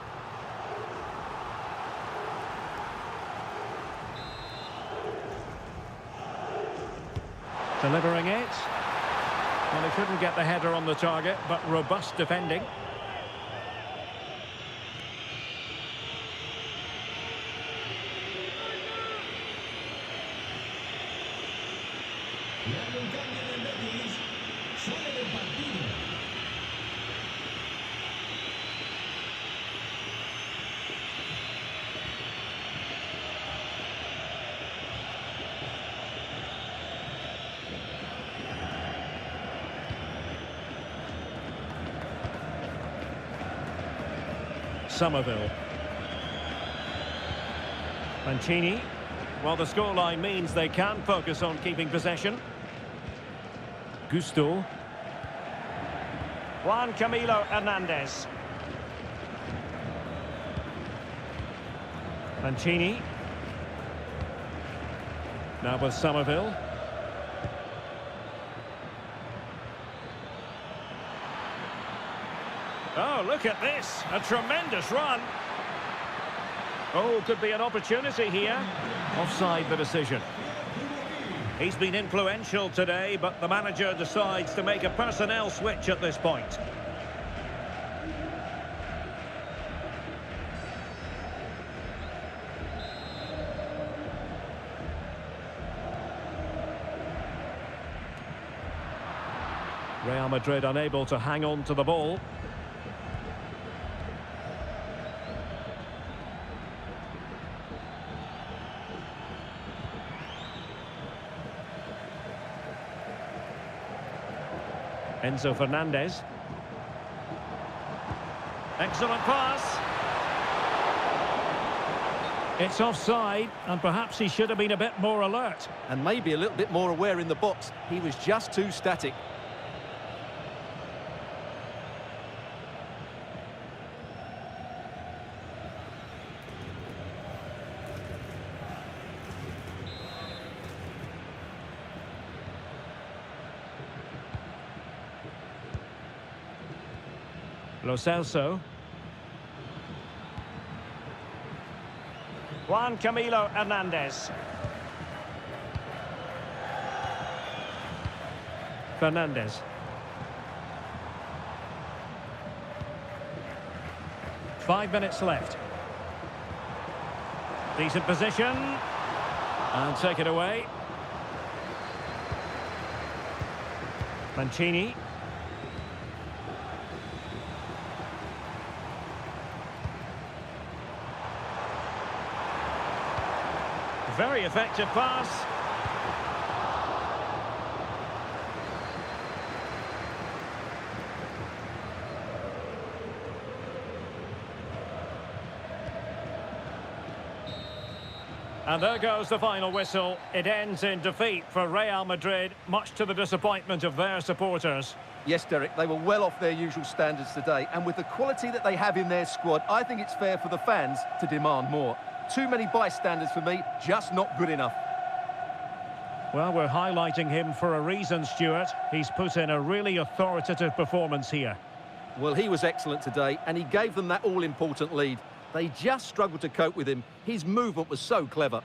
Delivering it. Well, he couldn't get the header on the target, but robust defending. Somerville. Mancini. Well, the scoreline means they can focus on keeping possession. Gusto. Juan Camilo Hernandez. Mancini. Now with Somerville. Oh, look at this. A tremendous run. Oh, could be an opportunity here. Offside the decision. He's been influential today, but the manager decides to make a personnel switch at this point. Real Madrid unable to hang on to the ball. Enzo Fernandez. Excellent pass. It's offside, and perhaps he should have been a bit more alert. And maybe a little bit more aware in the box. He was just too static. Lo Celso. Juan Camilo Hernandez. Fernandez. Five minutes left. Decent position. And take it away. Mancini. Very effective pass. And there goes the final whistle. It ends in defeat for Real Madrid, much to the disappointment of their supporters. Yes, Derek, they were well off their usual standards today, and with the quality that they have in their squad, I think it's fair for the fans to demand more. Too many bystanders for me, just not good enough. Well, we're highlighting him for a reason, Stuart. He's put in a really authoritative performance here. Well, he was excellent today, and he gave them that all-important lead. They just struggled to cope with him. His movement was so clever.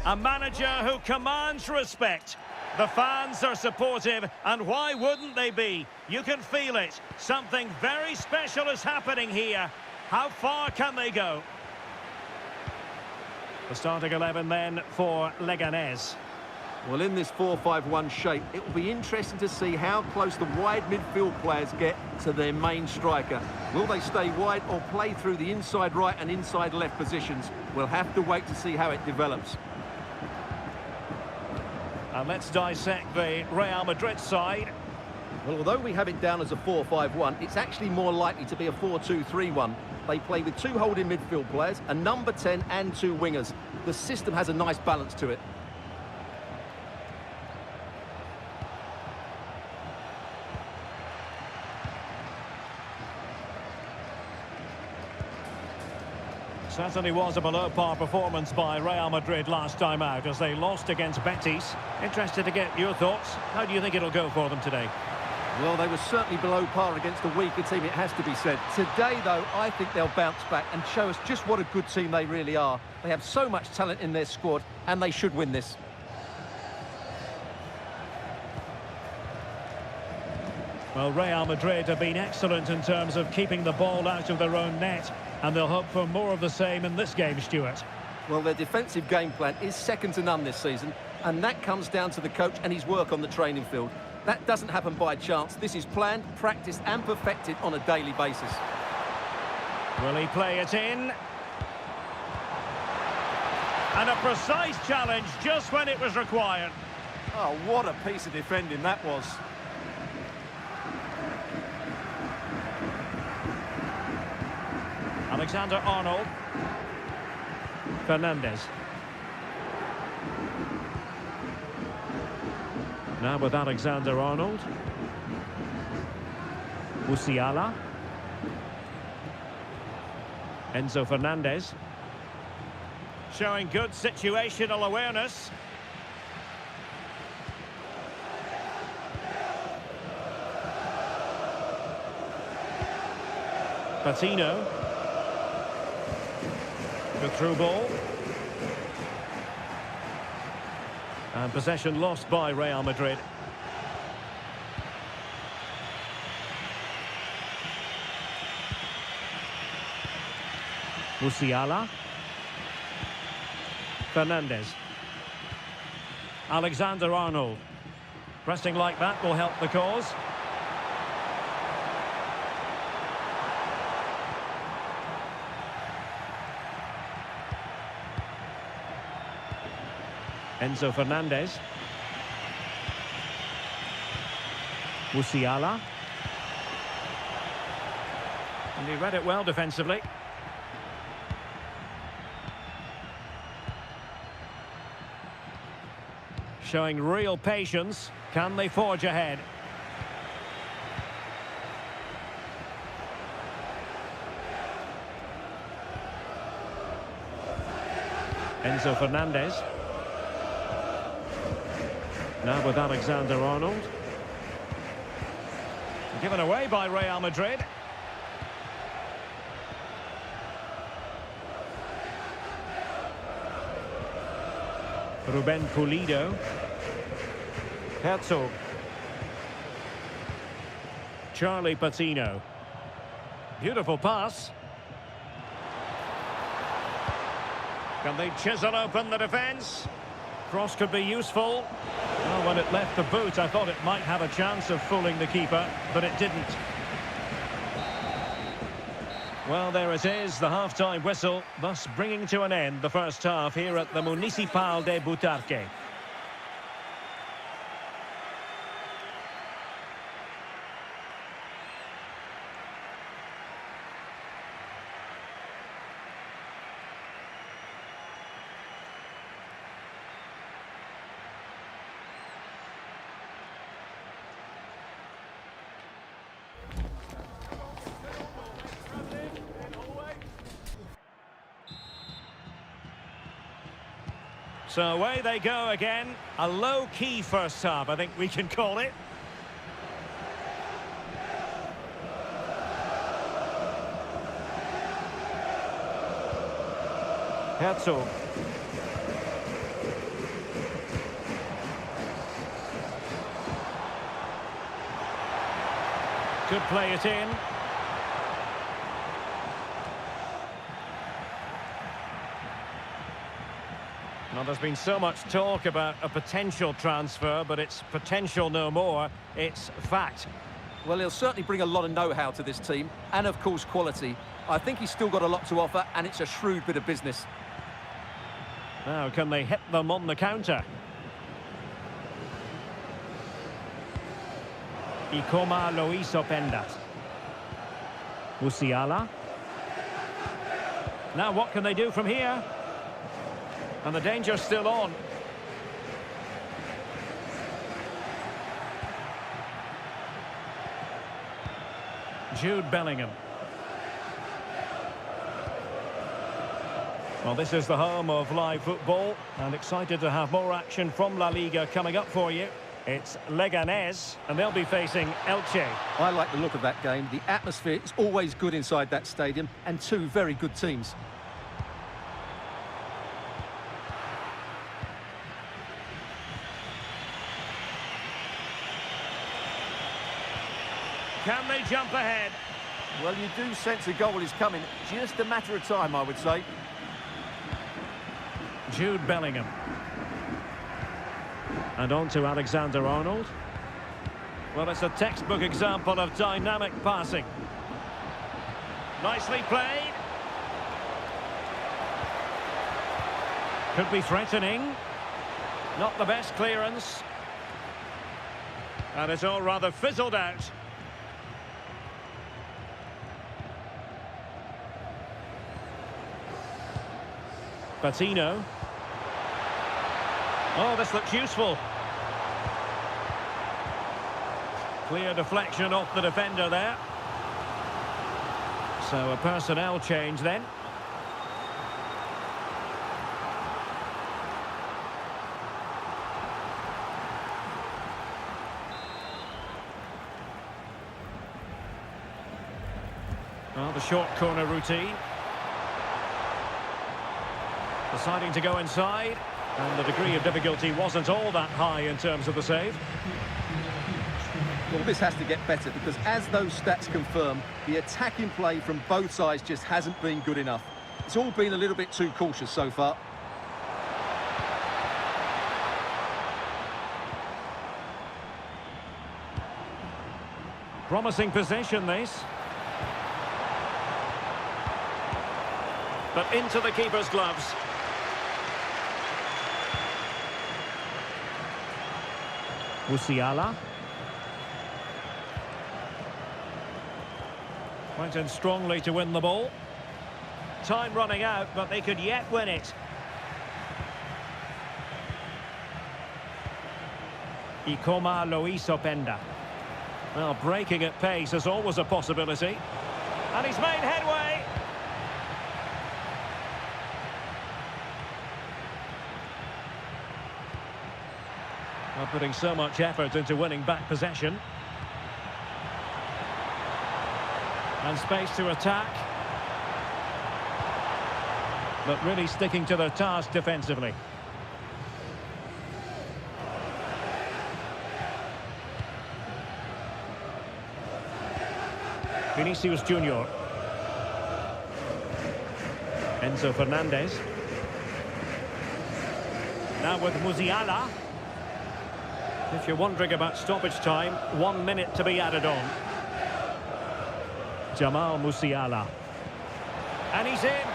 A manager who commands respect. The fans are supportive, and why wouldn't they be? You can feel it. Something very special is happening here. How far can they go? The starting 11 then for Leganés. Well, in this 4-5-1 shape, it will be interesting to see how close the wide midfield players get to their main striker. Will they stay wide or play through the inside right and inside left positions? We'll have to wait to see how it develops. And let's dissect the Real Madrid side. Well, although we have it down as a 4-5-1, it's actually more likely to be a 4-2-3-1. They play with 2 holding midfield players, a number 10 and 2 wingers. The system has a nice balance to it. Certainly was a below-par performance by Real Madrid last time out as they lost against Betis. Interested to get your thoughts. How do you think it'll go for them today? Well, they were certainly below par against a weaker team, it has to be said. Today, though, I think they'll bounce back and show us just what a good team they really are. They have so much talent in their squad, and they should win this. Well, Real Madrid have been excellent in terms of keeping the ball out of their own net, and they'll hope for more of the same in this game, Stuart. Well, their defensive game plan is second to none this season, and that comes down to the coach and his work on the training field. That doesn't happen by chance. This is planned, practiced and perfected on a daily basis. Will he play it in? And a precise challenge just when it was required. Oh, what a piece of defending that was. Alexander-Arnold. Fernandes. Now with Alexander-Arnold. Musiala. Enzo Fernandez. Showing good situational awareness. Patino. The through ball. And possession lost by Real Madrid. Musiala. Fernandes. Alexander-Arnold. Pressing like that will help the cause. Enzo Fernandez. Musiala. And he read it well defensively. Showing real patience. Can they forge ahead? Enzo Fernandez. Now with Alexander-Arnold. Given away by Real Madrid. Ruben Pulido. Herzog. Charlie Patino. Beautiful pass. Can they chisel open the defence? Cross could be useful. Well, when it left the boot, I thought it might have a chance of fooling the keeper, but it didn't. Well, there it is, the half-time whistle, thus bringing to an end the first half here at the Municipal de Butarque. So away they go again. A low-key first half, I think we can call it. Herzog. Could play it in. Well, there's been so much talk about a potential transfer, but it's potential no more. It's fact. Well, he'll certainly bring a lot of know-how to this team, and of course quality. I think he's still got a lot to offer, and it's a shrewd bit of business. Now, can they hit them on the counter? Ikoma Luis Openda. Musiala. Now, what can they do from here? And the danger's still on. Jude Bellingham. Well, this is the home of live football, and excited to have more action from La Liga coming up for you. It's Leganés, and they'll be facing Elche. I like the look of that game. The atmosphere is always good inside that stadium, and two very good teams. Can they jump ahead? Well, you do sense a goal is coming. Just a matter of time, I would say. Jude Bellingham. And on to Alexander-Arnold. Well, it's a textbook example of dynamic passing. Nicely played. Could be threatening. Not the best clearance. And it's all rather fizzled out. Patino. Oh, this looks useful. Clear deflection off the defender there. So a personnel change then. Well, the short corner routine. Deciding to go inside, and the degree of difficulty wasn't all that high in terms of the save. Well, this has to get better, because as those stats confirm, the attacking play from both sides just hasn't been good enough. It's all been a little bit too cautious so far. Promising possession, this. But into the keeper's gloves. Musiala. Went in strongly to win the ball. Time running out, but they could yet win it. Ikoma Luis Openda. Well, breaking at pace is always a possibility. And he's made headway. Well, putting so much effort into winning back possession. And space to attack. But really sticking to their task defensively. Vinicius Junior. Enzo Fernandez. Now with Musiala. If you're wondering about stoppage time, 1 minute to be added on. Jamal Musiala. And he's in.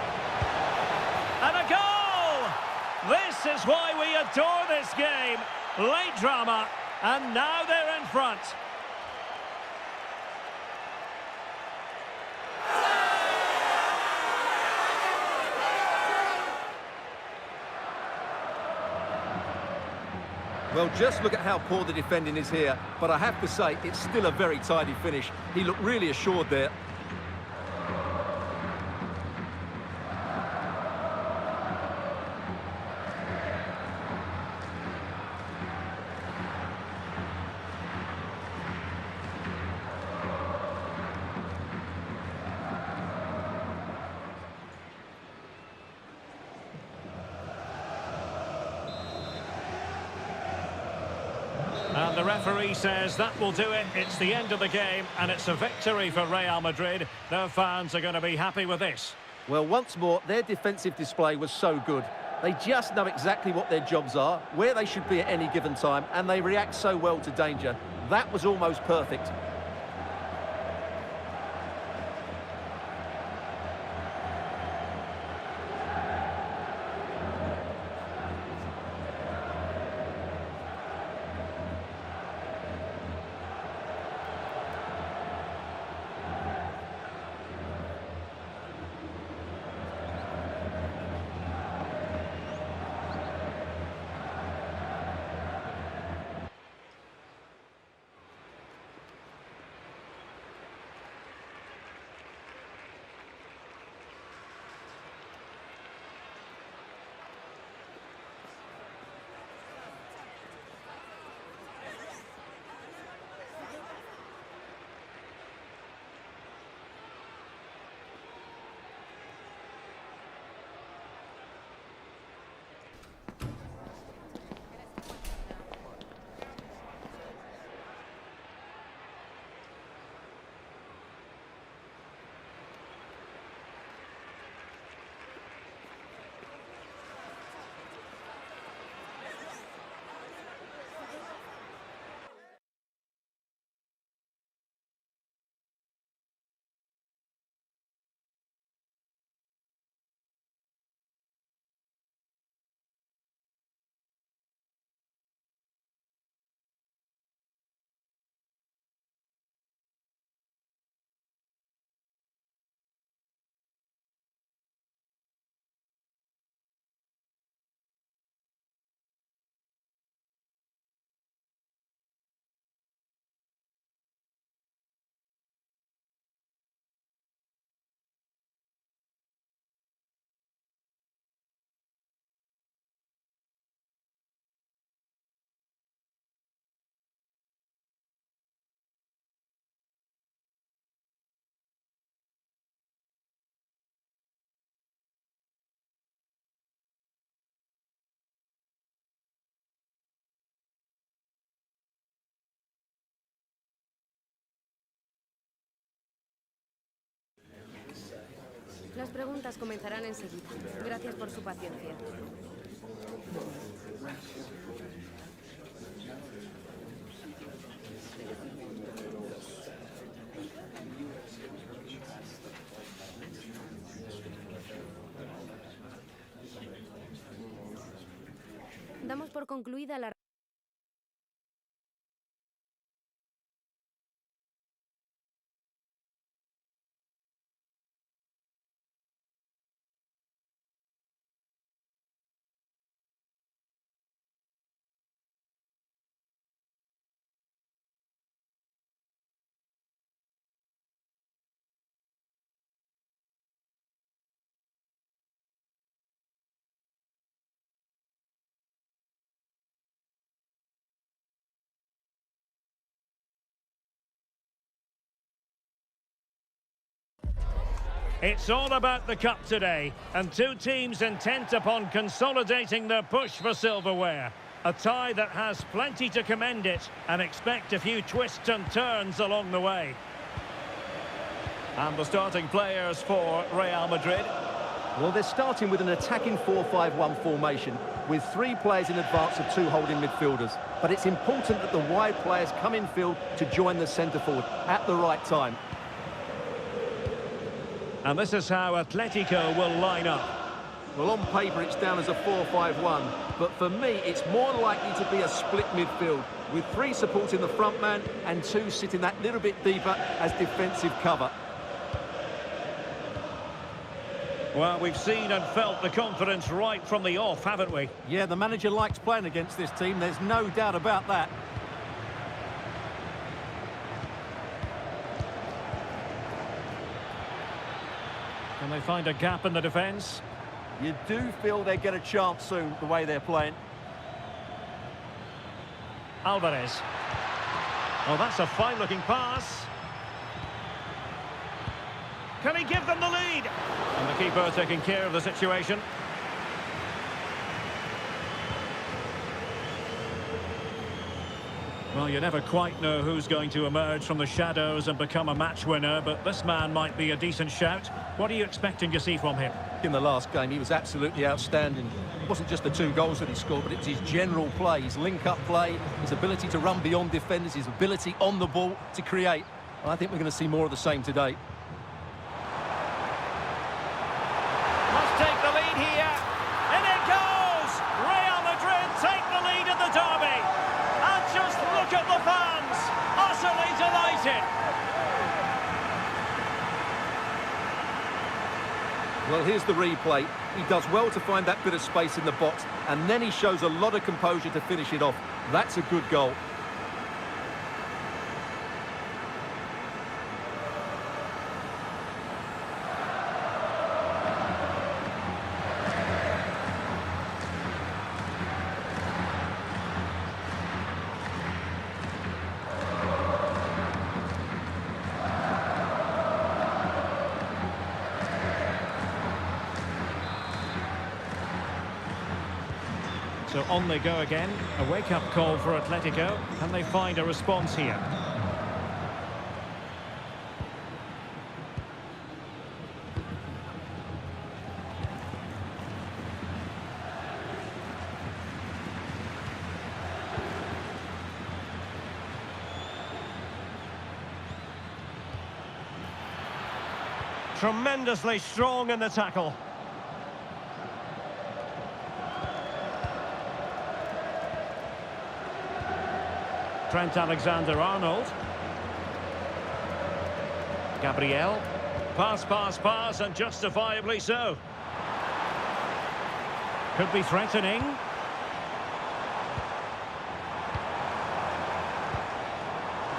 And a goal! This is why we adore this game. Late drama, and now they're in front. Well, just look at how poor the defending is here. But I have to say, it's still a very tidy finish. He looked really assured there. And And the referee says that will do it. It's the end of the game, and it's a victory for Real Madrid. Their fans are going to be happy with this. Well, once more, their defensive display was so good. They just know exactly what their jobs are, where they should be at any given time, and they react so well to danger. That was almost perfect. Las preguntas comenzarán enseguida. Gracias por su paciencia. Damos por concluida la... It's all about the cup today, and two teams intent upon consolidating their push for silverware. A tie that has plenty to commend it, and expect a few twists and turns along the way. And the starting players for Real Madrid. Well, they're starting with an attacking 4-5-1 formation, with 3 players in advance of 2 holding midfielders. But it's important that the wide players come in field to join the centre forward at the right time. And this is how Atletico will line up. Well, on paper, it's down as a 4-5-1, but for me, it's more likely to be a split midfield, with 3 supporting the front man and 2 sitting that little bit deeper as defensive cover. Well, we've seen and felt the confidence right from the off, haven't we? Yeah, the manager likes playing against this team, there's no doubt about that. Can they find a gap in the defence? You do feel they get a chance soon, the way they're playing. Alvarez. Oh, that's a fine-looking pass. Can he give them the lead? And the keeper taking care of the situation. Well, you never quite know who's going to emerge from the shadows and become a match winner, but this man might be a decent shout. What are you expecting to see from him? In the last game, he was absolutely outstanding. It wasn't just the 2 goals that he scored, but it was his general play, his link-up play, his ability to run beyond defenders, his ability on the ball to create. And I think we're going to see more of the same today. Must take the lead here. And it goes! Real Madrid take the lead in the derby. And just look at the fans, utterly delighted. Well, here's the replay. He does well to find that bit of space in the box, and then he shows a lot of composure to finish it off. That's a good goal. So on they go again, a wake-up call for Atletico, and they find a response here. Tremendously strong in the tackle. Trent Alexander-Arnold. Gabriel. Pass, and justifiably so. Could be threatening.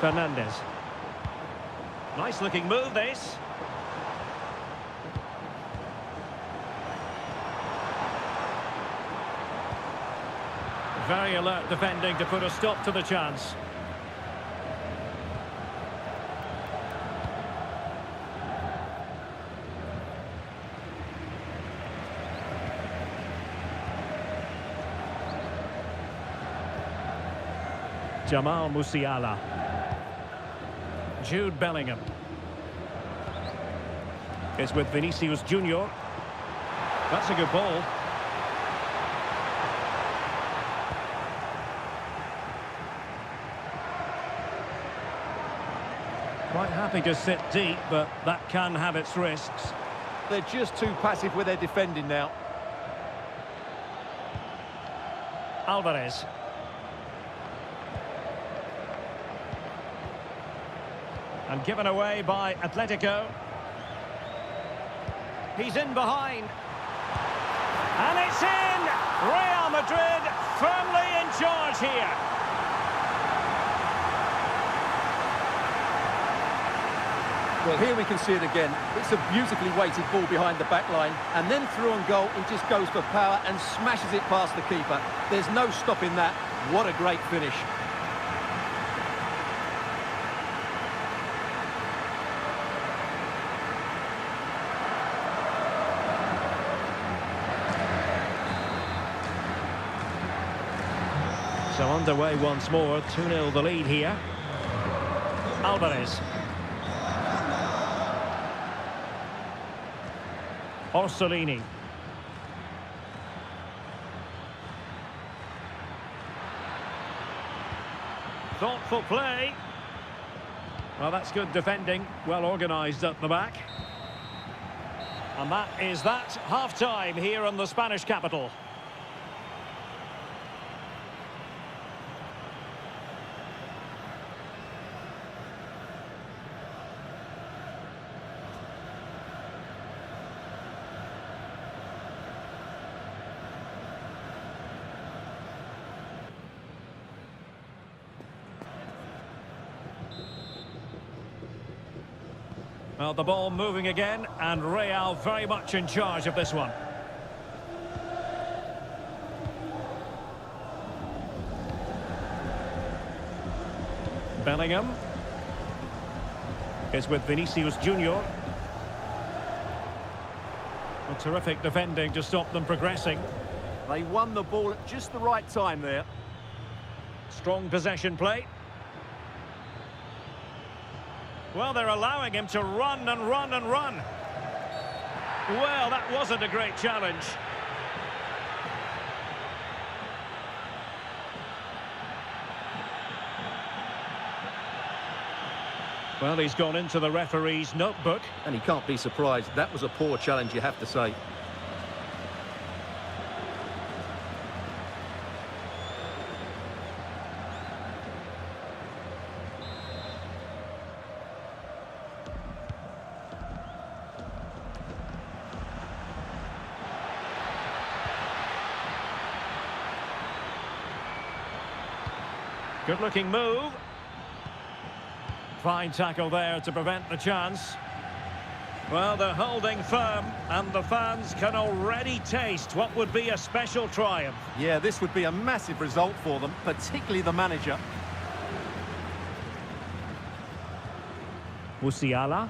Fernandez. Nice looking move, this. Very alert defending to put a stop to the chance. Jamal Musiala. Jude Bellingham. Is with Vinicius Junior. That's a good ball. Quite happy to sit deep, but that can have its risks. They're just too passive with their defending now. Alvarez. And given away by Atletico. He's in behind. And it's in! Real Madrid firmly in charge here. Well, here we can see it again. It's a beautifully weighted ball behind the back line, and then through on goal, he just goes for power and smashes it past the keeper. There's no stopping that. What a great finish. So underway once more, 2-0 the lead here. Alvarez. Orsolini. Thoughtful play. Well, that's good defending. Well organised at the back. And that is that. Half-time here in the Spanish capital. Well, the ball moving again, and Real very much in charge of this one. Bellingham is with Vinicius Junior. A terrific defending to stop them progressing. They won the ball at just the right time there. Strong possession play. Well, they're allowing him to run and run and run. Well, that wasn't a great challenge. Well, he's gone into the referee's notebook. And he can't be surprised. That was a poor challenge, you have to say. Good-looking move. Fine tackle there to prevent the chance. Well, they're holding firm, and the fans can already taste what would be a special triumph. Yeah, this would be a massive result for them, particularly the manager. Musiala.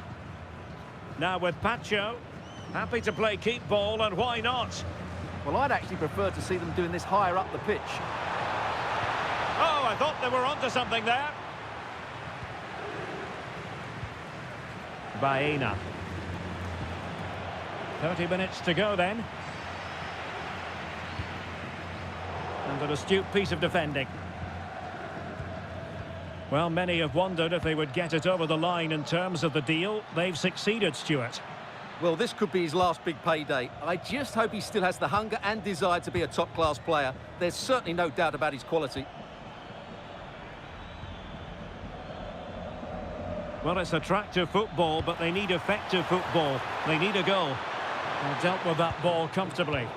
Now with Pacho. Happy to play keep ball, and why not? Well, I'd actually prefer to see them doing this higher up the pitch. Oh, I thought they were onto something there. Baena. 30 minutes to go then. And an astute piece of defending. Well, many have wondered if they would get it over the line in terms of the deal. They've succeeded, Stuart. Well, this could be his last big payday. I just hope he still has the hunger and desire to be a top-class player. There's certainly no doubt about his quality. Well, it's attractive football, but they need effective football. They need a goal. And dealt with that ball comfortably.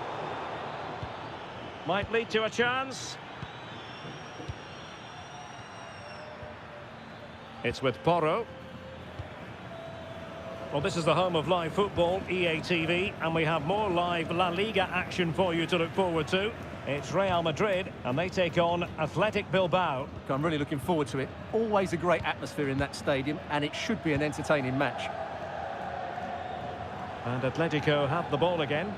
Might lead to a chance. It's with Porro. Well, this is the home of live football, EA TV, and we have more live La Liga action for you to look forward to. It's Real Madrid, and they take on Athletic Bilbao. I'm really looking forward to it. Always a great atmosphere in that stadium, and it should be an entertaining match. And Atletico have the ball again.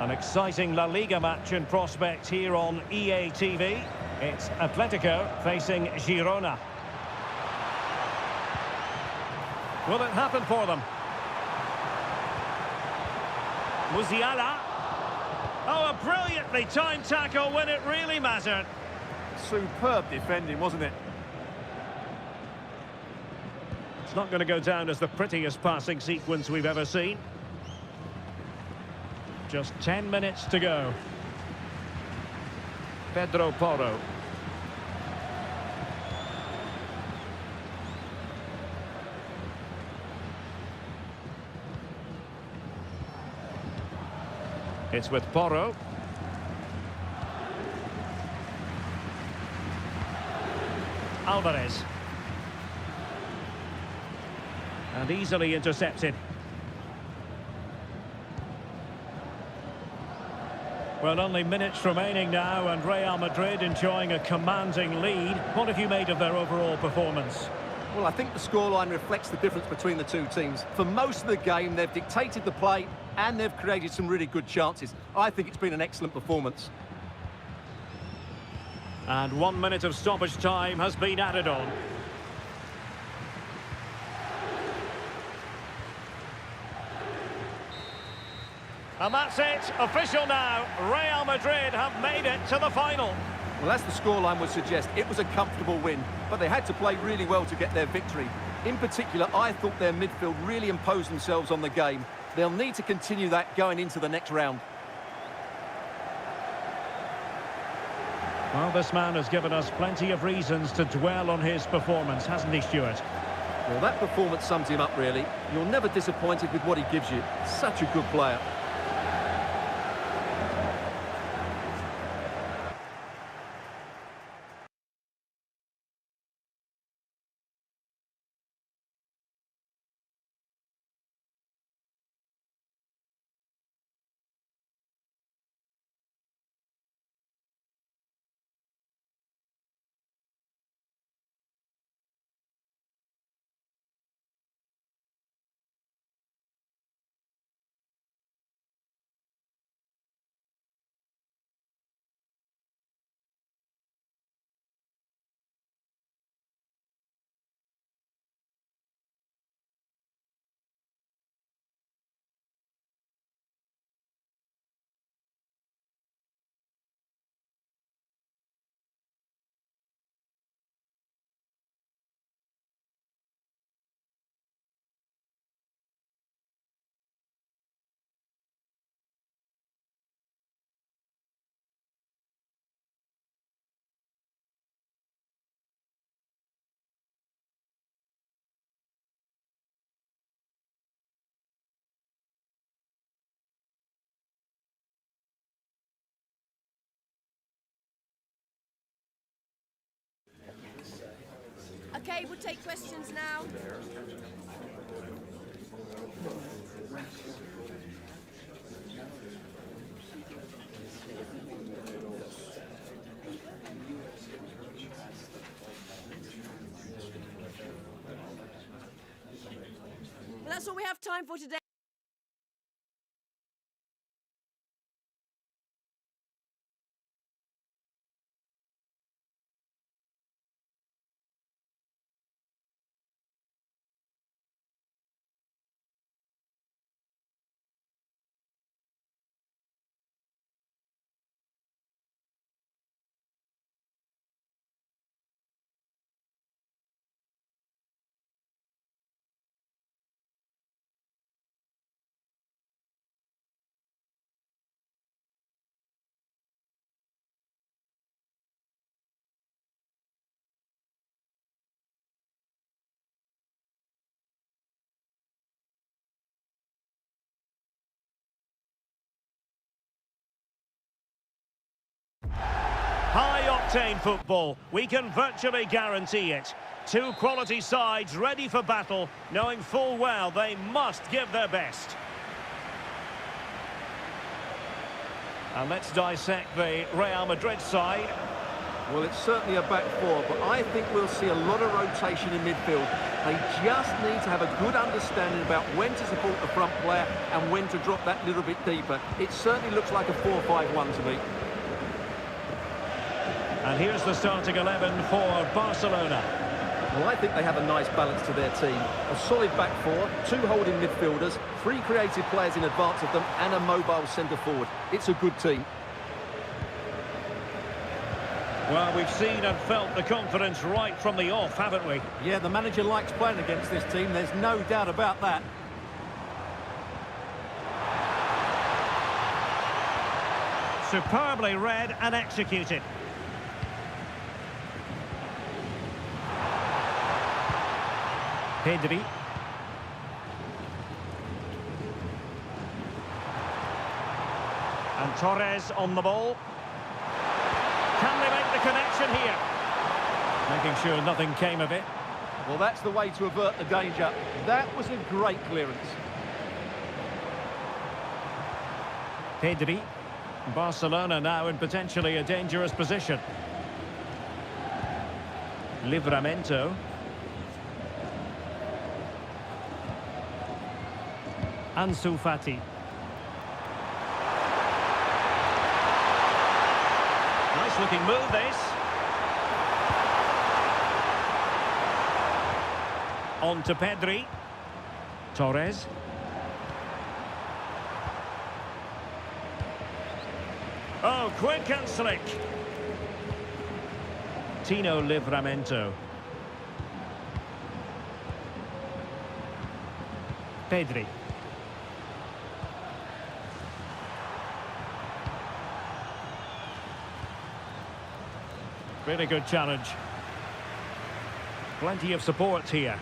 An exciting La Liga match in prospect here on EA TV. It's Atletico facing Girona. Will it happen for them? Musiala. Oh, a brilliantly timed tackle when it really mattered. Superb defending, wasn't it? It's not going to go down as the prettiest passing sequence we've ever seen. Just 10 minutes to go. Pedro Porro. It's with Porro. Alvarez. And easily intercepted. Well, only minutes remaining now, and Real Madrid enjoying a commanding lead. What have you made of their overall performance? Well, I think the scoreline reflects the difference between the two teams. For most of the game, they've dictated the play and they've created some really good chances. I think it's been an excellent performance. And 1 minute of stoppage time has been added on. And that's it, official now. Real Madrid have made it to the final. Well, as the scoreline would suggest, it was a comfortable win, but they had to play really well to get their victory. In particular, I thought their midfield really imposed themselves on the game. They'll need to continue that going into the next round. Well, this man has given us plenty of reasons to dwell on his performance, hasn't he, Stuart? Well, that performance sums him up, really. You're never disappointed with what he gives you. Such a good player. Okay, we'll take questions now. Well, that's all we have time for today. High-octane football, we can virtually guarantee it. Two quality sides ready for battle, knowing full well they must give their best. And let's dissect the Real Madrid side. Well, it's certainly a back four, but I think we'll see a lot of rotation in midfield. They just need to have a good understanding about when to support the front player and when to drop that little bit deeper. It certainly looks like a 4-5-1 to me. And here's the starting 11 for Barcelona. Well, I think they have a nice balance to their team. A solid back four, two holding midfielders, three creative players in advance of them, and a mobile centre-forward. It's a good team. Well, we've seen and felt the confidence right from the off, haven't we? Yeah, the manager likes playing against this team. There's no doubt about that. Superbly read and executed. Pedri. And Torres on the ball. Can they make the connection here? Making sure nothing came of it. Well, that's the way to avert the danger. That was a great clearance. Pedri. Barcelona now in potentially a dangerous position. Livramento. Ansu Fati. Nice looking move, this. On to Pedri. Torres. Oh, quick and slick. Tino Livramento. Pedri. Really good challenge. Plenty of support here.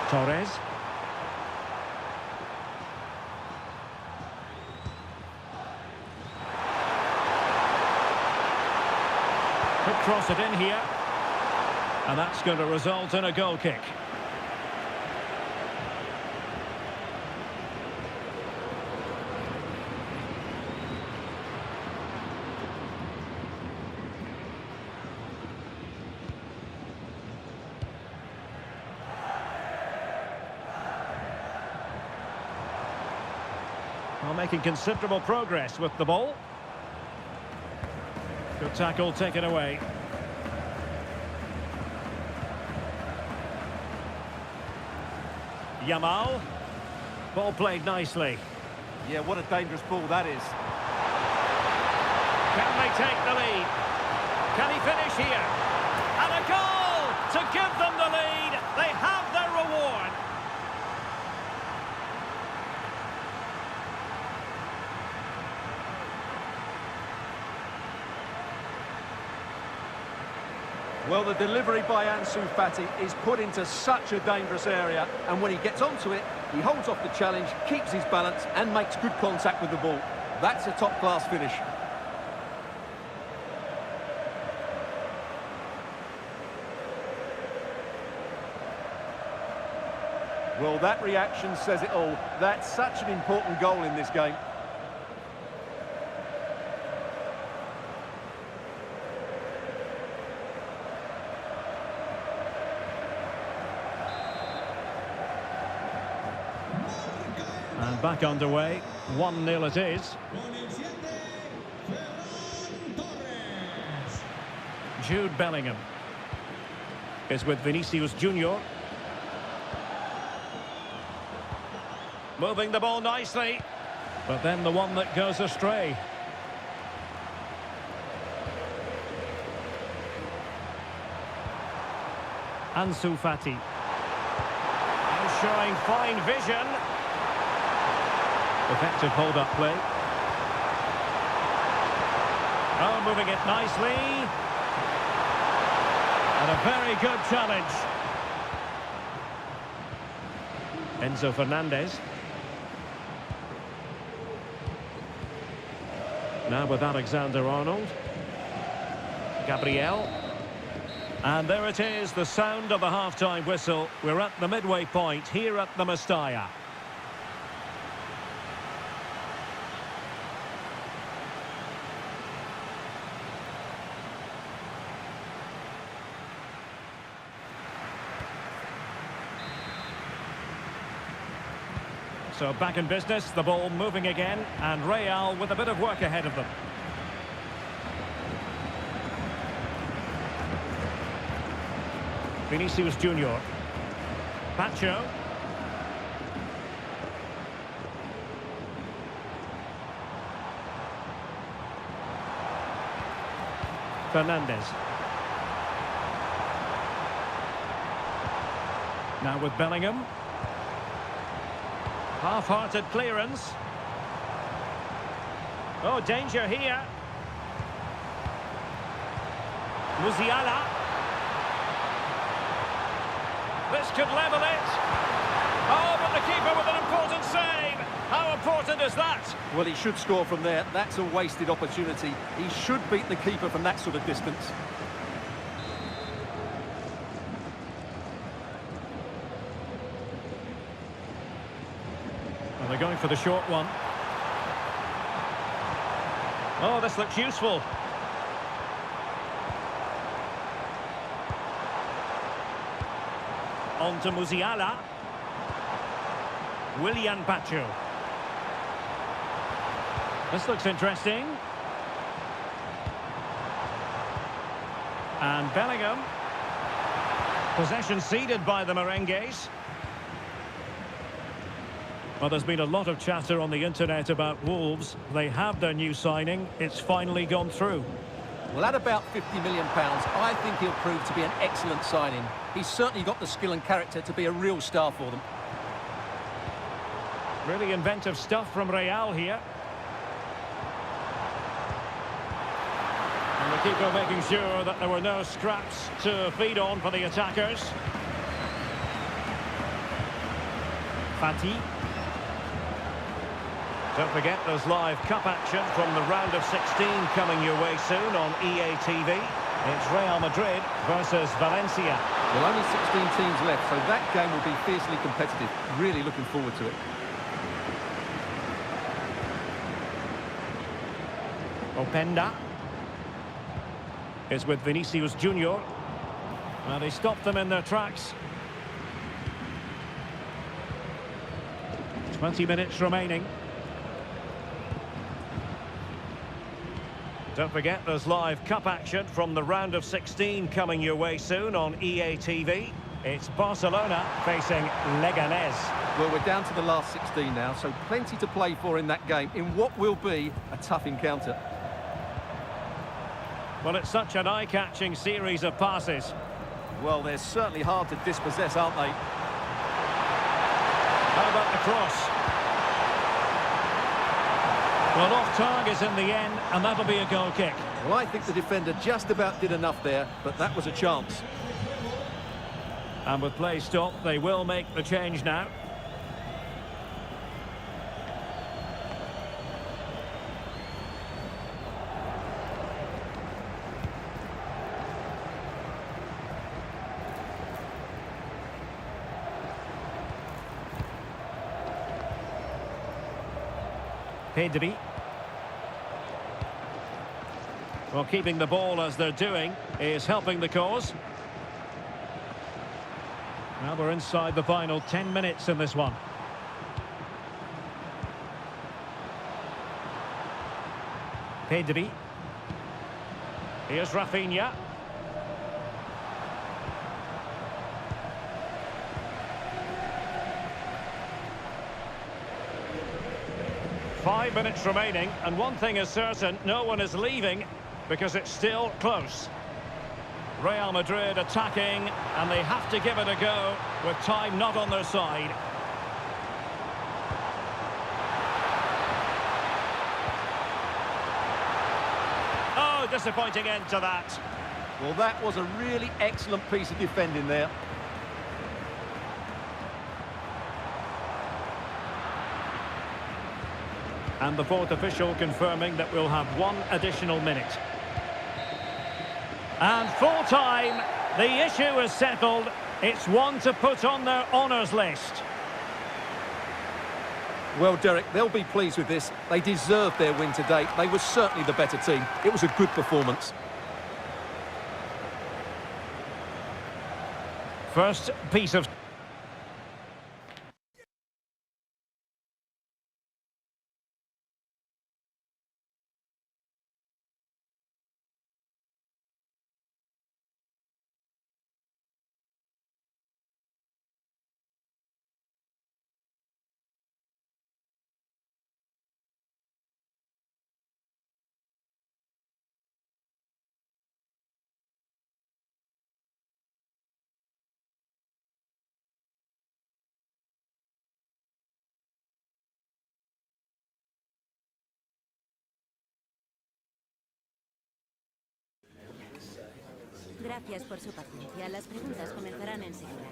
Torres. Could cross it in here. And that's going to result in a goal kick. Well, making considerable progress with the ball. Good tackle taken away. Yamal. Ball played nicely. Yeah, what a dangerous ball that is. Can they take the lead? Can he finish here? And a goal to give them the lead. They have their reward. Well, the delivery by Ansu Fati is put into such a dangerous area, and when he gets onto it, he holds off the challenge, keeps his balance, and makes good contact with the ball. That's a top-class finish. Well, that reaction says it all. That's such an important goal in this game. And back underway, 1-0 it is. Jude Bellingham is with Vinicius Junior. Moving the ball nicely, but then the one that goes astray. Ansu Fati. And showing fine vision. Effective hold-up play. Oh, moving it nicely. And a very good challenge. Enzo Fernandez. Now with Alexander-Arnold. Gabriel. And there it is, the sound of the half-time whistle. We're at the midway point here at the Mestalla. So back in business, the ball moving again, and Real with a bit of work ahead of them. Vinicius Junior. Pacho. Fernandez. Now with Bellingham. Half-hearted clearance. Oh, danger here. Musiala. This could level it. Oh, but the keeper with an important save. How important is that? Well, he should score from there. That's a wasted opportunity. He should beat the keeper from that sort of distance. And they're going for the short one. Oh, this looks useful. On to Musiala. Willian Pacho. This looks interesting. And Bellingham. Possession ceded by the Merengues. Well, there's been a lot of chatter on the internet about Wolves. They have their new signing. It's finally gone through. Well, at about £50 million, I think he'll prove to be an excellent signing. He's certainly got the skill and character to be a real star for them. Really inventive stuff from Real here. And the keeper making sure that there were no scraps to feed on for the attackers. Fati. Don't forget there's live cup action from the round of 16 coming your way soon on EA TV. It's Real Madrid versus Valencia. Well, only 16 teams left, so that game will be fiercely competitive. Really looking forward to it. Openda is with Vinicius Junior. And they stopped them in their tracks. 20 minutes remaining. Don't forget there's live cup action from the round of 16 coming your way soon on EA TV. It's Barcelona facing Leganés. Well, we're down to the last 16 now, so plenty to play for in that game, in what will be a tough encounter. Well, it's such an eye-catching series of passes. Well, they're certainly hard to dispossess, aren't they? How about the cross? Well, off target in the end, and that'll be a goal kick. Well, I think the defender just about did enough there, but that was a chance. And with play stopped, they will make the change now. Pedri. Well, keeping the ball as they're doing is helping the cause. Now we're inside the final 10 minutes in this one. Pedri. Here's Rafinha. Five minutes remaining, and one thing is certain, no one is leaving because it's still close. Real Madrid attacking, and they have to give it a go with time not on their side. Oh, disappointing end to that. Well, that was a really excellent piece of defending there. And the fourth official confirming that we'll have one additional minute. And full time, the issue is settled. It's one to put on their honours list. Well, Derek, they'll be pleased with this. They deserved their win today. They were certainly the better team. It was a good performance. First piece of... Gracias por su paciencia. Las preguntas comenzarán enseguida.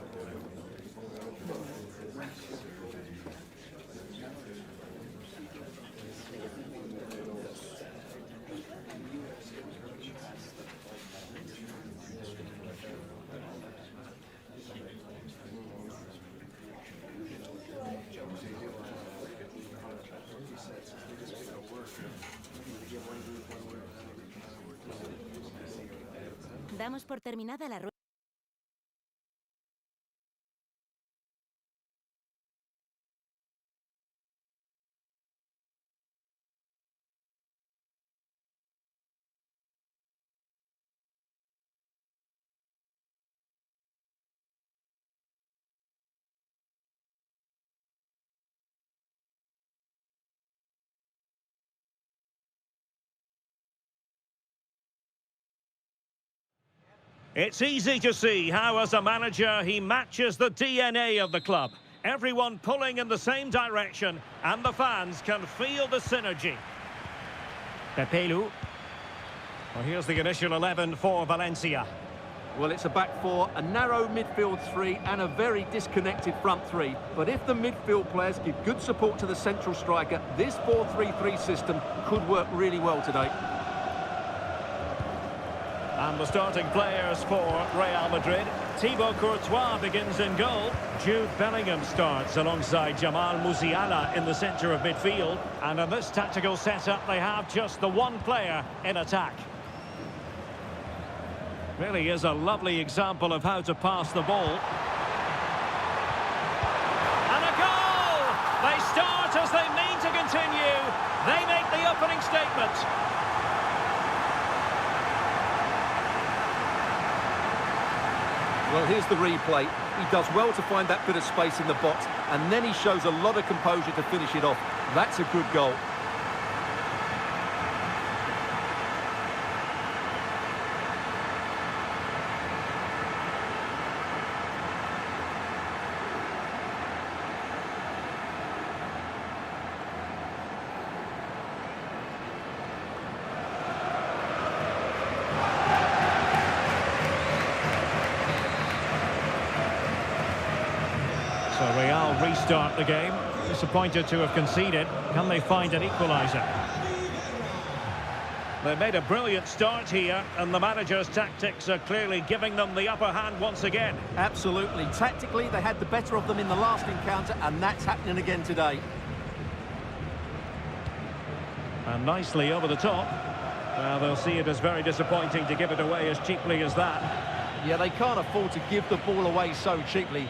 Damos por terminada la rueda. It's easy to see how, as a manager, he matches the DNA of the club. Everyone pulling in the same direction, and the fans can feel the synergy. Pepelu. Well, here's the initial 11 for Valencia. Well, it's a back four, a narrow midfield three, and a very disconnected front three. But if the midfield players give good support to the central striker, this 4-3-3 system could work really well today. And the starting players for Real Madrid. Thibaut Courtois begins in goal. Jude Bellingham starts alongside Jamal Musiala in the centre of midfield. And in this tactical setup, they have just the one player in attack. Really is a lovely example of how to pass the ball. And a goal! They start as they mean to continue. They make the opening statement. Well, here's the replay. He does well to find that bit of space in the box, and then he shows a lot of composure to finish it off. That's a good goal. So Real restart the game. Disappointed to have conceded. Can they find an equaliser? They made a brilliant start here, and the manager's tactics are clearly giving them the upper hand once again. Absolutely. Tactically, they had the better of them in the last encounter, and that's happening again today. And nicely over the top. Well, they'll see it as very disappointing to give it away as cheaply as that. Yeah, they can't afford to give the ball away so cheaply.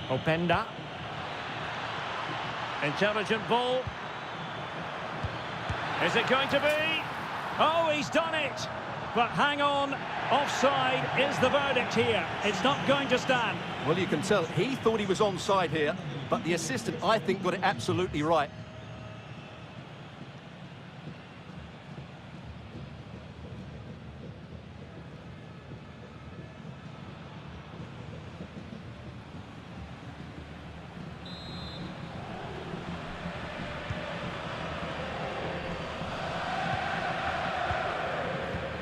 Openda. Intelligent ball. Is it going to be? Oh, he's done it! But hang on, offside is the verdict here. It's not going to stand. Well, you can tell he thought he was onside here, but the assistant, I think, got it absolutely right.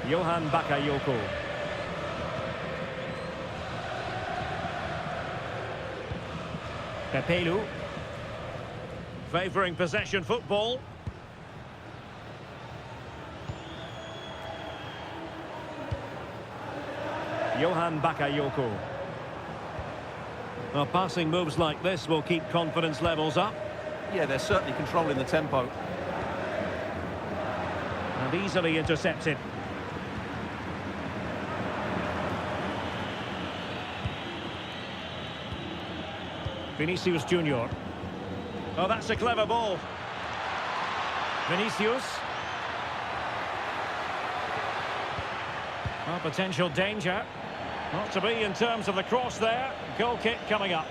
Johan Bakayoko. Pepelu. Favouring possession football. Johan Bakayoko. Well, passing moves like this will keep confidence levels up. Yeah, they're certainly controlling the tempo. And easily intercepted. Vinicius Junior. Oh, that's a clever ball. Vinicius. Oh, potential danger. Not to be in terms of the cross there. Goal kick coming up.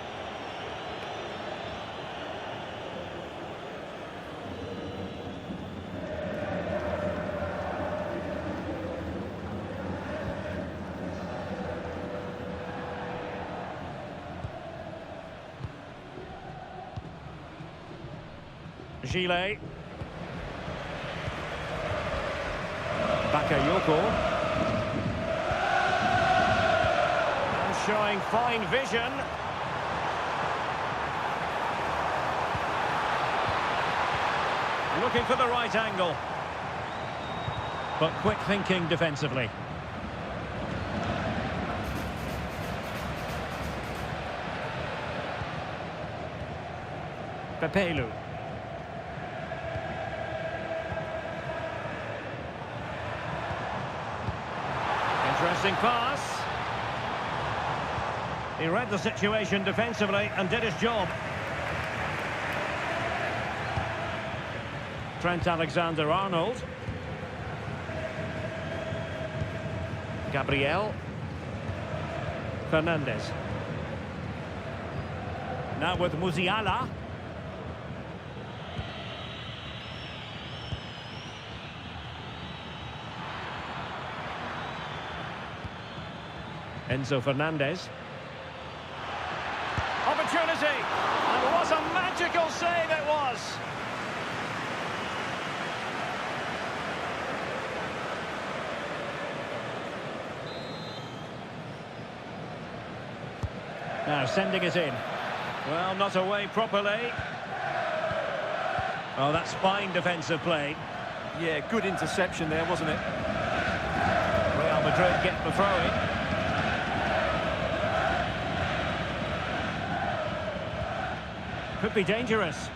Gillet. Bakayoko. And showing fine vision. Looking for the right angle. But quick thinking defensively. Pepelu. Interesting pass. He read the situation defensively and did his job. Trent Alexander-Arnold. Gabriel. Fernandez. Now with Musiala. Enzo Fernandez. Opportunity! And what a magical save it was! Now sending it in. Well, not away properly. Oh, that's fine defensive play. Yeah, good interception there, wasn't it? Real Madrid get the throw-in. Could be dangerous.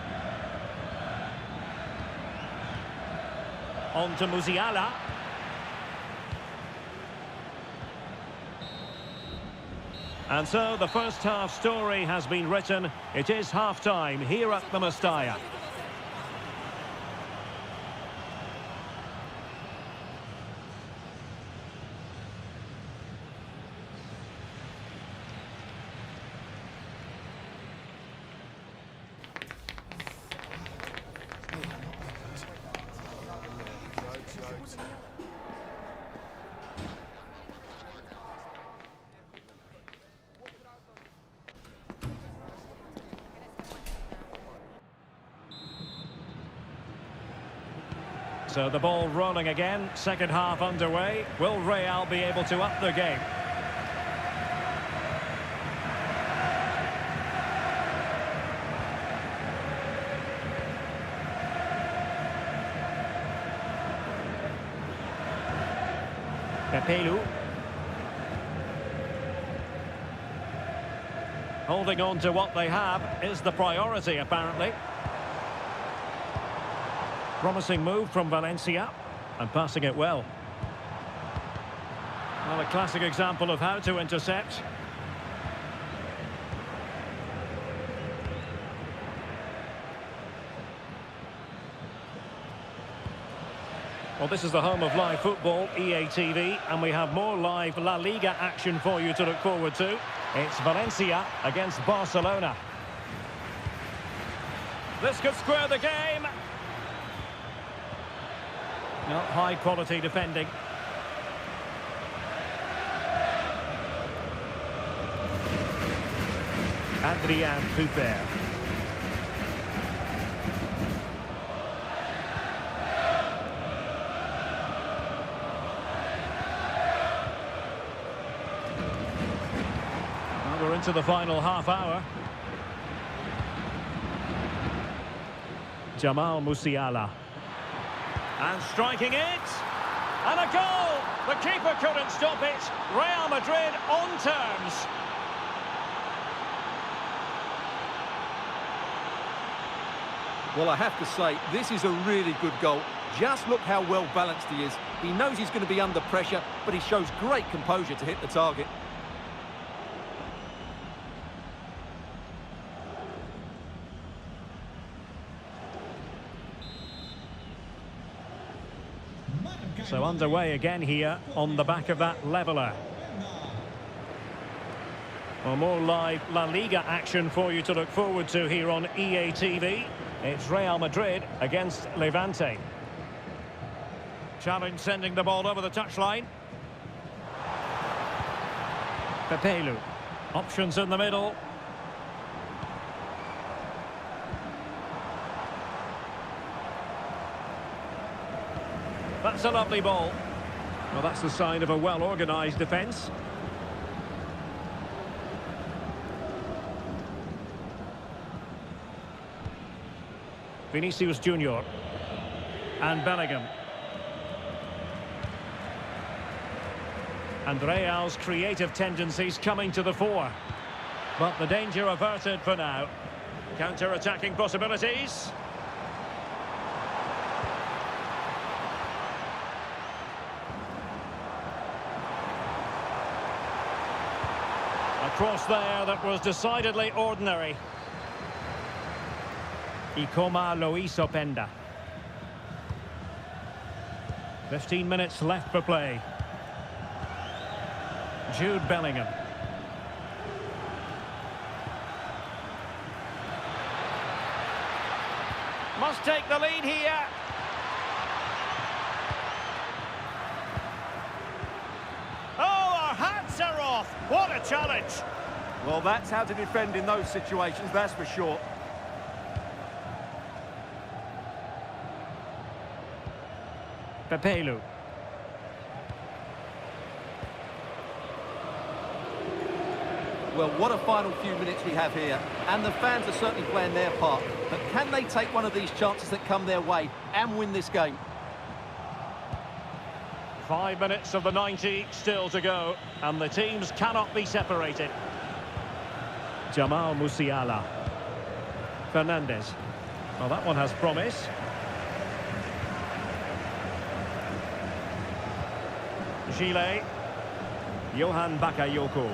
On to Musiala. And so the first half story has been written. It is half-time here at the Mestalla. So the ball rolling again, second half underway. Will Real be able to up their game? Pepelu. Holding on to what they have is the priority, apparently. Promising move from Valencia, and passing it well. Well, a classic example of how to intercept. Well, this is the home of live football, EA TV, and we have more live La Liga action for you to look forward to. It's Valencia against Barcelona. This could square the game. No, high quality defending. Adrien Truffert. Well, we're into the final half hour. Jamal Musiala. And striking it. And a goal! The keeper couldn't stop it. Real Madrid on terms. Well, I have to say, this is a really good goal. Just look how well balanced he is. He knows he's going to be under pressure, but he shows great composure to hit the target. So underway again here on the back of that leveller. Well, more live La Liga action for you to look forward to here on EA TV. It's Real Madrid against Levante. Challenge sending the ball over the touchline. Pepelu. Options in the middle. That's a lovely ball. Well, that's the sign of a well-organised defence. Vinicius Junior and Bellingham. And Real's creative tendencies coming to the fore. But the danger averted for now. Counter-attacking possibilities. A cross there that was decidedly ordinary. Y como lo hizo Penda. 15 minutes left for play. Jude Bellingham. Must take the lead here. Oh, our hats are off. What a challenge. Well, that's how to defend in those situations, that's for sure. Pepelu. Well, what a final few minutes we have here. And the fans are certainly playing their part. But can they take one of these chances that come their way and win this game? 5 minutes of the 90 still to go. And the teams cannot be separated. Jamal Musiala. Fernandez. Well, that one has promise. Gile. Johan Bakayoko.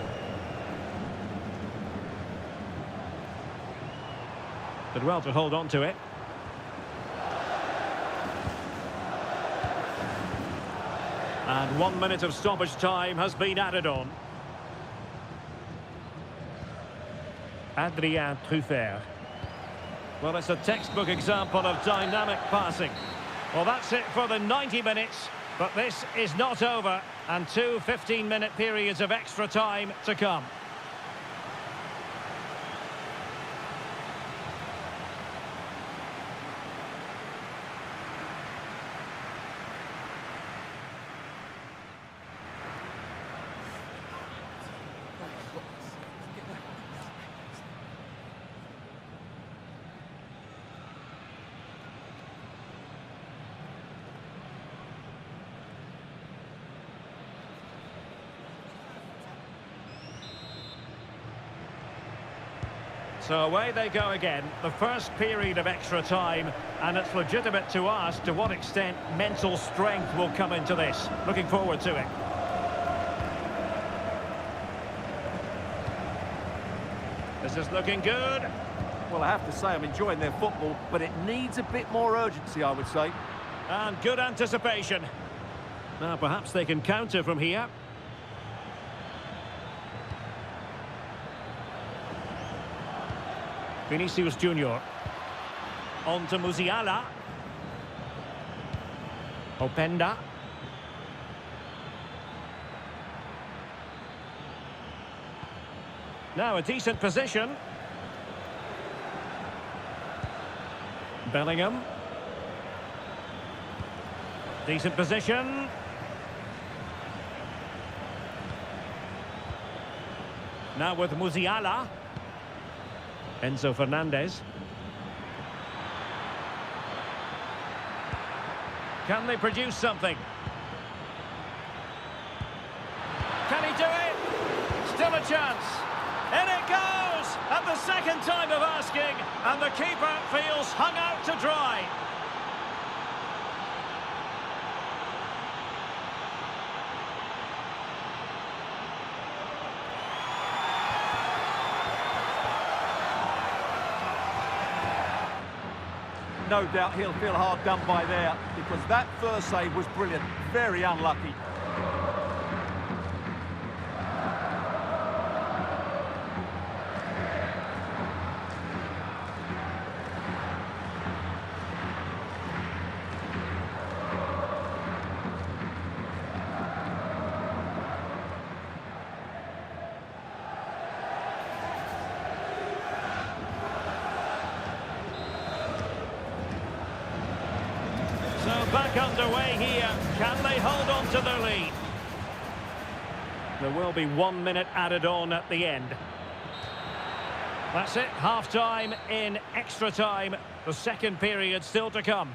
Did well to hold on to it. And 1 minute of stoppage time has been added on. Adrien Truffert. Well, it's a textbook example of dynamic passing. Well, that's it for the 90 minutes. But this is not over, and 2 15-minute periods of extra time to come. So away they go again, the first period of extra time, and it's legitimate to ask to what extent mental strength will come into this. Looking forward to it. This is looking good. Well, I have to say I'm enjoying their football, but it needs a bit more urgency, I would say. And good anticipation. Now perhaps they can counter from here. Vinicius Junior. On to Musiala. Openda. Now a decent position. Bellingham. Decent position. Now with Musiala. Enzo Fernandez. Can they produce something? Can he do it? Still a chance. In it goes! At the second time of asking, and the keeper feels hung out to dry. No doubt he'll feel hard done by there, because that first save was brilliant. Very unlucky. So back underway here. Can they hold on to their lead? There will be 1 minute added on at the end. That's it, half-time in extra time. The second period still to come.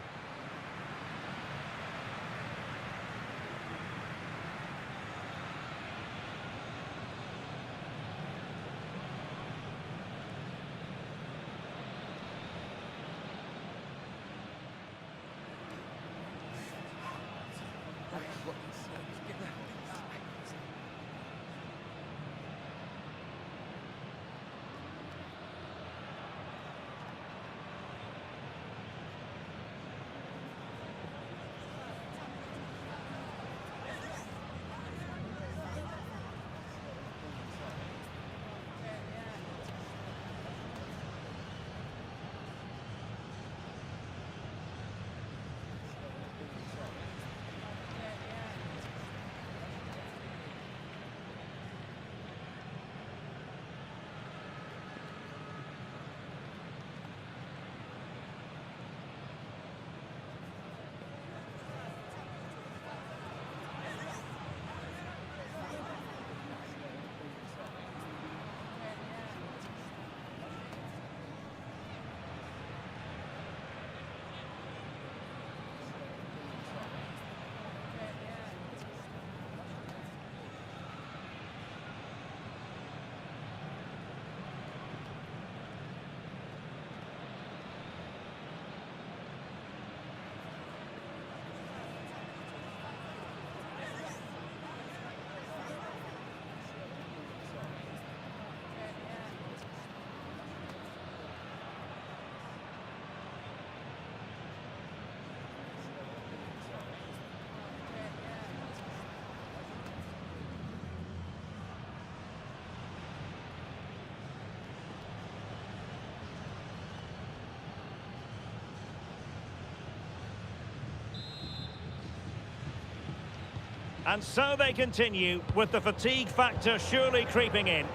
And so they continue, with the fatigue factor surely creeping in.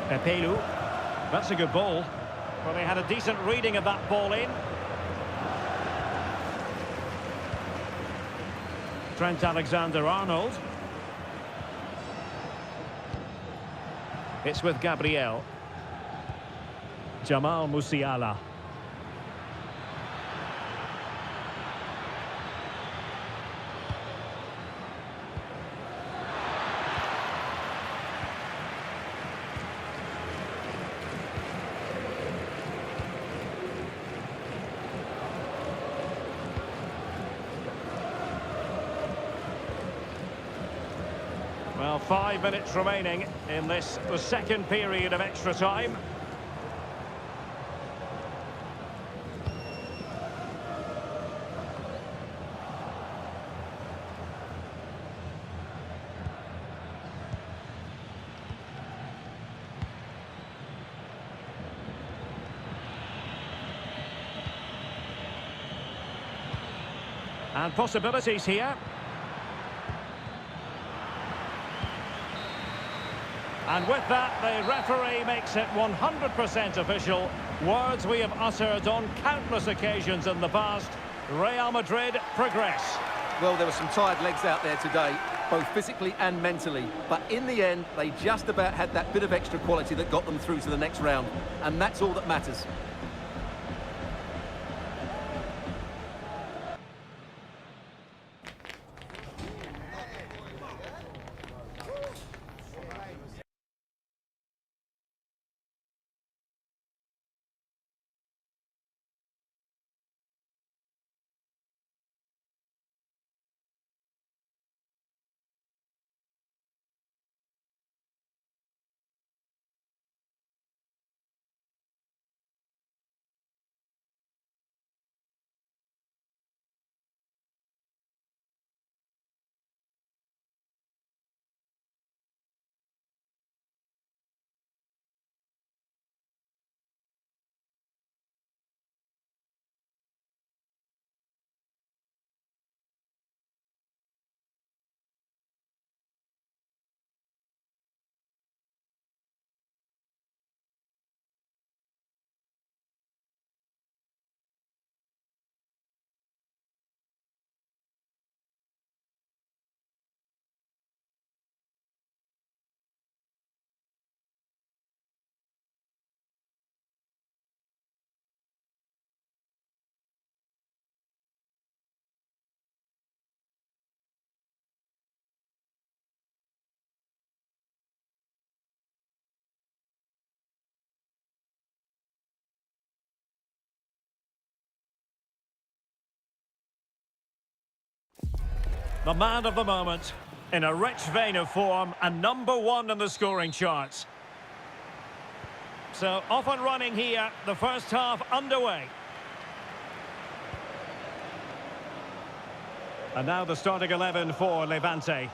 Pepelu. That's a good ball. Well, they had a decent reading of that ball in. Trent Alexander-Arnold. It's with Gabriel. Jamal Musiala. 5 minutes remaining in this, the second period of extra time. And possibilities here. And with that, the referee makes it 100% official. Words we have uttered on countless occasions in the past. Real Madrid progress. Well, there were some tired legs out there today, both physically and mentally. But in the end, they just about had that bit of extra quality that got them through to the next round. And that's all that matters. The man of the moment, in a rich vein of form and #1 in the scoring charts. So, off and running here, the first half underway. And now the starting 11 for Levante.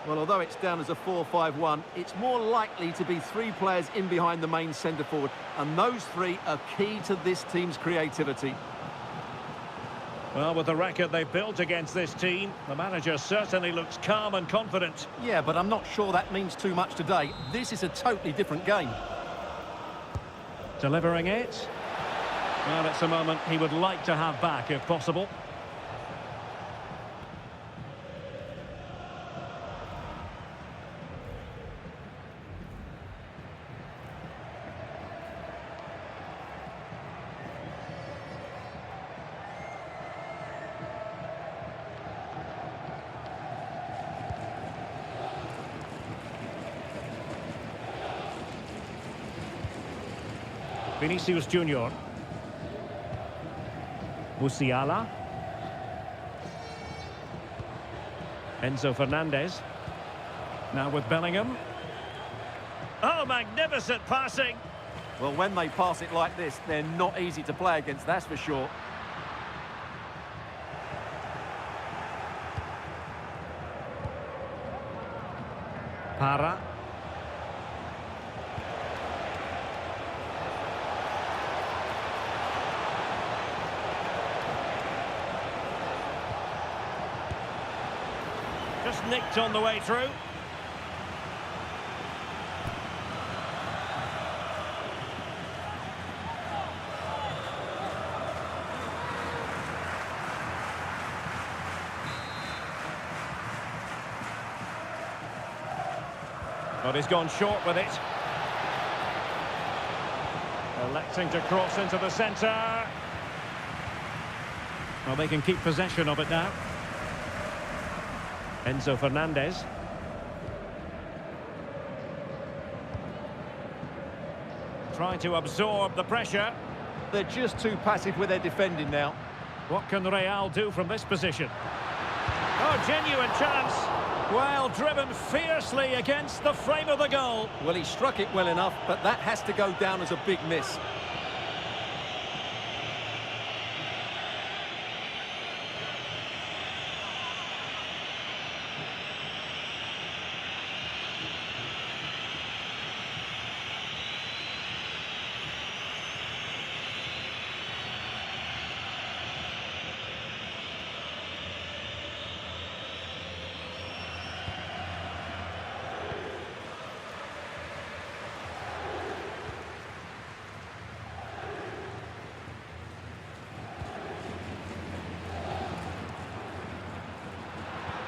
Well, although it's down as a 4-5-1, it's more likely to be 3 players in behind the main centre-forward. And those 3 are key to this team's creativity. Well, with the record they've built against this team, the manager certainly looks calm and confident. Yeah, but I'm not sure that means too much today. This is a totally different game. Delivering it. Well, it's a moment he would like to have back if possible. Vinicius Junior. Musiala. Enzo Fernandez. Now with Bellingham. Oh, magnificent passing. Well, when they pass it like this, they're not easy to play against, that's for sure. Para. Just nicked on the way through. But he's gone short with it. Electing to cross into the centre. Well, they can keep possession of it now. Enzo Fernandez. Trying to absorb the pressure. They're just too passive with their defending now. What can Real do from this position? Oh, genuine chance. Well, driven fiercely against the frame of the goal. Well, he struck it well enough, but that has to go down as a big miss.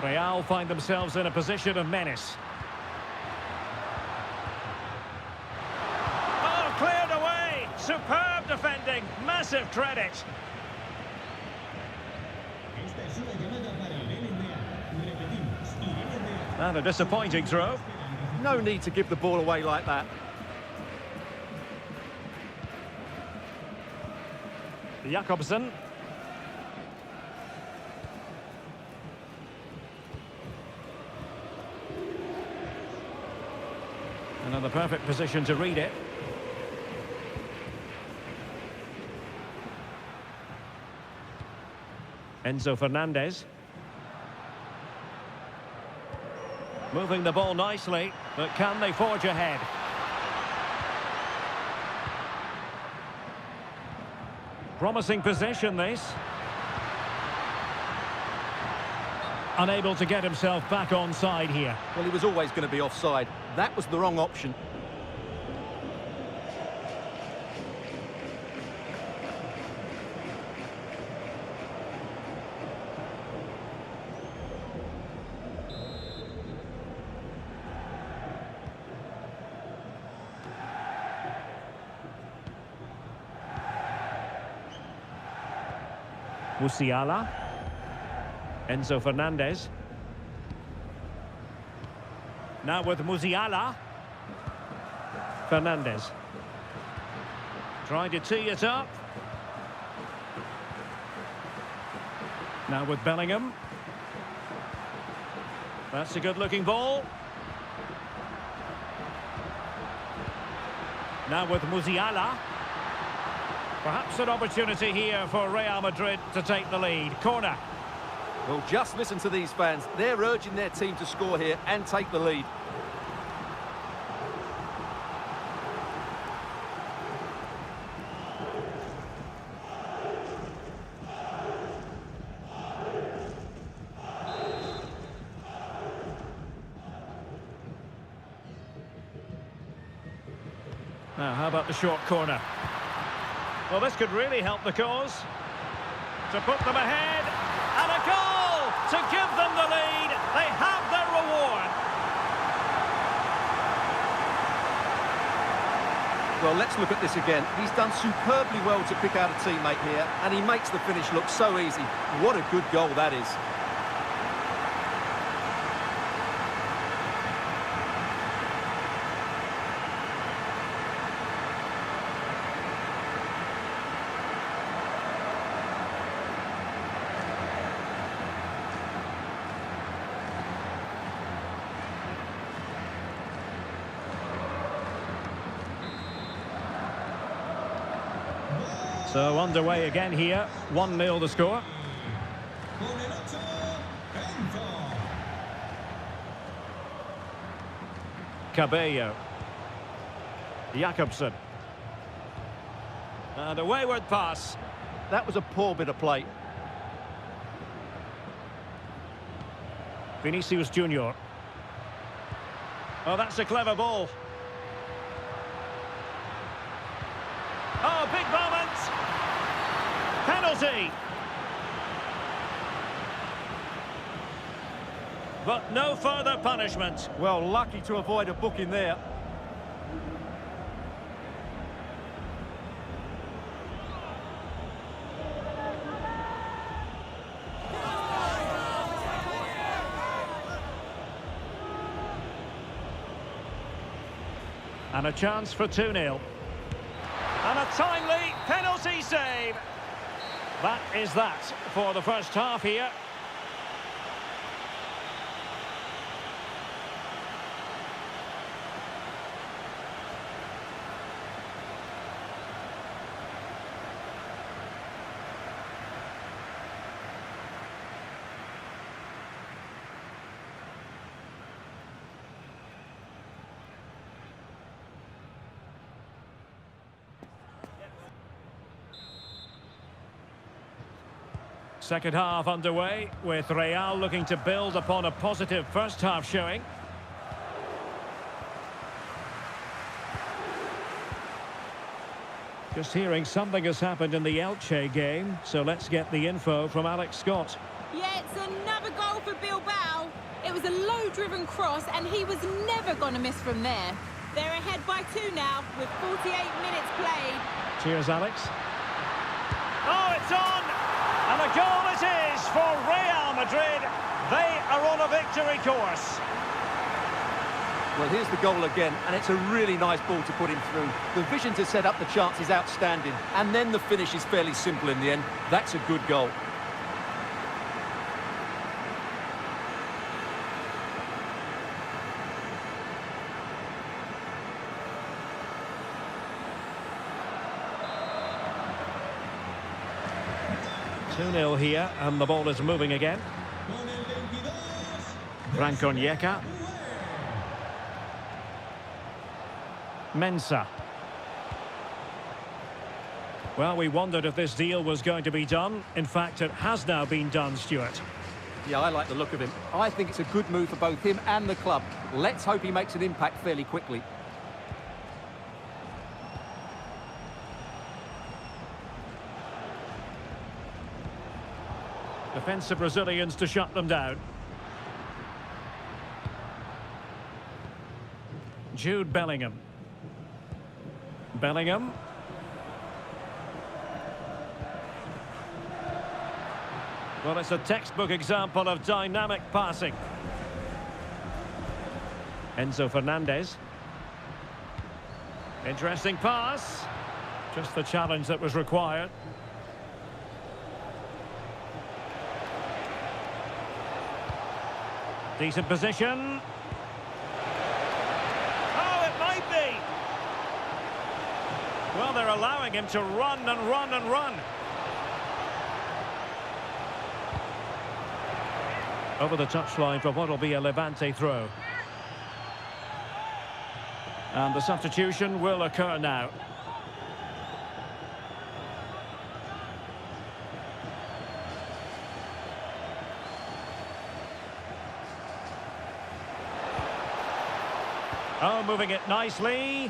Real find themselves in a position of menace. Oh, cleared away! Superb defending, massive credit. And a disappointing throw. No need to give the ball away like that. Jakobsen. Another perfect position to read it. Enzo Fernandez. Moving the ball nicely, but can they forge ahead? Promising possession, this. Unable to get himself back onside here. Well, he was always going to be offside. That was the wrong option. Musiala. Enzo Fernandez. Now with Musiala. Fernandez. Trying to tee it up. Now with Bellingham. That's a good-looking ball. Now with Musiala. Perhaps an opportunity here for Real Madrid to take the lead. Corner. Well, just listen to these fans. They're urging their team to score here and take the lead. Now, how about the short corner? Well, this could really help the cause. To put them ahead. And a goal to give them the lead. They have their reward. Well, let's look at this again. He's done superbly well to pick out a teammate here, and he makes the finish look so easy. What a good goal that is. So underway again here, 1-0 the score. Cabello. Jakobsen. And a wayward pass. That was a poor bit of play. Vinicius Junior. Oh, that's a clever ball. Oh, big moment. Penalty. But no further punishment. Well, lucky to avoid a booking there. And a chance for 2-0. And a timely penalty save. That is that for the first half here. Second half underway, with Real looking to build upon a positive first half showing. Just hearing something has happened in the Elche game, so let's get the info from Alex Scott. Yeah, it's another goal for Bilbao. It was a low-driven cross, and he was never going to miss from there. They're ahead by 2 now, with 48 minutes played. Cheers, Alex. Oh, it's on! And a goal it is for Real Madrid. They are on a victory course. Well, here's the goal again, and it's a really nice ball to put him through. The vision to set up the chance is outstanding, and then the finish is fairly simple in the end. That's a good goal. Two-nil here, and the ball is moving again. Franco Onyeka. Mensah. Well, we wondered if this deal was going to be done. In fact, it has now been done, Stuart. Yeah, I like the look of him. I think it's a good move for both him and the club. Let's hope he makes an impact fairly quickly. Defensive Brazilians to shut them down. Jude Bellingham. Bellingham. Well, it's a textbook example of dynamic passing. Enzo Fernandez. Interesting pass. Just the challenge that was required. Decent position. Well, they're allowing him to run and run and run. Over the touchline for what will be a Levante throw. And the substitution will occur now. Oh, moving it nicely.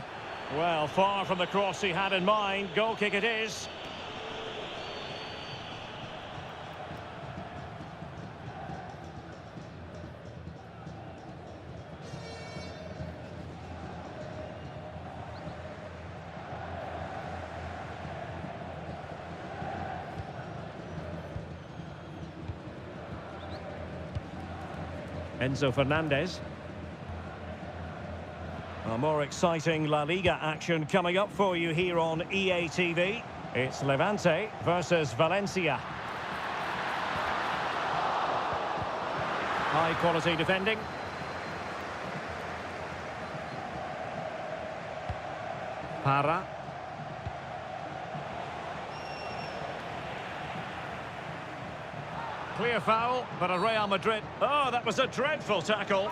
Well, far from the cross he had in mind. Goal kick it is. Enzo Fernandez. More exciting La Liga action coming up for you here on EA TV. It's Levante versus Valencia. High quality defending. Para. Clear foul, but a Real Madrid. Oh, that was a dreadful tackle.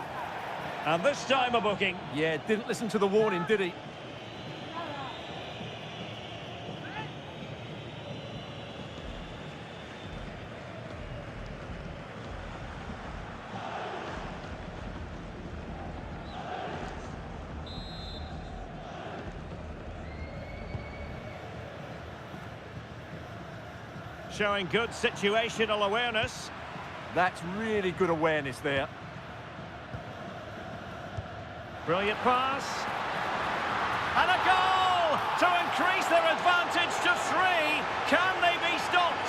And this time a booking. Yeah, didn't listen to the warning, did he? Showing good situational awareness. That's really good awareness there. Brilliant pass. And a goal to increase their advantage to 3. Can they be stopped?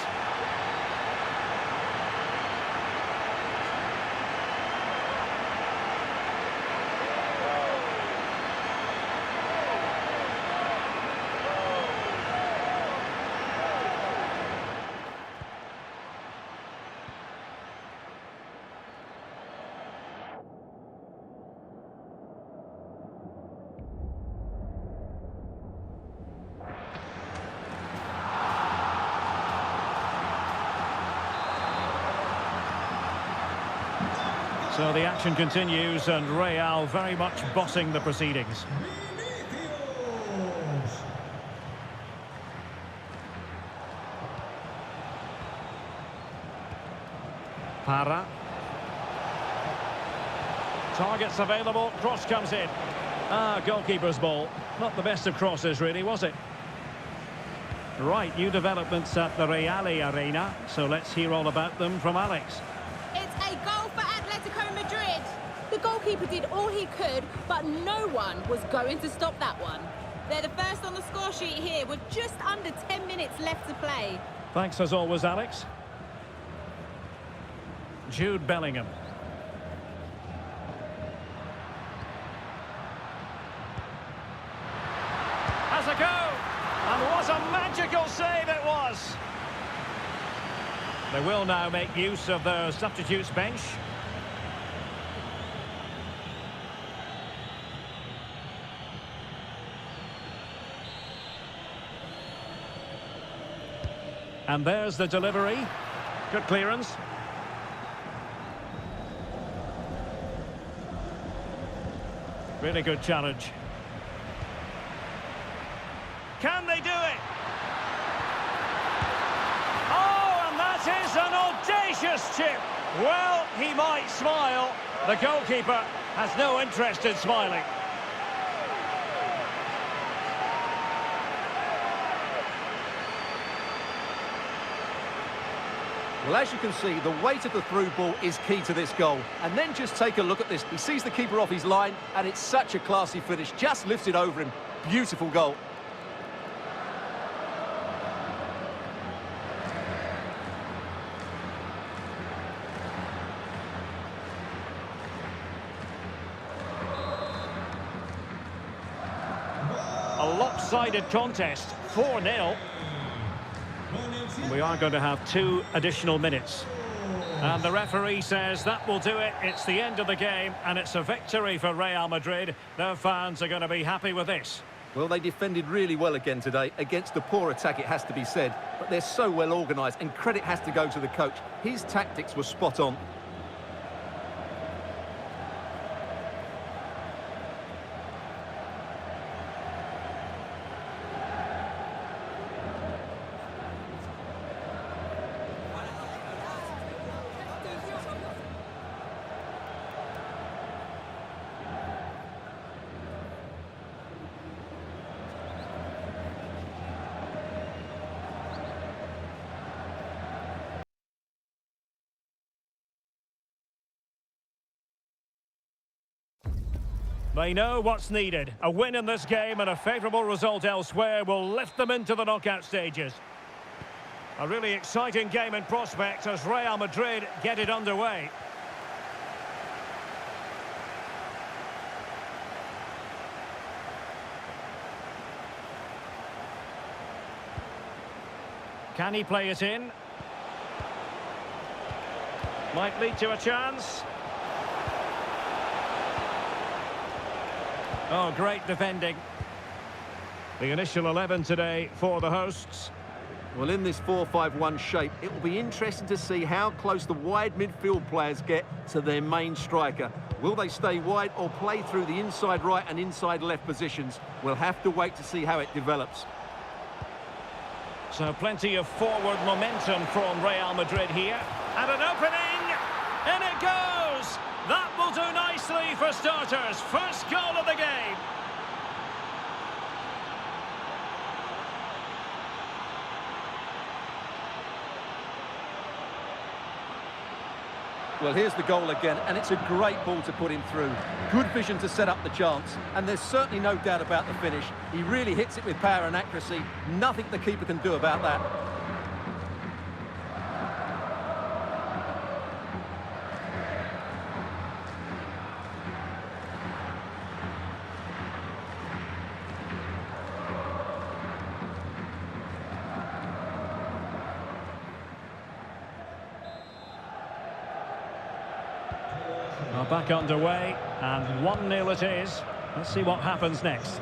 So the action continues and Real very much bossing the proceedings. Para. Targets available, cross comes in. Goalkeeper's ball. Not the best of crosses, really, was it? Right, new developments at the Reale Arena, so let's hear all about them from Alex. It's a goal for Atletico Madrid. The goalkeeper did all he could, but no one was going to stop that one. They're the first on the score sheet here with just under 10 minutes left to play. Thanks as always, Alex. Jude Bellingham. Has a go! And what a magical save it was! They will now make use of their substitutes bench. And there's the delivery. Good clearance. Really good challenge. Can they do it? Oh, and that is an audacious chip. Well, he might smile. The goalkeeper has no interest in smiling. Well, as you can see, the weight of the through ball is key to this goal. And then just take a look at this. He sees the keeper off his line, and it's such a classy finish. Just lifts it over him. Beautiful goal. A lopsided contest, 4-0. We are going to have 2 additional minutes. And the referee says that will do it. It's the end of the game, and it's a victory for Real Madrid. Their fans are going to be happy with this. Well, they defended really well again today, against a poor attack, it has to be said. But they're so well organised, and credit has to go to the coach. His tactics were spot on. They know what's needed. A win in this game and a favourable result elsewhere will lift them into the knockout stages. A really exciting game in prospect as Real Madrid get it underway. Can he play it in? Might lead to a chance. Oh, great defending. The initial 11 today for the hosts. Well, in this 4-5-1 shape, it will be interesting to see how close the wide midfield players get to their main striker. Will they stay wide or play through the inside right and inside left positions? We'll have to wait to see how it develops. So plenty of forward momentum from Real Madrid here. And an opening! In it goes! That will do nicely for starters. First goal of the game. Well, here's the goal again, and it's a great ball to put him through. Good vision to set up the chance, and there's certainly no doubt about the finish. He really hits it with power and accuracy. Nothing the keeper can do about that. Well, back underway, and 1-0 it is. Let's see what happens next.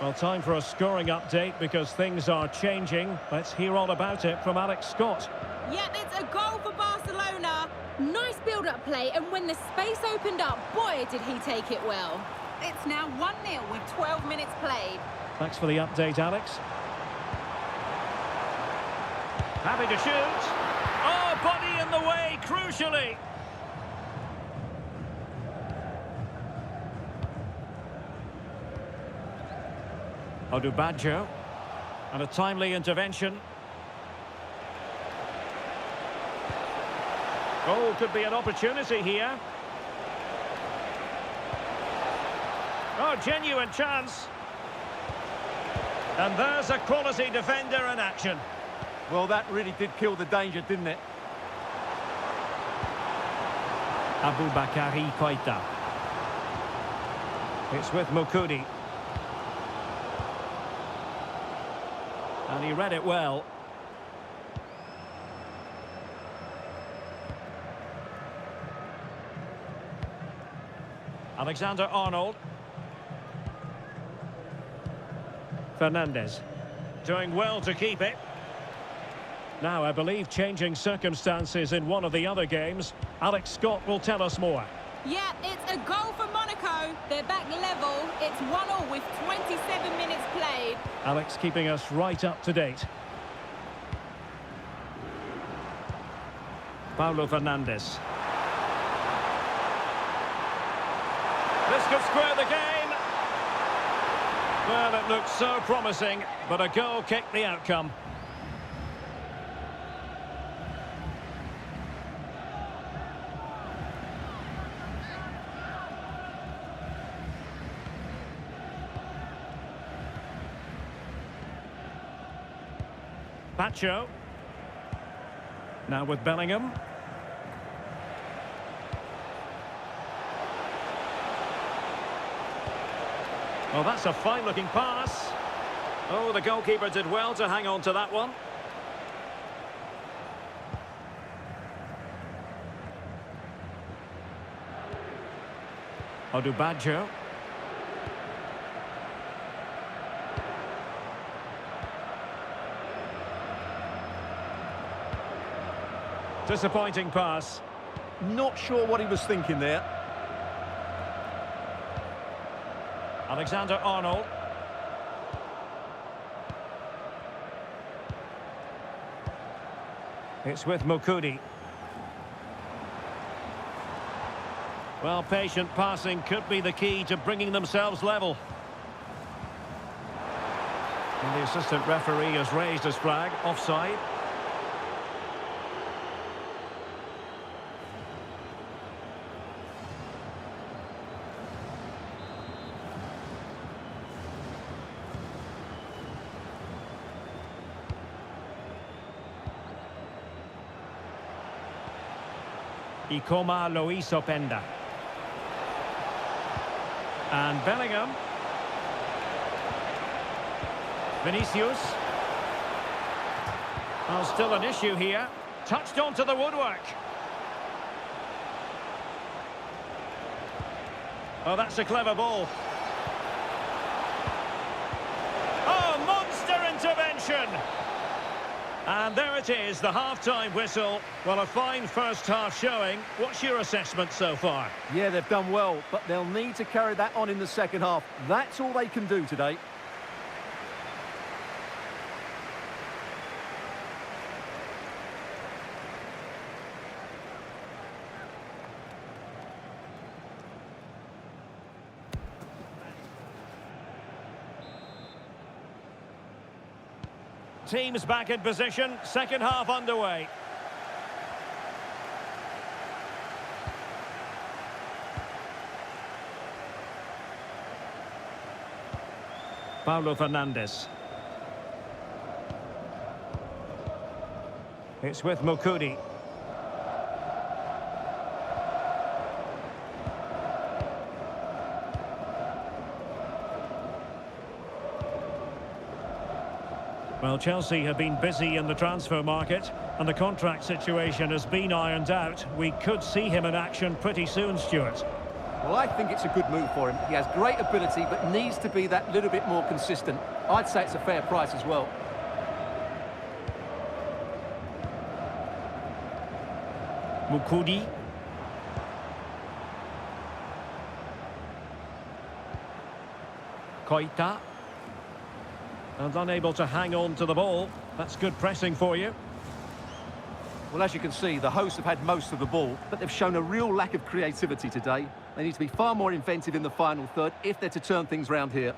Well, time for a scoring update because things are changing. Let's hear all about it from Alex Scott. Yep, it's a goal for Barcelona. Nice build-up play, and when the space opened up, boy, did he take it well. It's now 1-0 with 12 minutes played. Thanks for the update, Alex. Happy to shoot. Oh, body in the way, crucially. Odubajo. And a timely intervention. Oh, could be an opportunity here. Oh, genuine chance. And there's a quality defender in action. Well, that really did kill the danger, didn't it? Aboubakary Koita. It's with Mukudi. And he read it well. Alexander-Arnold. Fernandes. Doing well to keep it. Now, I believe changing circumstances in one of the other games. Alex Scott will tell us more. Yeah, it's a goal for Monaco. They're back level. It's 1-1 with 27 minutes played. Alex keeping us right up to date. Paulo Fernandes. This could square the game. Well, it looked so promising, but a goal kicked the outcome. Pacho. Now with Bellingham. Well, that's a fine-looking pass. Oh, the goalkeeper did well to hang on to that one. Odubajo. Disappointing pass. Not sure what he was thinking there. Alexander-Arnold. It's with Mukudi. Well, patient passing could be the key to bringing themselves level. And the assistant referee has raised his flag, offside. Ikoma Lois Openda. And Bellingham. Vinicius. Well, still an issue here. Touched onto the woodwork. Oh, that's a clever ball. Oh, monster intervention! And there it is, the half-time whistle. Well, a fine first-half showing. What's your assessment so far? Yeah, they've done well, but they'll need to carry that on in the second half. That's all they can do today. Teams back in position, second half underway. Paulo Fernandes. It's with Mukudi. Well, Chelsea have been busy in the transfer market, and the contract situation has been ironed out. We could see him in action pretty soon, Stuart. Well, I think it's a good move for him. He has great ability, but needs to be that little bit more consistent. I'd say it's a fair price as well. Mukudi. Koita. And unable to hang on to the ball. That's good pressing for you. Well, as you can see, the hosts have had most of the ball, but they've shown a real lack of creativity today. They need to be far more inventive in the final third if they're to turn things round here.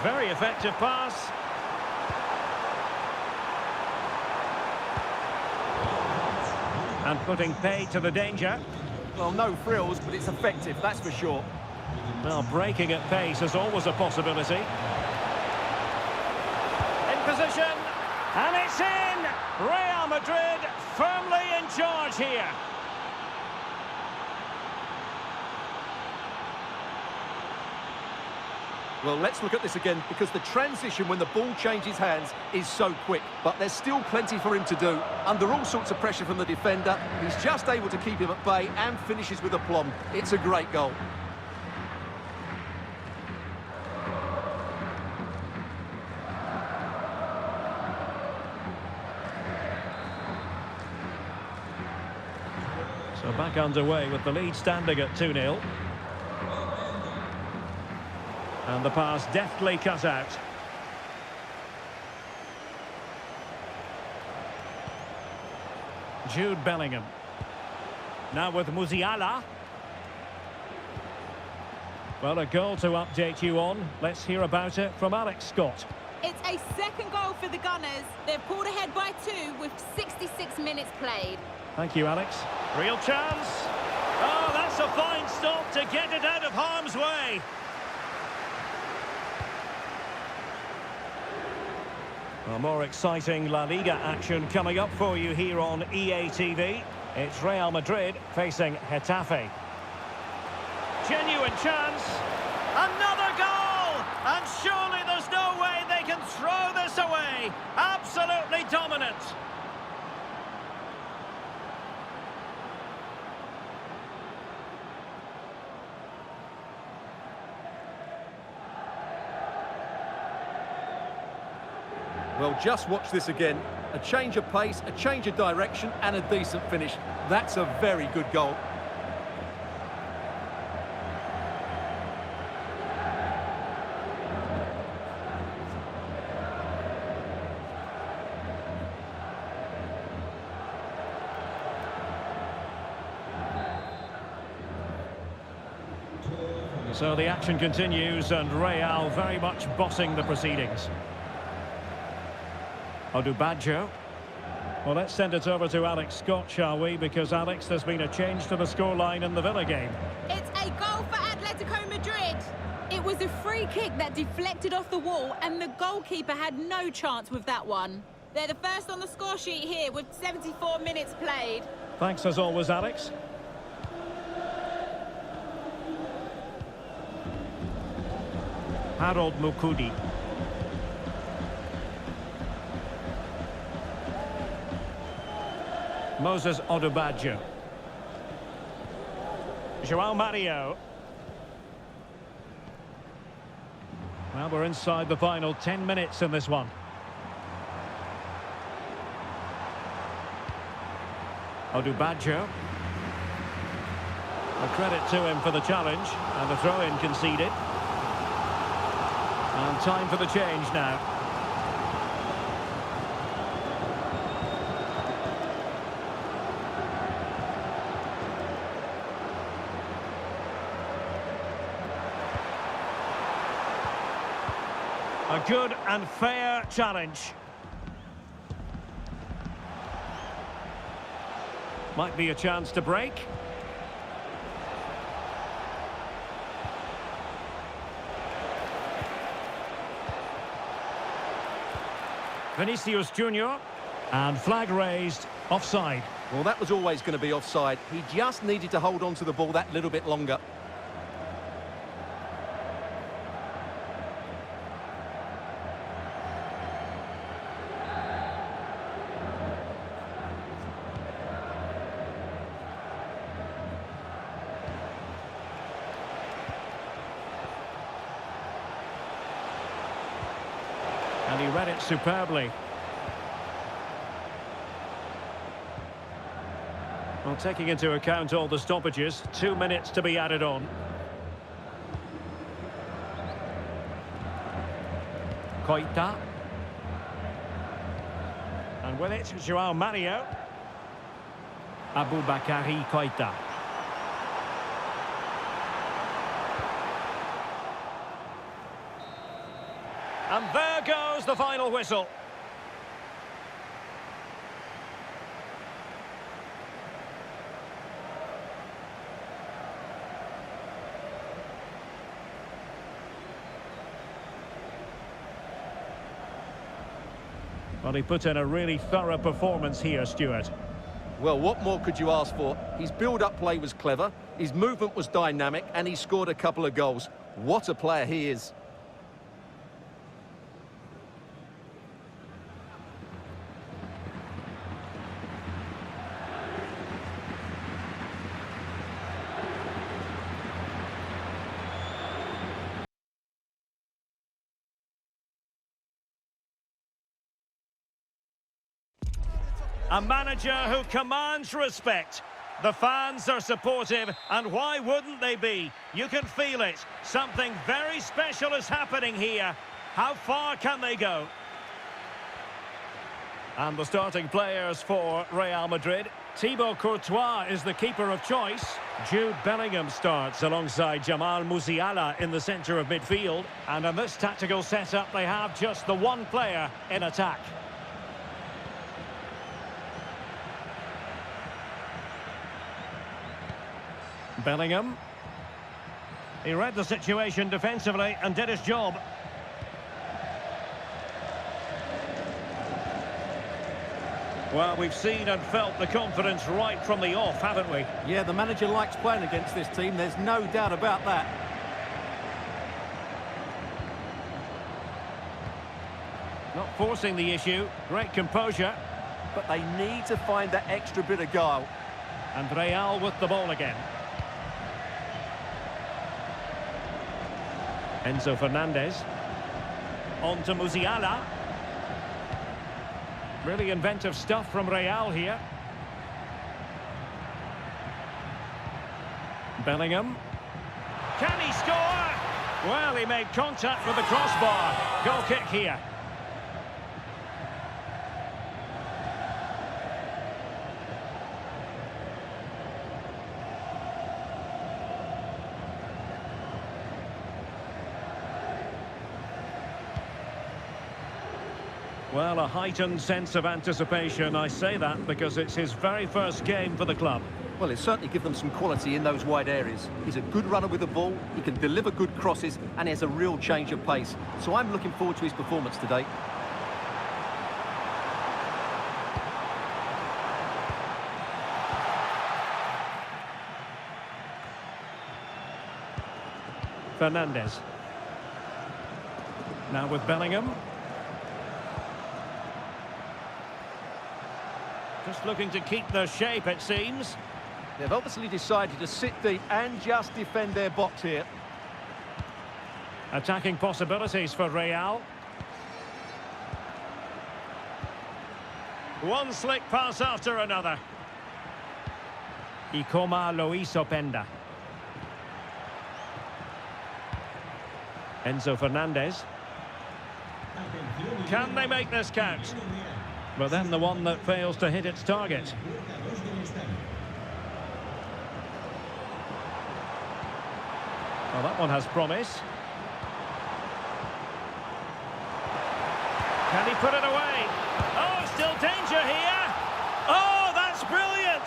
Very effective pass. And putting pay to the danger. Well, no frills, but it's effective, that's for sure. Well, breaking at pace is always a possibility. In position, and it's in! Real Madrid firmly in charge here. Well, let's look at this again, because the transition when the ball changes hands is so quick. But there's still plenty for him to do. Under all sorts of pressure from the defender, he's just able to keep him at bay and finishes with aplomb. It's a great goal. So back underway with the lead standing at 2-0. And the pass deftly cut out. Jude Bellingham. Now with Musiala. Well, a goal to update you on. Let's hear about it from Alex Scott. It's a second goal for the Gunners. They've pulled ahead by 2 with 66 minutes played. Thank you, Alex. Real chance. Oh, that's a fine stop to get it out of harm's way. Well, more exciting La Liga action coming up for you here on EA TV. It's Real Madrid facing Getafe. Genuine chance. Another goal! And surely there's no way they can throw this away. Absolutely dominant. Well, just watch this again. A change of pace, a change of direction, and a decent finish. That's a very good goal. So the action continues, and Real very much bossing the proceedings. Odubajo. Well, let's send it over to Alex Scott, shall we? Because, Alex, there's been a change to the scoreline in the Villa game. It's a goal for Atletico Madrid. It was a free kick that deflected off the wall, and the goalkeeper had no chance with that one. They're the first on the score sheet here with 74 minutes played. Thanks as always, Alex. Harold Mukudi. Moses Odubajo. João Mario. Well, we're inside the final 10 minutes in this one. Odubajo. A credit to him for the challenge, and the throw-in conceded. And time for the change now. A good and fair challenge. Might be a chance to break. Vinicius Junior. And flag raised, offside. Well, that was always going to be offside. He just needed to hold on to the ball that little bit longer. And he read it superbly. Well, taking into account all the stoppages, 2 minutes to be added on. Koita. And with it, João Mario. Aboubakary Koita. And there goes the final whistle. Well, he put in a really thorough performance here, Stuart. Well, what more could you ask for? His build-up play was clever, his movement was dynamic, and he scored a couple of goals. What a player he is. A manager who commands respect. The fans are supportive, and why wouldn't they be? You can feel it. Something very special is happening here. How far can they go? And the starting players for Real Madrid. Thibaut Courtois is the keeper of choice. Jude Bellingham starts alongside Jamal Musiala in the centre of midfield. And in this tactical setup, they have just the one player in attack. Bellingham. He read the situation defensively and did his job. Well, we've seen and felt the confidence right from the off, haven't we? Yeah, the manager likes playing against this team, there's no doubt about that. Not forcing the issue, great composure. But they need to find that extra bit of guile. And Real with the ball again. Enzo Fernandez. On to Musiala. Really inventive stuff from Real here. Bellingham. Can he score? Well, he made contact with the crossbar. Goal kick here. Well, a heightened sense of anticipation. I say that because it's his very first game for the club. Well, it certainly gives them some quality in those wide areas. He's a good runner with the ball, he can deliver good crosses, and he has a real change of pace. So I'm looking forward to his performance today. Fernandez. Now with Bellingham. Just looking to keep their shape, it seems. They've obviously decided to sit deep and just defend their box here. Attacking possibilities for Real. One slick pass after another. Ikoma Lois Openda. Enzo Fernandez. Can they make this count? But then the one that fails to hit its target. Well, that one has promise. Can he put it away? Oh, still danger here. Oh, that's brilliant.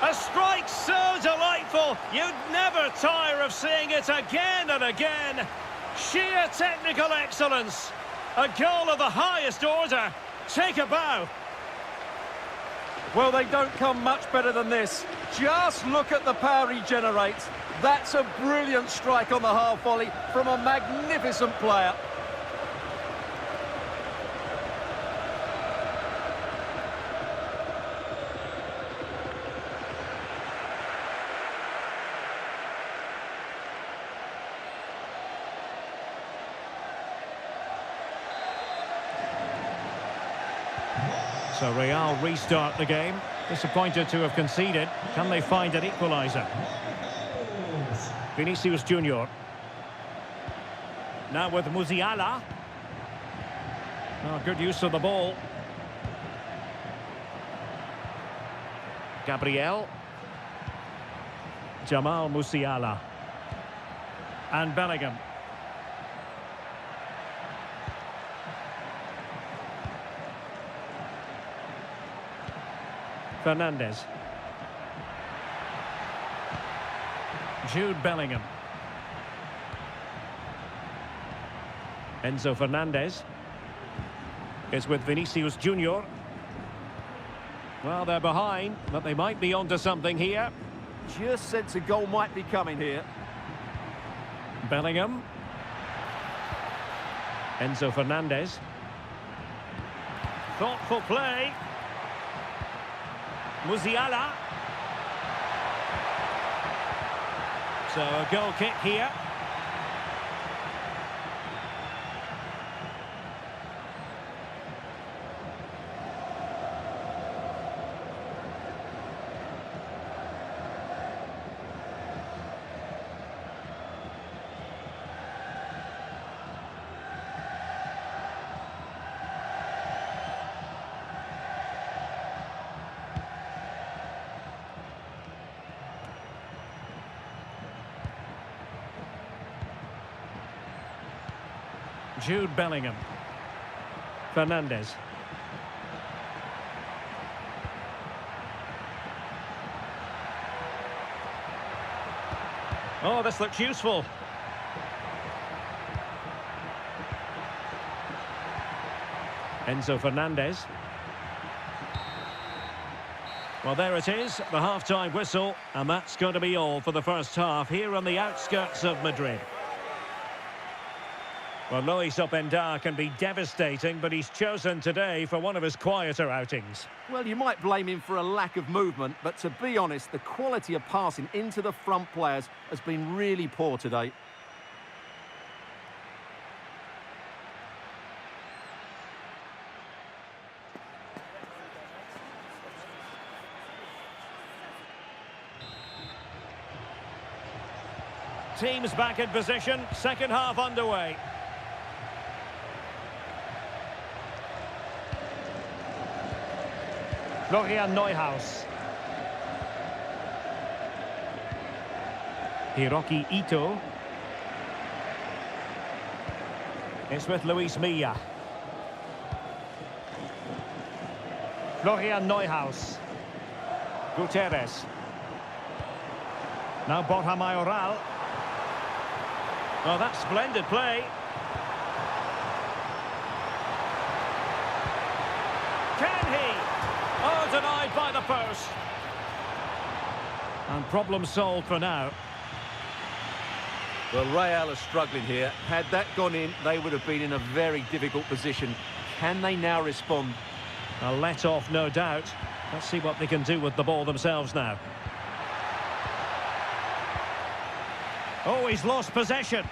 A strike so delightful. You'd never tire of seeing it again and again. Sheer technical excellence. A goal of the highest order. Take a bow. Well, they don't come much better than this. Just look at the power he generates. That's a brilliant strike on the half volley from a magnificent player. So Real restart the game. Disappointed to have conceded. Can they find an equaliser? Vinicius Junior. Now with Musiala. Oh, good use of the ball. Gabriel. Jamal Musiala. And Bellingham. Fernandes. Jude Bellingham. Enzo Fernandez is with Vinicius Junior. Well, they're behind, but they might be onto something here. Just sense a goal might be coming here. Bellingham. Enzo Fernandez. Thoughtful play. Musiala. So a goal kick here. Jude Bellingham. Fernandes. Oh, this looks useful. Enzo Fernandez. Well, there it is, the half-time whistle, and that's going to be all for the first half here on the outskirts of Madrid. Well, Luis Openda can be devastating, but he's chosen today for one of his quieter outings. Well, you might blame him for a lack of movement, but to be honest, the quality of passing into the front players has been really poor today. Teams back in position, second half underway. Florian Neuhaus. Hiroki Ito. It's with Luis Milla. Florian Neuhaus. Gutierrez. Now Borja Mayoral. Oh, that's splendid play. Can he? Oh, denied by the post. And problem solved for now. Well, Real are struggling here. Had that gone in, they would have been in a very difficult position. Can they now respond? A let-off, no doubt. Let's see what they can do with the ball themselves now. Oh, he's lost possession.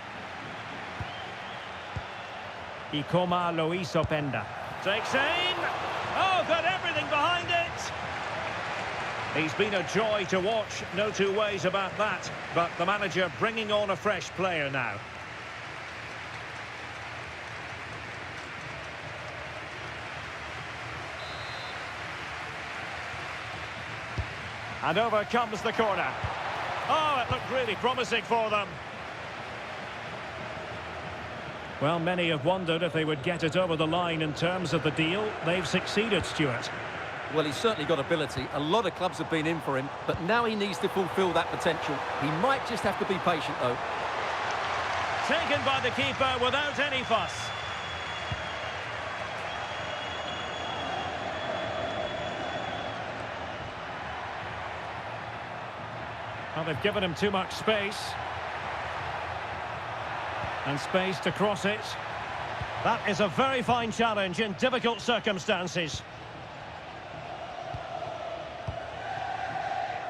Ikoma Luis Openda. Takes aim. Oh, got everything behind it. He's been a joy to watch, no two ways about that. But the manager bringing on a fresh player now. And over comes the corner. Oh, it looked really promising for them. Well, many have wondered if they would get it over the line in terms of the deal. They've succeeded, Stuart. Well, he's certainly got ability. A lot of clubs have been in for him, but now he needs to fulfil that potential. He might just have to be patient, though. Taken by the keeper without any fuss. Well, they've given him too much space. And space to cross it. That is a very fine challenge in difficult circumstances.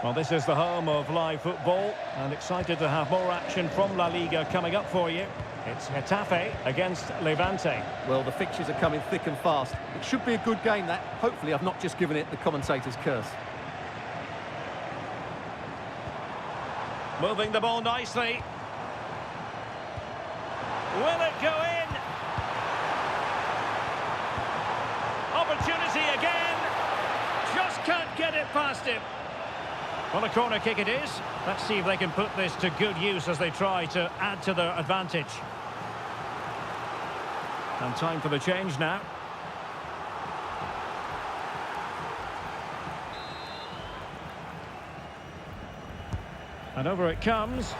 Well, this is the home of live football, and excited to have more action from La Liga coming up for you. It's Getafe against Levante. Well, the fixtures are coming thick and fast. It should be a good game, that. Hopefully, I've not just given it the commentator's curse. Moving the ball nicely. Will it go in? Opportunity again. Just can't get it past him. Well, a corner kick it is. Let's see if they can put this to good use as they try to add to their advantage. And time for the change now. And over it comes.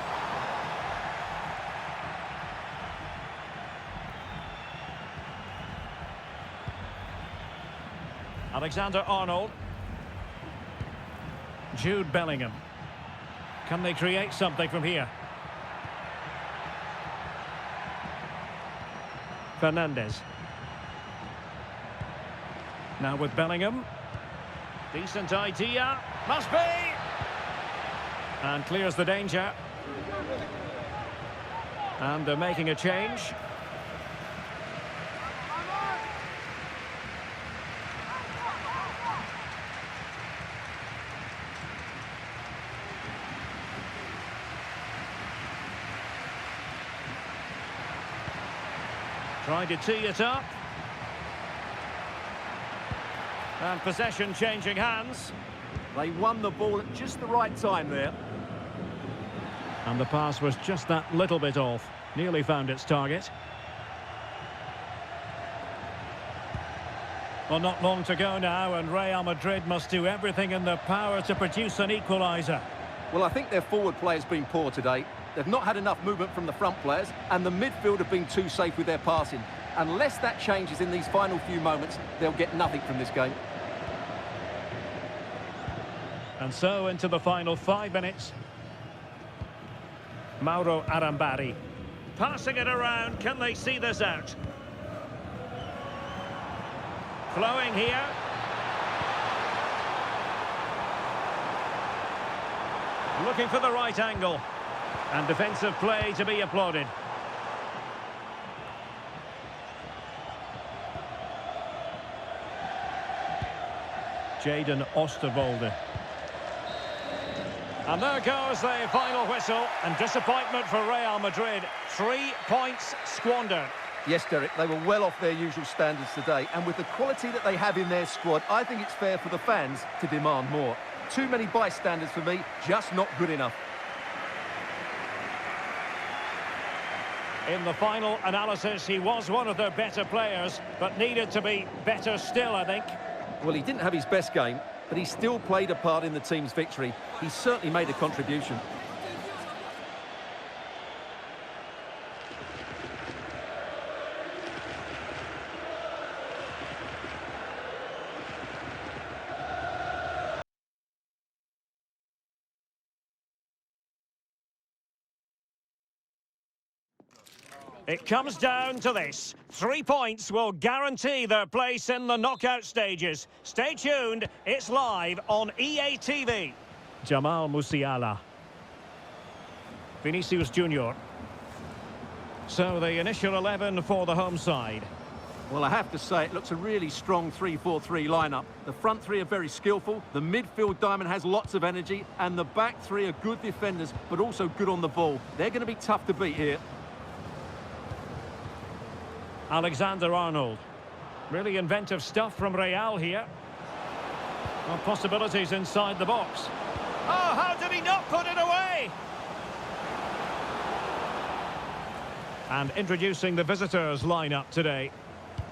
Alexander-Arnold. Jude Bellingham. Can they create something from here? Fernandez. Now with Bellingham. Decent idea. Must be! And clears the danger. And they're making a change. Trying to tee it up. And possession changing hands. They won the ball at just the right time there. And the pass was just that little bit off. Nearly found its target. Well, not long to go now, and Real Madrid must do everything in their power to produce an equaliser. Well, I think their forward play has been poor today. They've not had enough movement from the front players, and the midfield have been too safe with their passing. Unless that changes in these final few moments, they'll get nothing from this game. And so into the final 5 minutes. Mauro Arambari. Passing it around, can they see this out? Flowing here. Looking for the right angle. And defensive play to be applauded. Jadon Oosterwolde. And there goes the final whistle, and disappointment for Real Madrid. 3 points squandered. Yes, Derek, they were well off their usual standards today, and with the quality that they have in their squad, I think it's fair for the fans to demand more. Too many bystanders for me, just not good enough. In the final analysis, he was one of their better players, but needed to be better still, I think. Well, he didn't have his best game, but he still played a part in the team's victory. He certainly made a contribution. It comes down to this. 3 points will guarantee their place in the knockout stages. Stay tuned, it's live on EA TV. Jamal Musiala. Vinicius Junior. So the initial 11 for the home side. Well, I have to say, it looks a really strong 3-4-3 lineup. The front three are very skillful, the midfield diamond has lots of energy, and the back three are good defenders, but also good on the ball. They're going to be tough to beat here. Alexander-Arnold. Really inventive stuff from Real here. Well, possibilities inside the box. Oh, how did he not put it away? And introducing the visitors lineup today.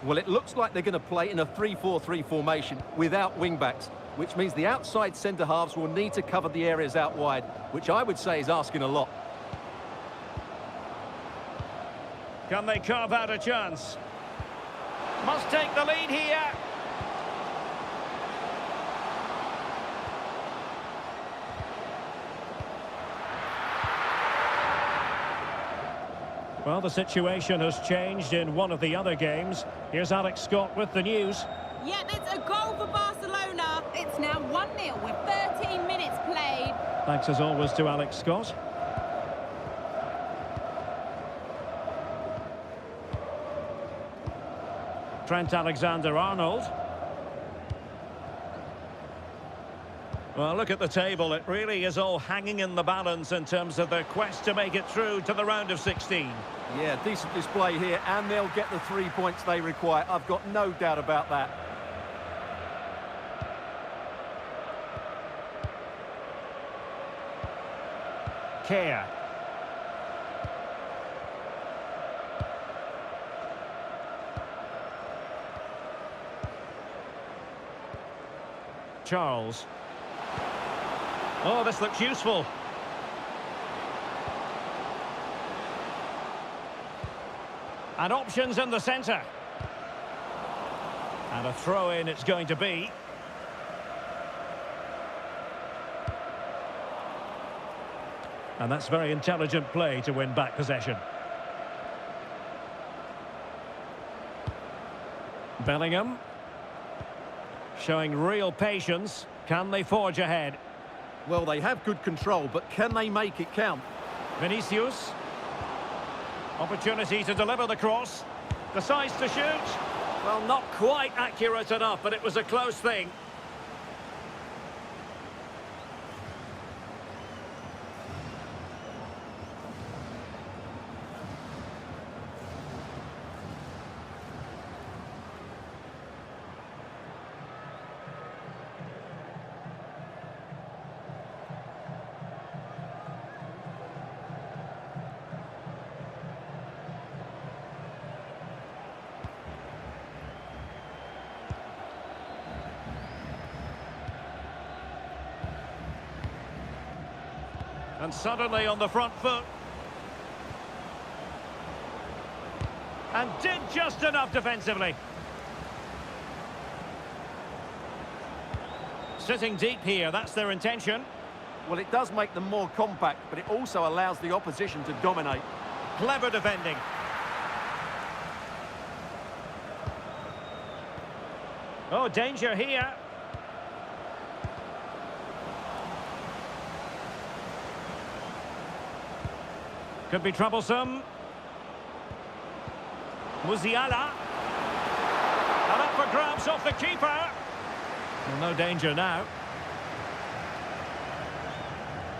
Well, it looks like they're going to play in a 3-4-3 formation without wing-backs, which means the outside centre-halves will need to cover the areas out wide, which I would say is asking a lot. Can they carve out a chance? Must take the lead here. Well, the situation has changed in one of the other games. Here's Alex Scott with the news. Yep, it's a goal for Barcelona. It's now 1-0 with 13 minutes played. Thanks as always to Alex Scott. Trent Alexander-Arnold. Well, look at the table. It really is all hanging in the balance in terms of their quest to make it through to the round of 16. Yeah, decent display here, and they'll get the 3 points they require. I've got no doubt about that. Care. Charles. Oh, this looks useful. And options in the centre. And a throw-in it's going to be. And that's very intelligent play to win back possession. Bellingham. Showing real patience. Can they forge ahead? Well, they have good control, but can they make it count? Vinicius. Opportunity to deliver the cross. Decides to shoot. Well, not quite accurate enough, but it was a close thing. And suddenly on the front foot. And did just enough defensively. Sitting deep here, that's their intention. Well, it does make them more compact, but it also allows the opposition to dominate. Clever defending. Oh, danger here. Could be troublesome. Musiala. And up for grabs off the keeper. Well, no danger now.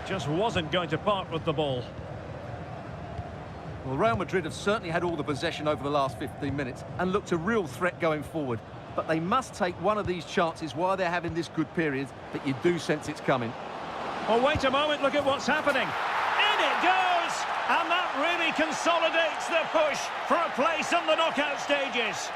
Just wasn't going to part with the ball. Well, Real Madrid have certainly had all the possession over the last 15 minutes and looked a real threat going forward. But they must take one of these chances while they're having this good period, but you do sense it's coming. Oh, wait a moment, look at what's happening. In it goes! And that really consolidates the push for a place in the knockout stages.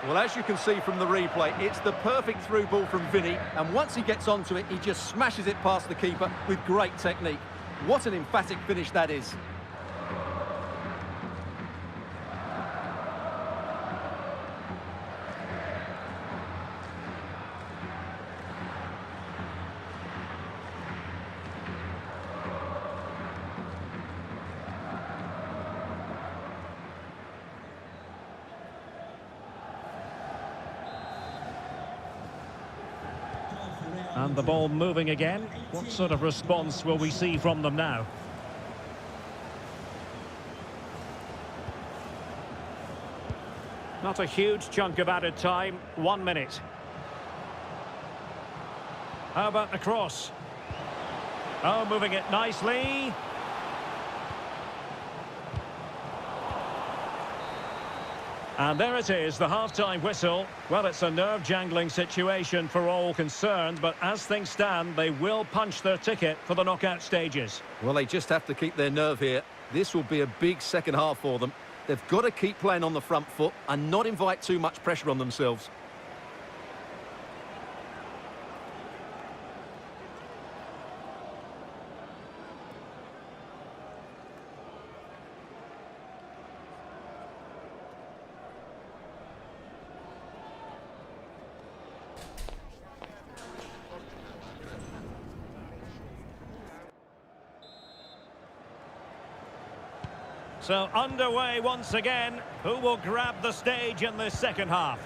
Well, as you can see from the replay, it's the perfect through ball from Vinny, and once he gets onto it, he just smashes it past the keeper with great technique. What an emphatic finish that is. And the ball moving again. What sort of response will we see from them now? Not a huge chunk of added time. 1 minute. How about the cross? Oh, moving it nicely. And there it is, the half-time whistle. Well, it's a nerve-jangling situation for all concerned, but as things stand, they will punch their ticket for the knockout stages. Well, they just have to keep their nerve here. This will be a big second half for them. They've got to keep playing on the front foot and not invite too much pressure on themselves. So underway once again. Who will grab the stage in this second half?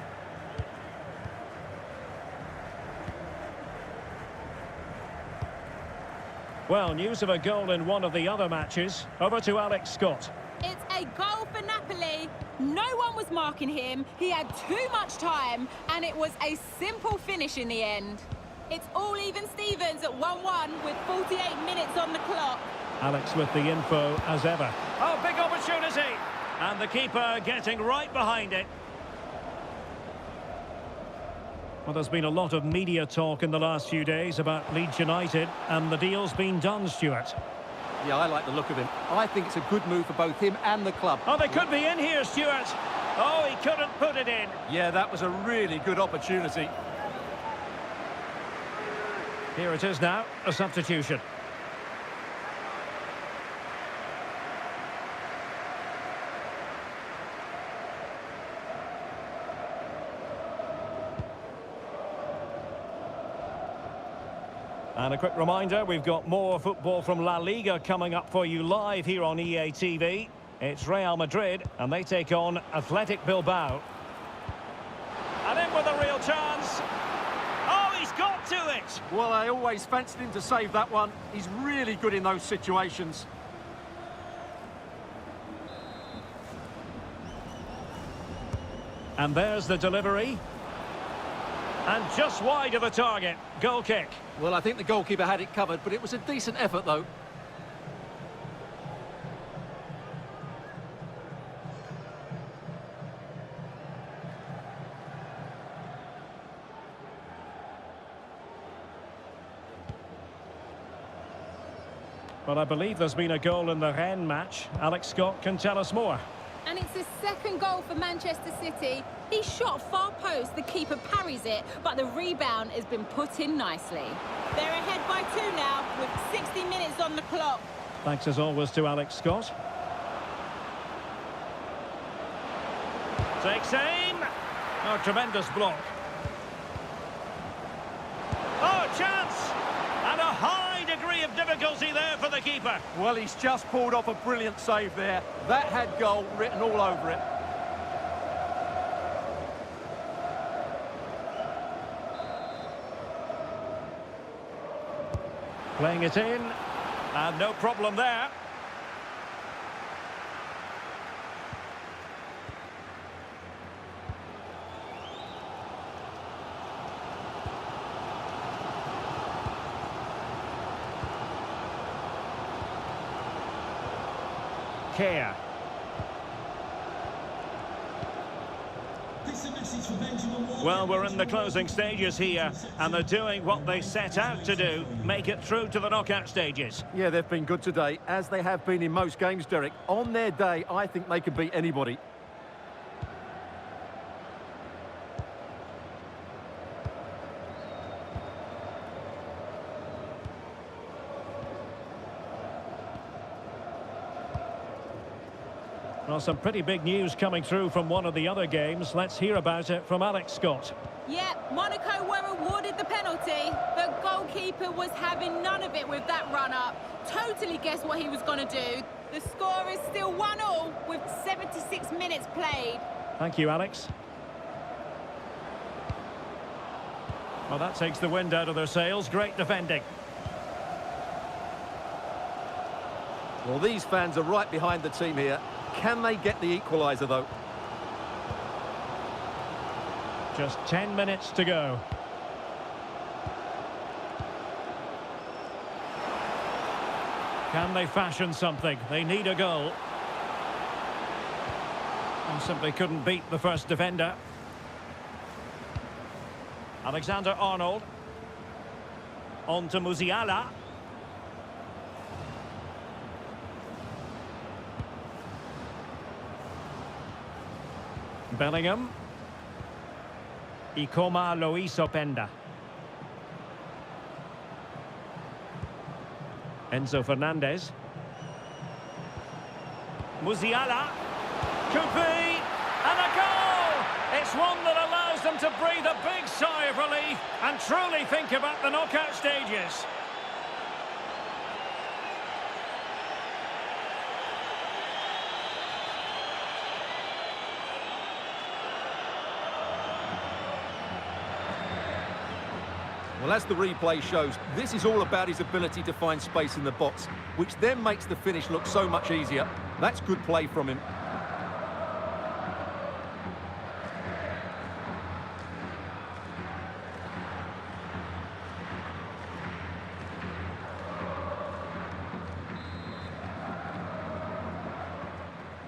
Well, news of a goal in one of the other matches. Over to Alex Scott. It's a goal for Napoli. No one was marking him. He had too much time, and it was a simple finish in the end. It's all even Stevens at 1-1 with 48 minutes on the clock. Alex with the info as ever. Oh, big opportunity! And the keeper getting right behind it. Well, there's been a lot of media talk in the last few days about Leeds United, and the deal's been done, Stuart. Yeah, I like the look of him. I think it's a good move for both him and the club. Oh, they could be in here, Stuart. Oh, he couldn't put it in. Yeah, that was a really good opportunity. Here it is now, a substitution. And a quick reminder, we've got more football from La Liga coming up for you live here on EA TV. It's Real Madrid, and they take on Athletic Bilbao. And in with a real chance. Oh, he's got to it! Well, I always fancied him to save that one. He's really good in those situations. And there's the delivery. And just wide of the target. Goal kick. Well, I think the goalkeeper had it covered, but it was a decent effort, though. Well, I believe there's been a goal in the Rennes match. Alex Scott can tell us more. And it's his second goal for Manchester City. He shot far post, the keeper parries it, but the rebound has been put in nicely. They're ahead by 2 now, with 60 minutes on the clock. Thanks as always to Alex Scott. Takes aim. Oh, tremendous block. Oh, chance! And a high degree of difficulty there for the keeper. Well, he's just pulled off a brilliant save there. That had goal written all over it. Playing it in, and no problem there. Care. Well, we're in the closing stages here, and they're doing what they set out to do, make it through to the knockout stages. Yeah, they've been good today, as they have been in most games, Derek. On their day, I think they could beat anybody. Well, some pretty big news coming through from one of the other games. Let's hear about it from Alex Scott. Yep, Monaco were awarded the penalty. The goalkeeper was having none of it with that run-up. Totally guessed what he was going to do. The score is still 1-1 with 76 minutes played. Thank you, Alex. Well, that takes the wind out of their sails. Great defending. Well, these fans are right behind the team here. Can they get the equaliser, though? Just 10 minutes to go. Can they fashion something? They need a goal. And simply couldn't beat the first defender. Alexander-Arnold. On to Musiala. Bellingham. Y coma lo hizo Penda. Enzo Fernandez. Musiala. Coupe. And a goal! It's one that allows them to breathe a big sigh of relief and truly think about the knockout stages. Well, as the replay shows, this is all about his ability to find space in the box, which then makes the finish look so much easier. That's good play from him.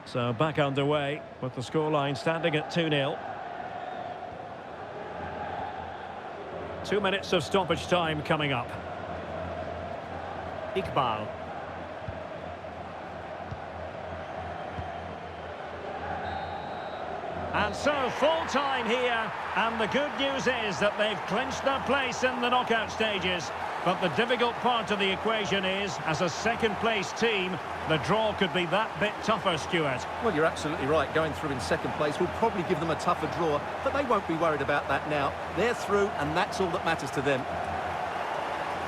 So back underway with the scoreline standing at 2-0. 2 minutes of stoppage time coming up. Iqbal. And so full time here, and the good news is that they've clinched their place in the knockout stages. But the difficult part of the equation is, as a second-place team, the draw could be that bit tougher, Stuart. Well, you're absolutely right. Going through in second place will probably give them a tougher draw, but they won't be worried about that now. They're through, and that's all that matters to them.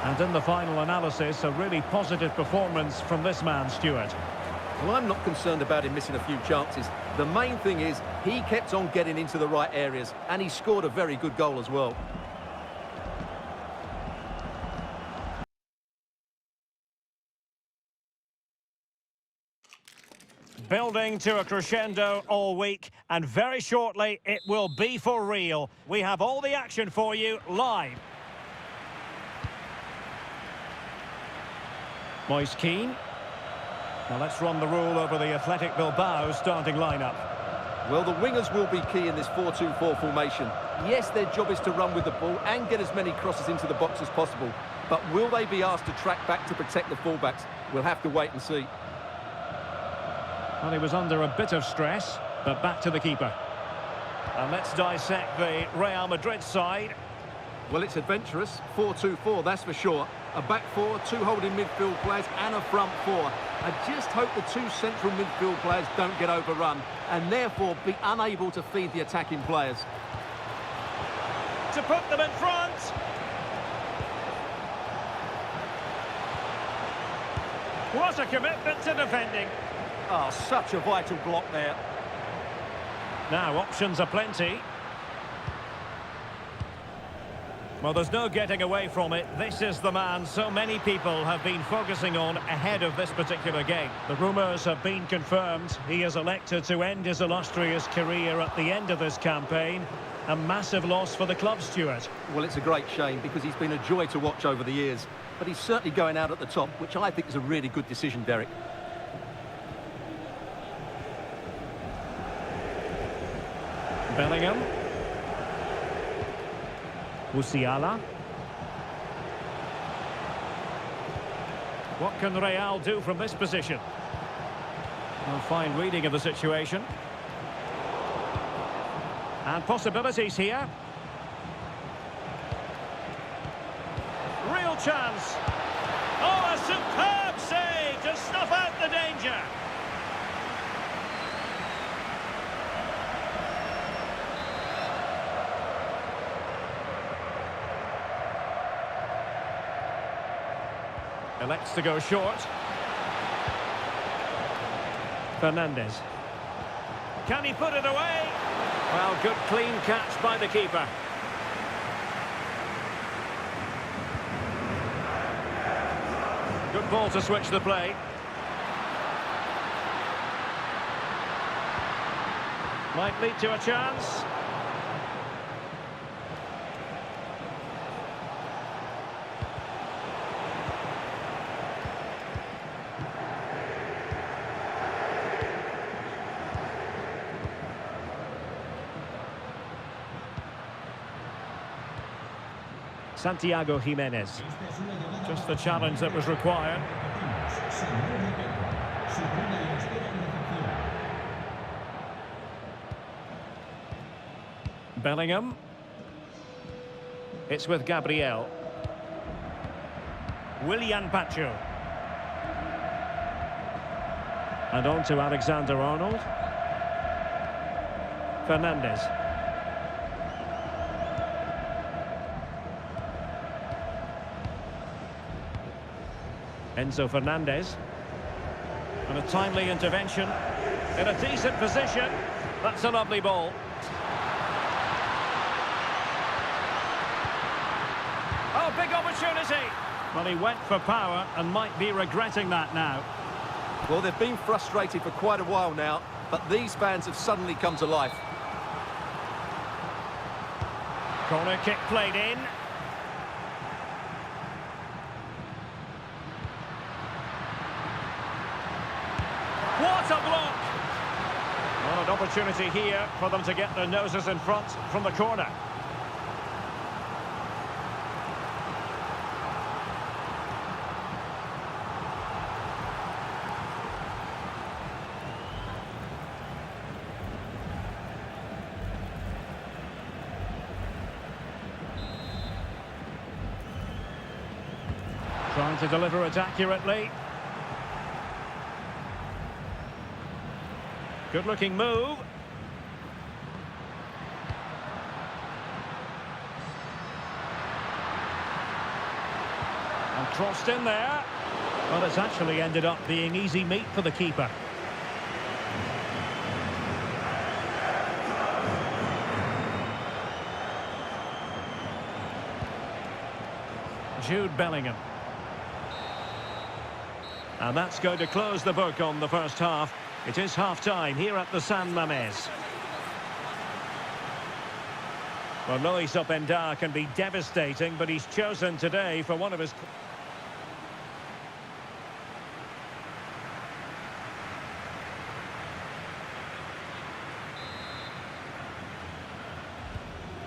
And in the final analysis, a really positive performance from this man, Stuart. Well, I'm not concerned about him missing a few chances. The main thing is he kept on getting into the right areas, and he scored a very good goal as well. Building to a crescendo all week, and very shortly it will be for real. We have all the action for you live. Moise Keane. Now let's run the rule over the Athletic Bilbao starting lineup. Well, the wingers will be key in this 4-2-4 formation. Yes, their job is to run with the ball and get as many crosses into the box as possible. But will they be asked to track back to protect the fullbacks? We'll have to wait and see. Well, he was under a bit of stress, but back to the keeper. And let's dissect the Real Madrid side. Well, it's adventurous. 4-2-4, that's for sure. A back four, two holding midfield players and a front four. I just hope the two central midfield players don't get overrun and therefore be unable to feed the attacking players. To put them in front. What a commitment to defending. Oh, such a vital block there. Now, options are plenty. Well, there's no getting away from it. This is the man so many people have been focusing on ahead of this particular game. The rumours have been confirmed. He has elected to end his illustrious career at the end of this campaign. A massive loss for the club, Stuart. Well, it's a great shame because he's been a joy to watch over the years. But he's certainly going out at the top, which I think is a really good decision, Derek. Bellingham. Musiala. What can Real do from this position? A fine reading of the situation. And possibilities here. Real chance. Oh, a superb save to snuff out the danger. Elects to go short. Fernandes. Can he put it away? Well, good clean catch by the keeper. Good ball to switch the play. Might lead to a chance. Santiago Jimenez. Just the challenge that was required. Bellingham. It's with Gabriel. Willian Pacho. And on to Alexander-Arnold. Fernandes. Enzo Fernandez. And a timely intervention. In a decent position. That's a lovely ball. Oh, big opportunity. Well, he went for power and might be regretting that now. Well, they've been frustrated for quite a while now, but these fans have suddenly come to life. Corner kick played in. What a block! Well, an opportunity here for them to get their noses in front from the corner. Trying to deliver it accurately. Good-looking move. And crossed in there. Well, it's actually ended up being easy meat for the keeper. Jude Bellingham. And that's going to close the book on the first half. It is half-time here at the San Mamés. Well, Lois Openda can be devastating, but he's chosen today for one of his...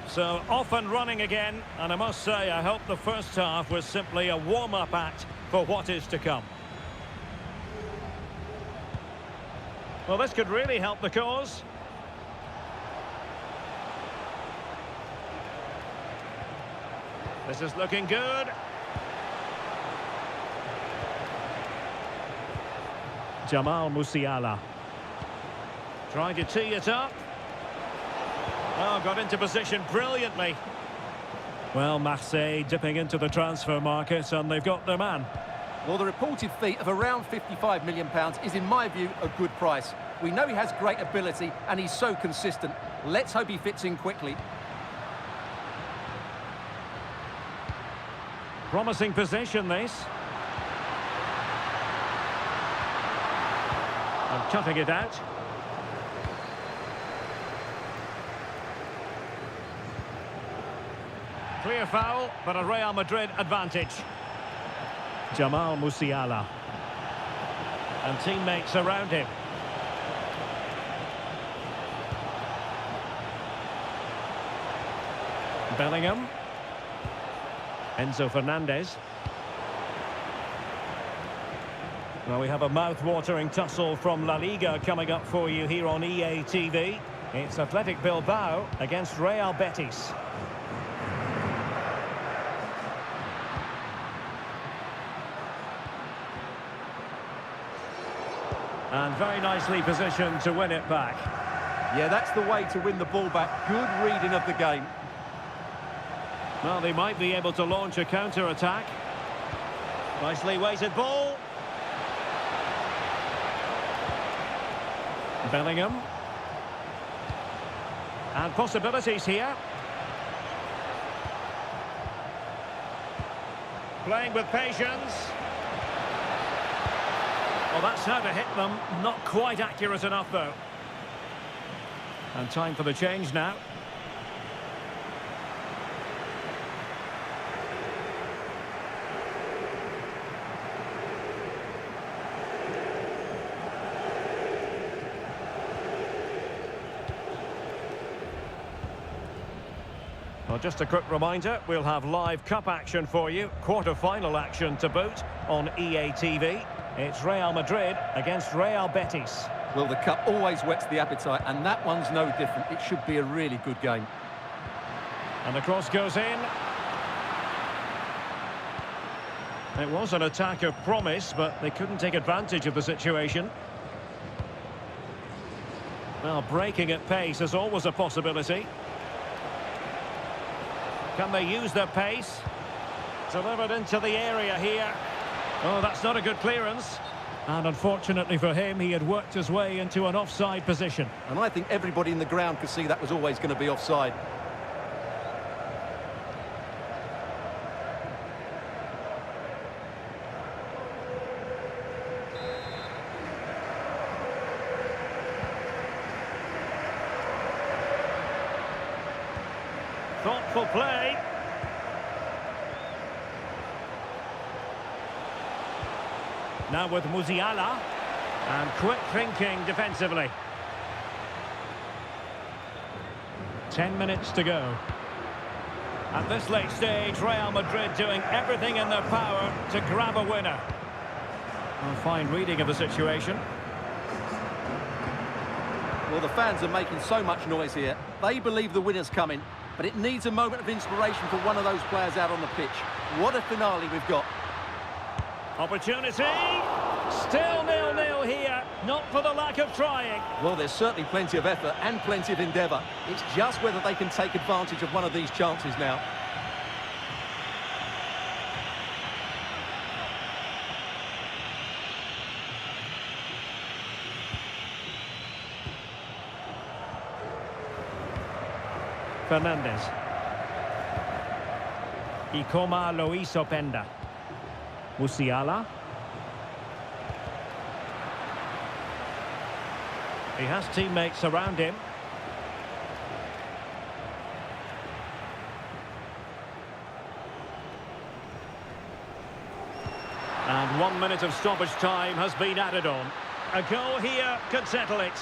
So, off and running again, and I must say, I hope the first half was simply a warm-up act for what is to come. Well, this could really help the cause. This is looking good. Jamal Musiala. Trying to tee it up. Oh, got into position brilliantly. Well, Marseille dipping into the transfer market, and they've got their man. Well, the reported fee of around £55 million is, in my view, a good price. We know he has great ability, and he's so consistent. Let's hope he fits in quickly. Promising position, this. And cutting it out. Clear foul, but a Real Madrid advantage. Jamal Musiala. And teammates around him. Bellingham. Enzo Fernandez. Well, we have a mouth-watering tussle from La Liga coming up for you here on EA TV. It's Athletic Bilbao against Real Betis. And very nicely positioned to win it back. Yeah, that's the way to win the ball back. Good reading of the game. Well, they might be able to launch a counter-attack. Nicely weighted ball. Bellingham. And possibilities here. Playing with patience. Well, that's how to hit them. Not quite accurate enough, though. And time for the change now. Well, just a quick reminder, we'll have live cup action for you, quarter-final action to boot on EA TV. It's Real Madrid against Real Betis. Well, the cup always whets the appetite, and that one's no different. It should be a really good game. And the cross goes in. It was an attack of promise, but they couldn't take advantage of the situation. Well, breaking at pace is always a possibility. Can they use their pace? Delivered into the area here. Oh, that's not a good clearance. And unfortunately for him, he had worked his way into an offside position. And I think everybody in the ground could see that was always going to be offside. Thoughtful play. Now with Musiala. And quick thinking defensively. 10 minutes to go. At this late stage, Real Madrid doing everything in their power to grab a winner. A fine reading of the situation. Well, the fans are making so much noise here. They believe the winner's coming, but it needs a moment of inspiration for one of those players out on the pitch. What a finale we've got. Opportunity. Still 0-0 here. Not for the lack of trying. Well, there's certainly plenty of effort and plenty of endeavour. It's just whether they can take advantage of one of these chances now. Fernandez. Y como lo hizo Penda. Musiala. He has teammates around him. And 1 minute of stoppage time has been added on. A goal here could settle it.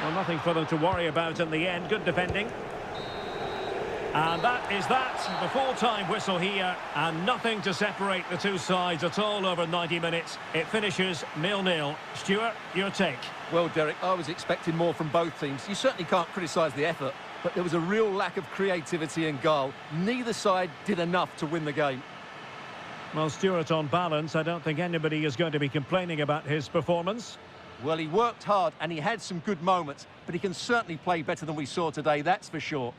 Well, nothing for them to worry about in the end. Good defending. And that is that. The full-time whistle here. And nothing to separate the two sides at all over 90 minutes. It finishes 0-0. Stuart, your take? Well, Derek, I was expecting more from both teams. You certainly can't criticise the effort, but there was a real lack of creativity and goal. Neither side did enough to win the game. Well, Stuart, on balance, I don't think anybody is going to be complaining about his performance. Well, he worked hard and he had some good moments, but he can certainly play better than we saw today, that's for sure.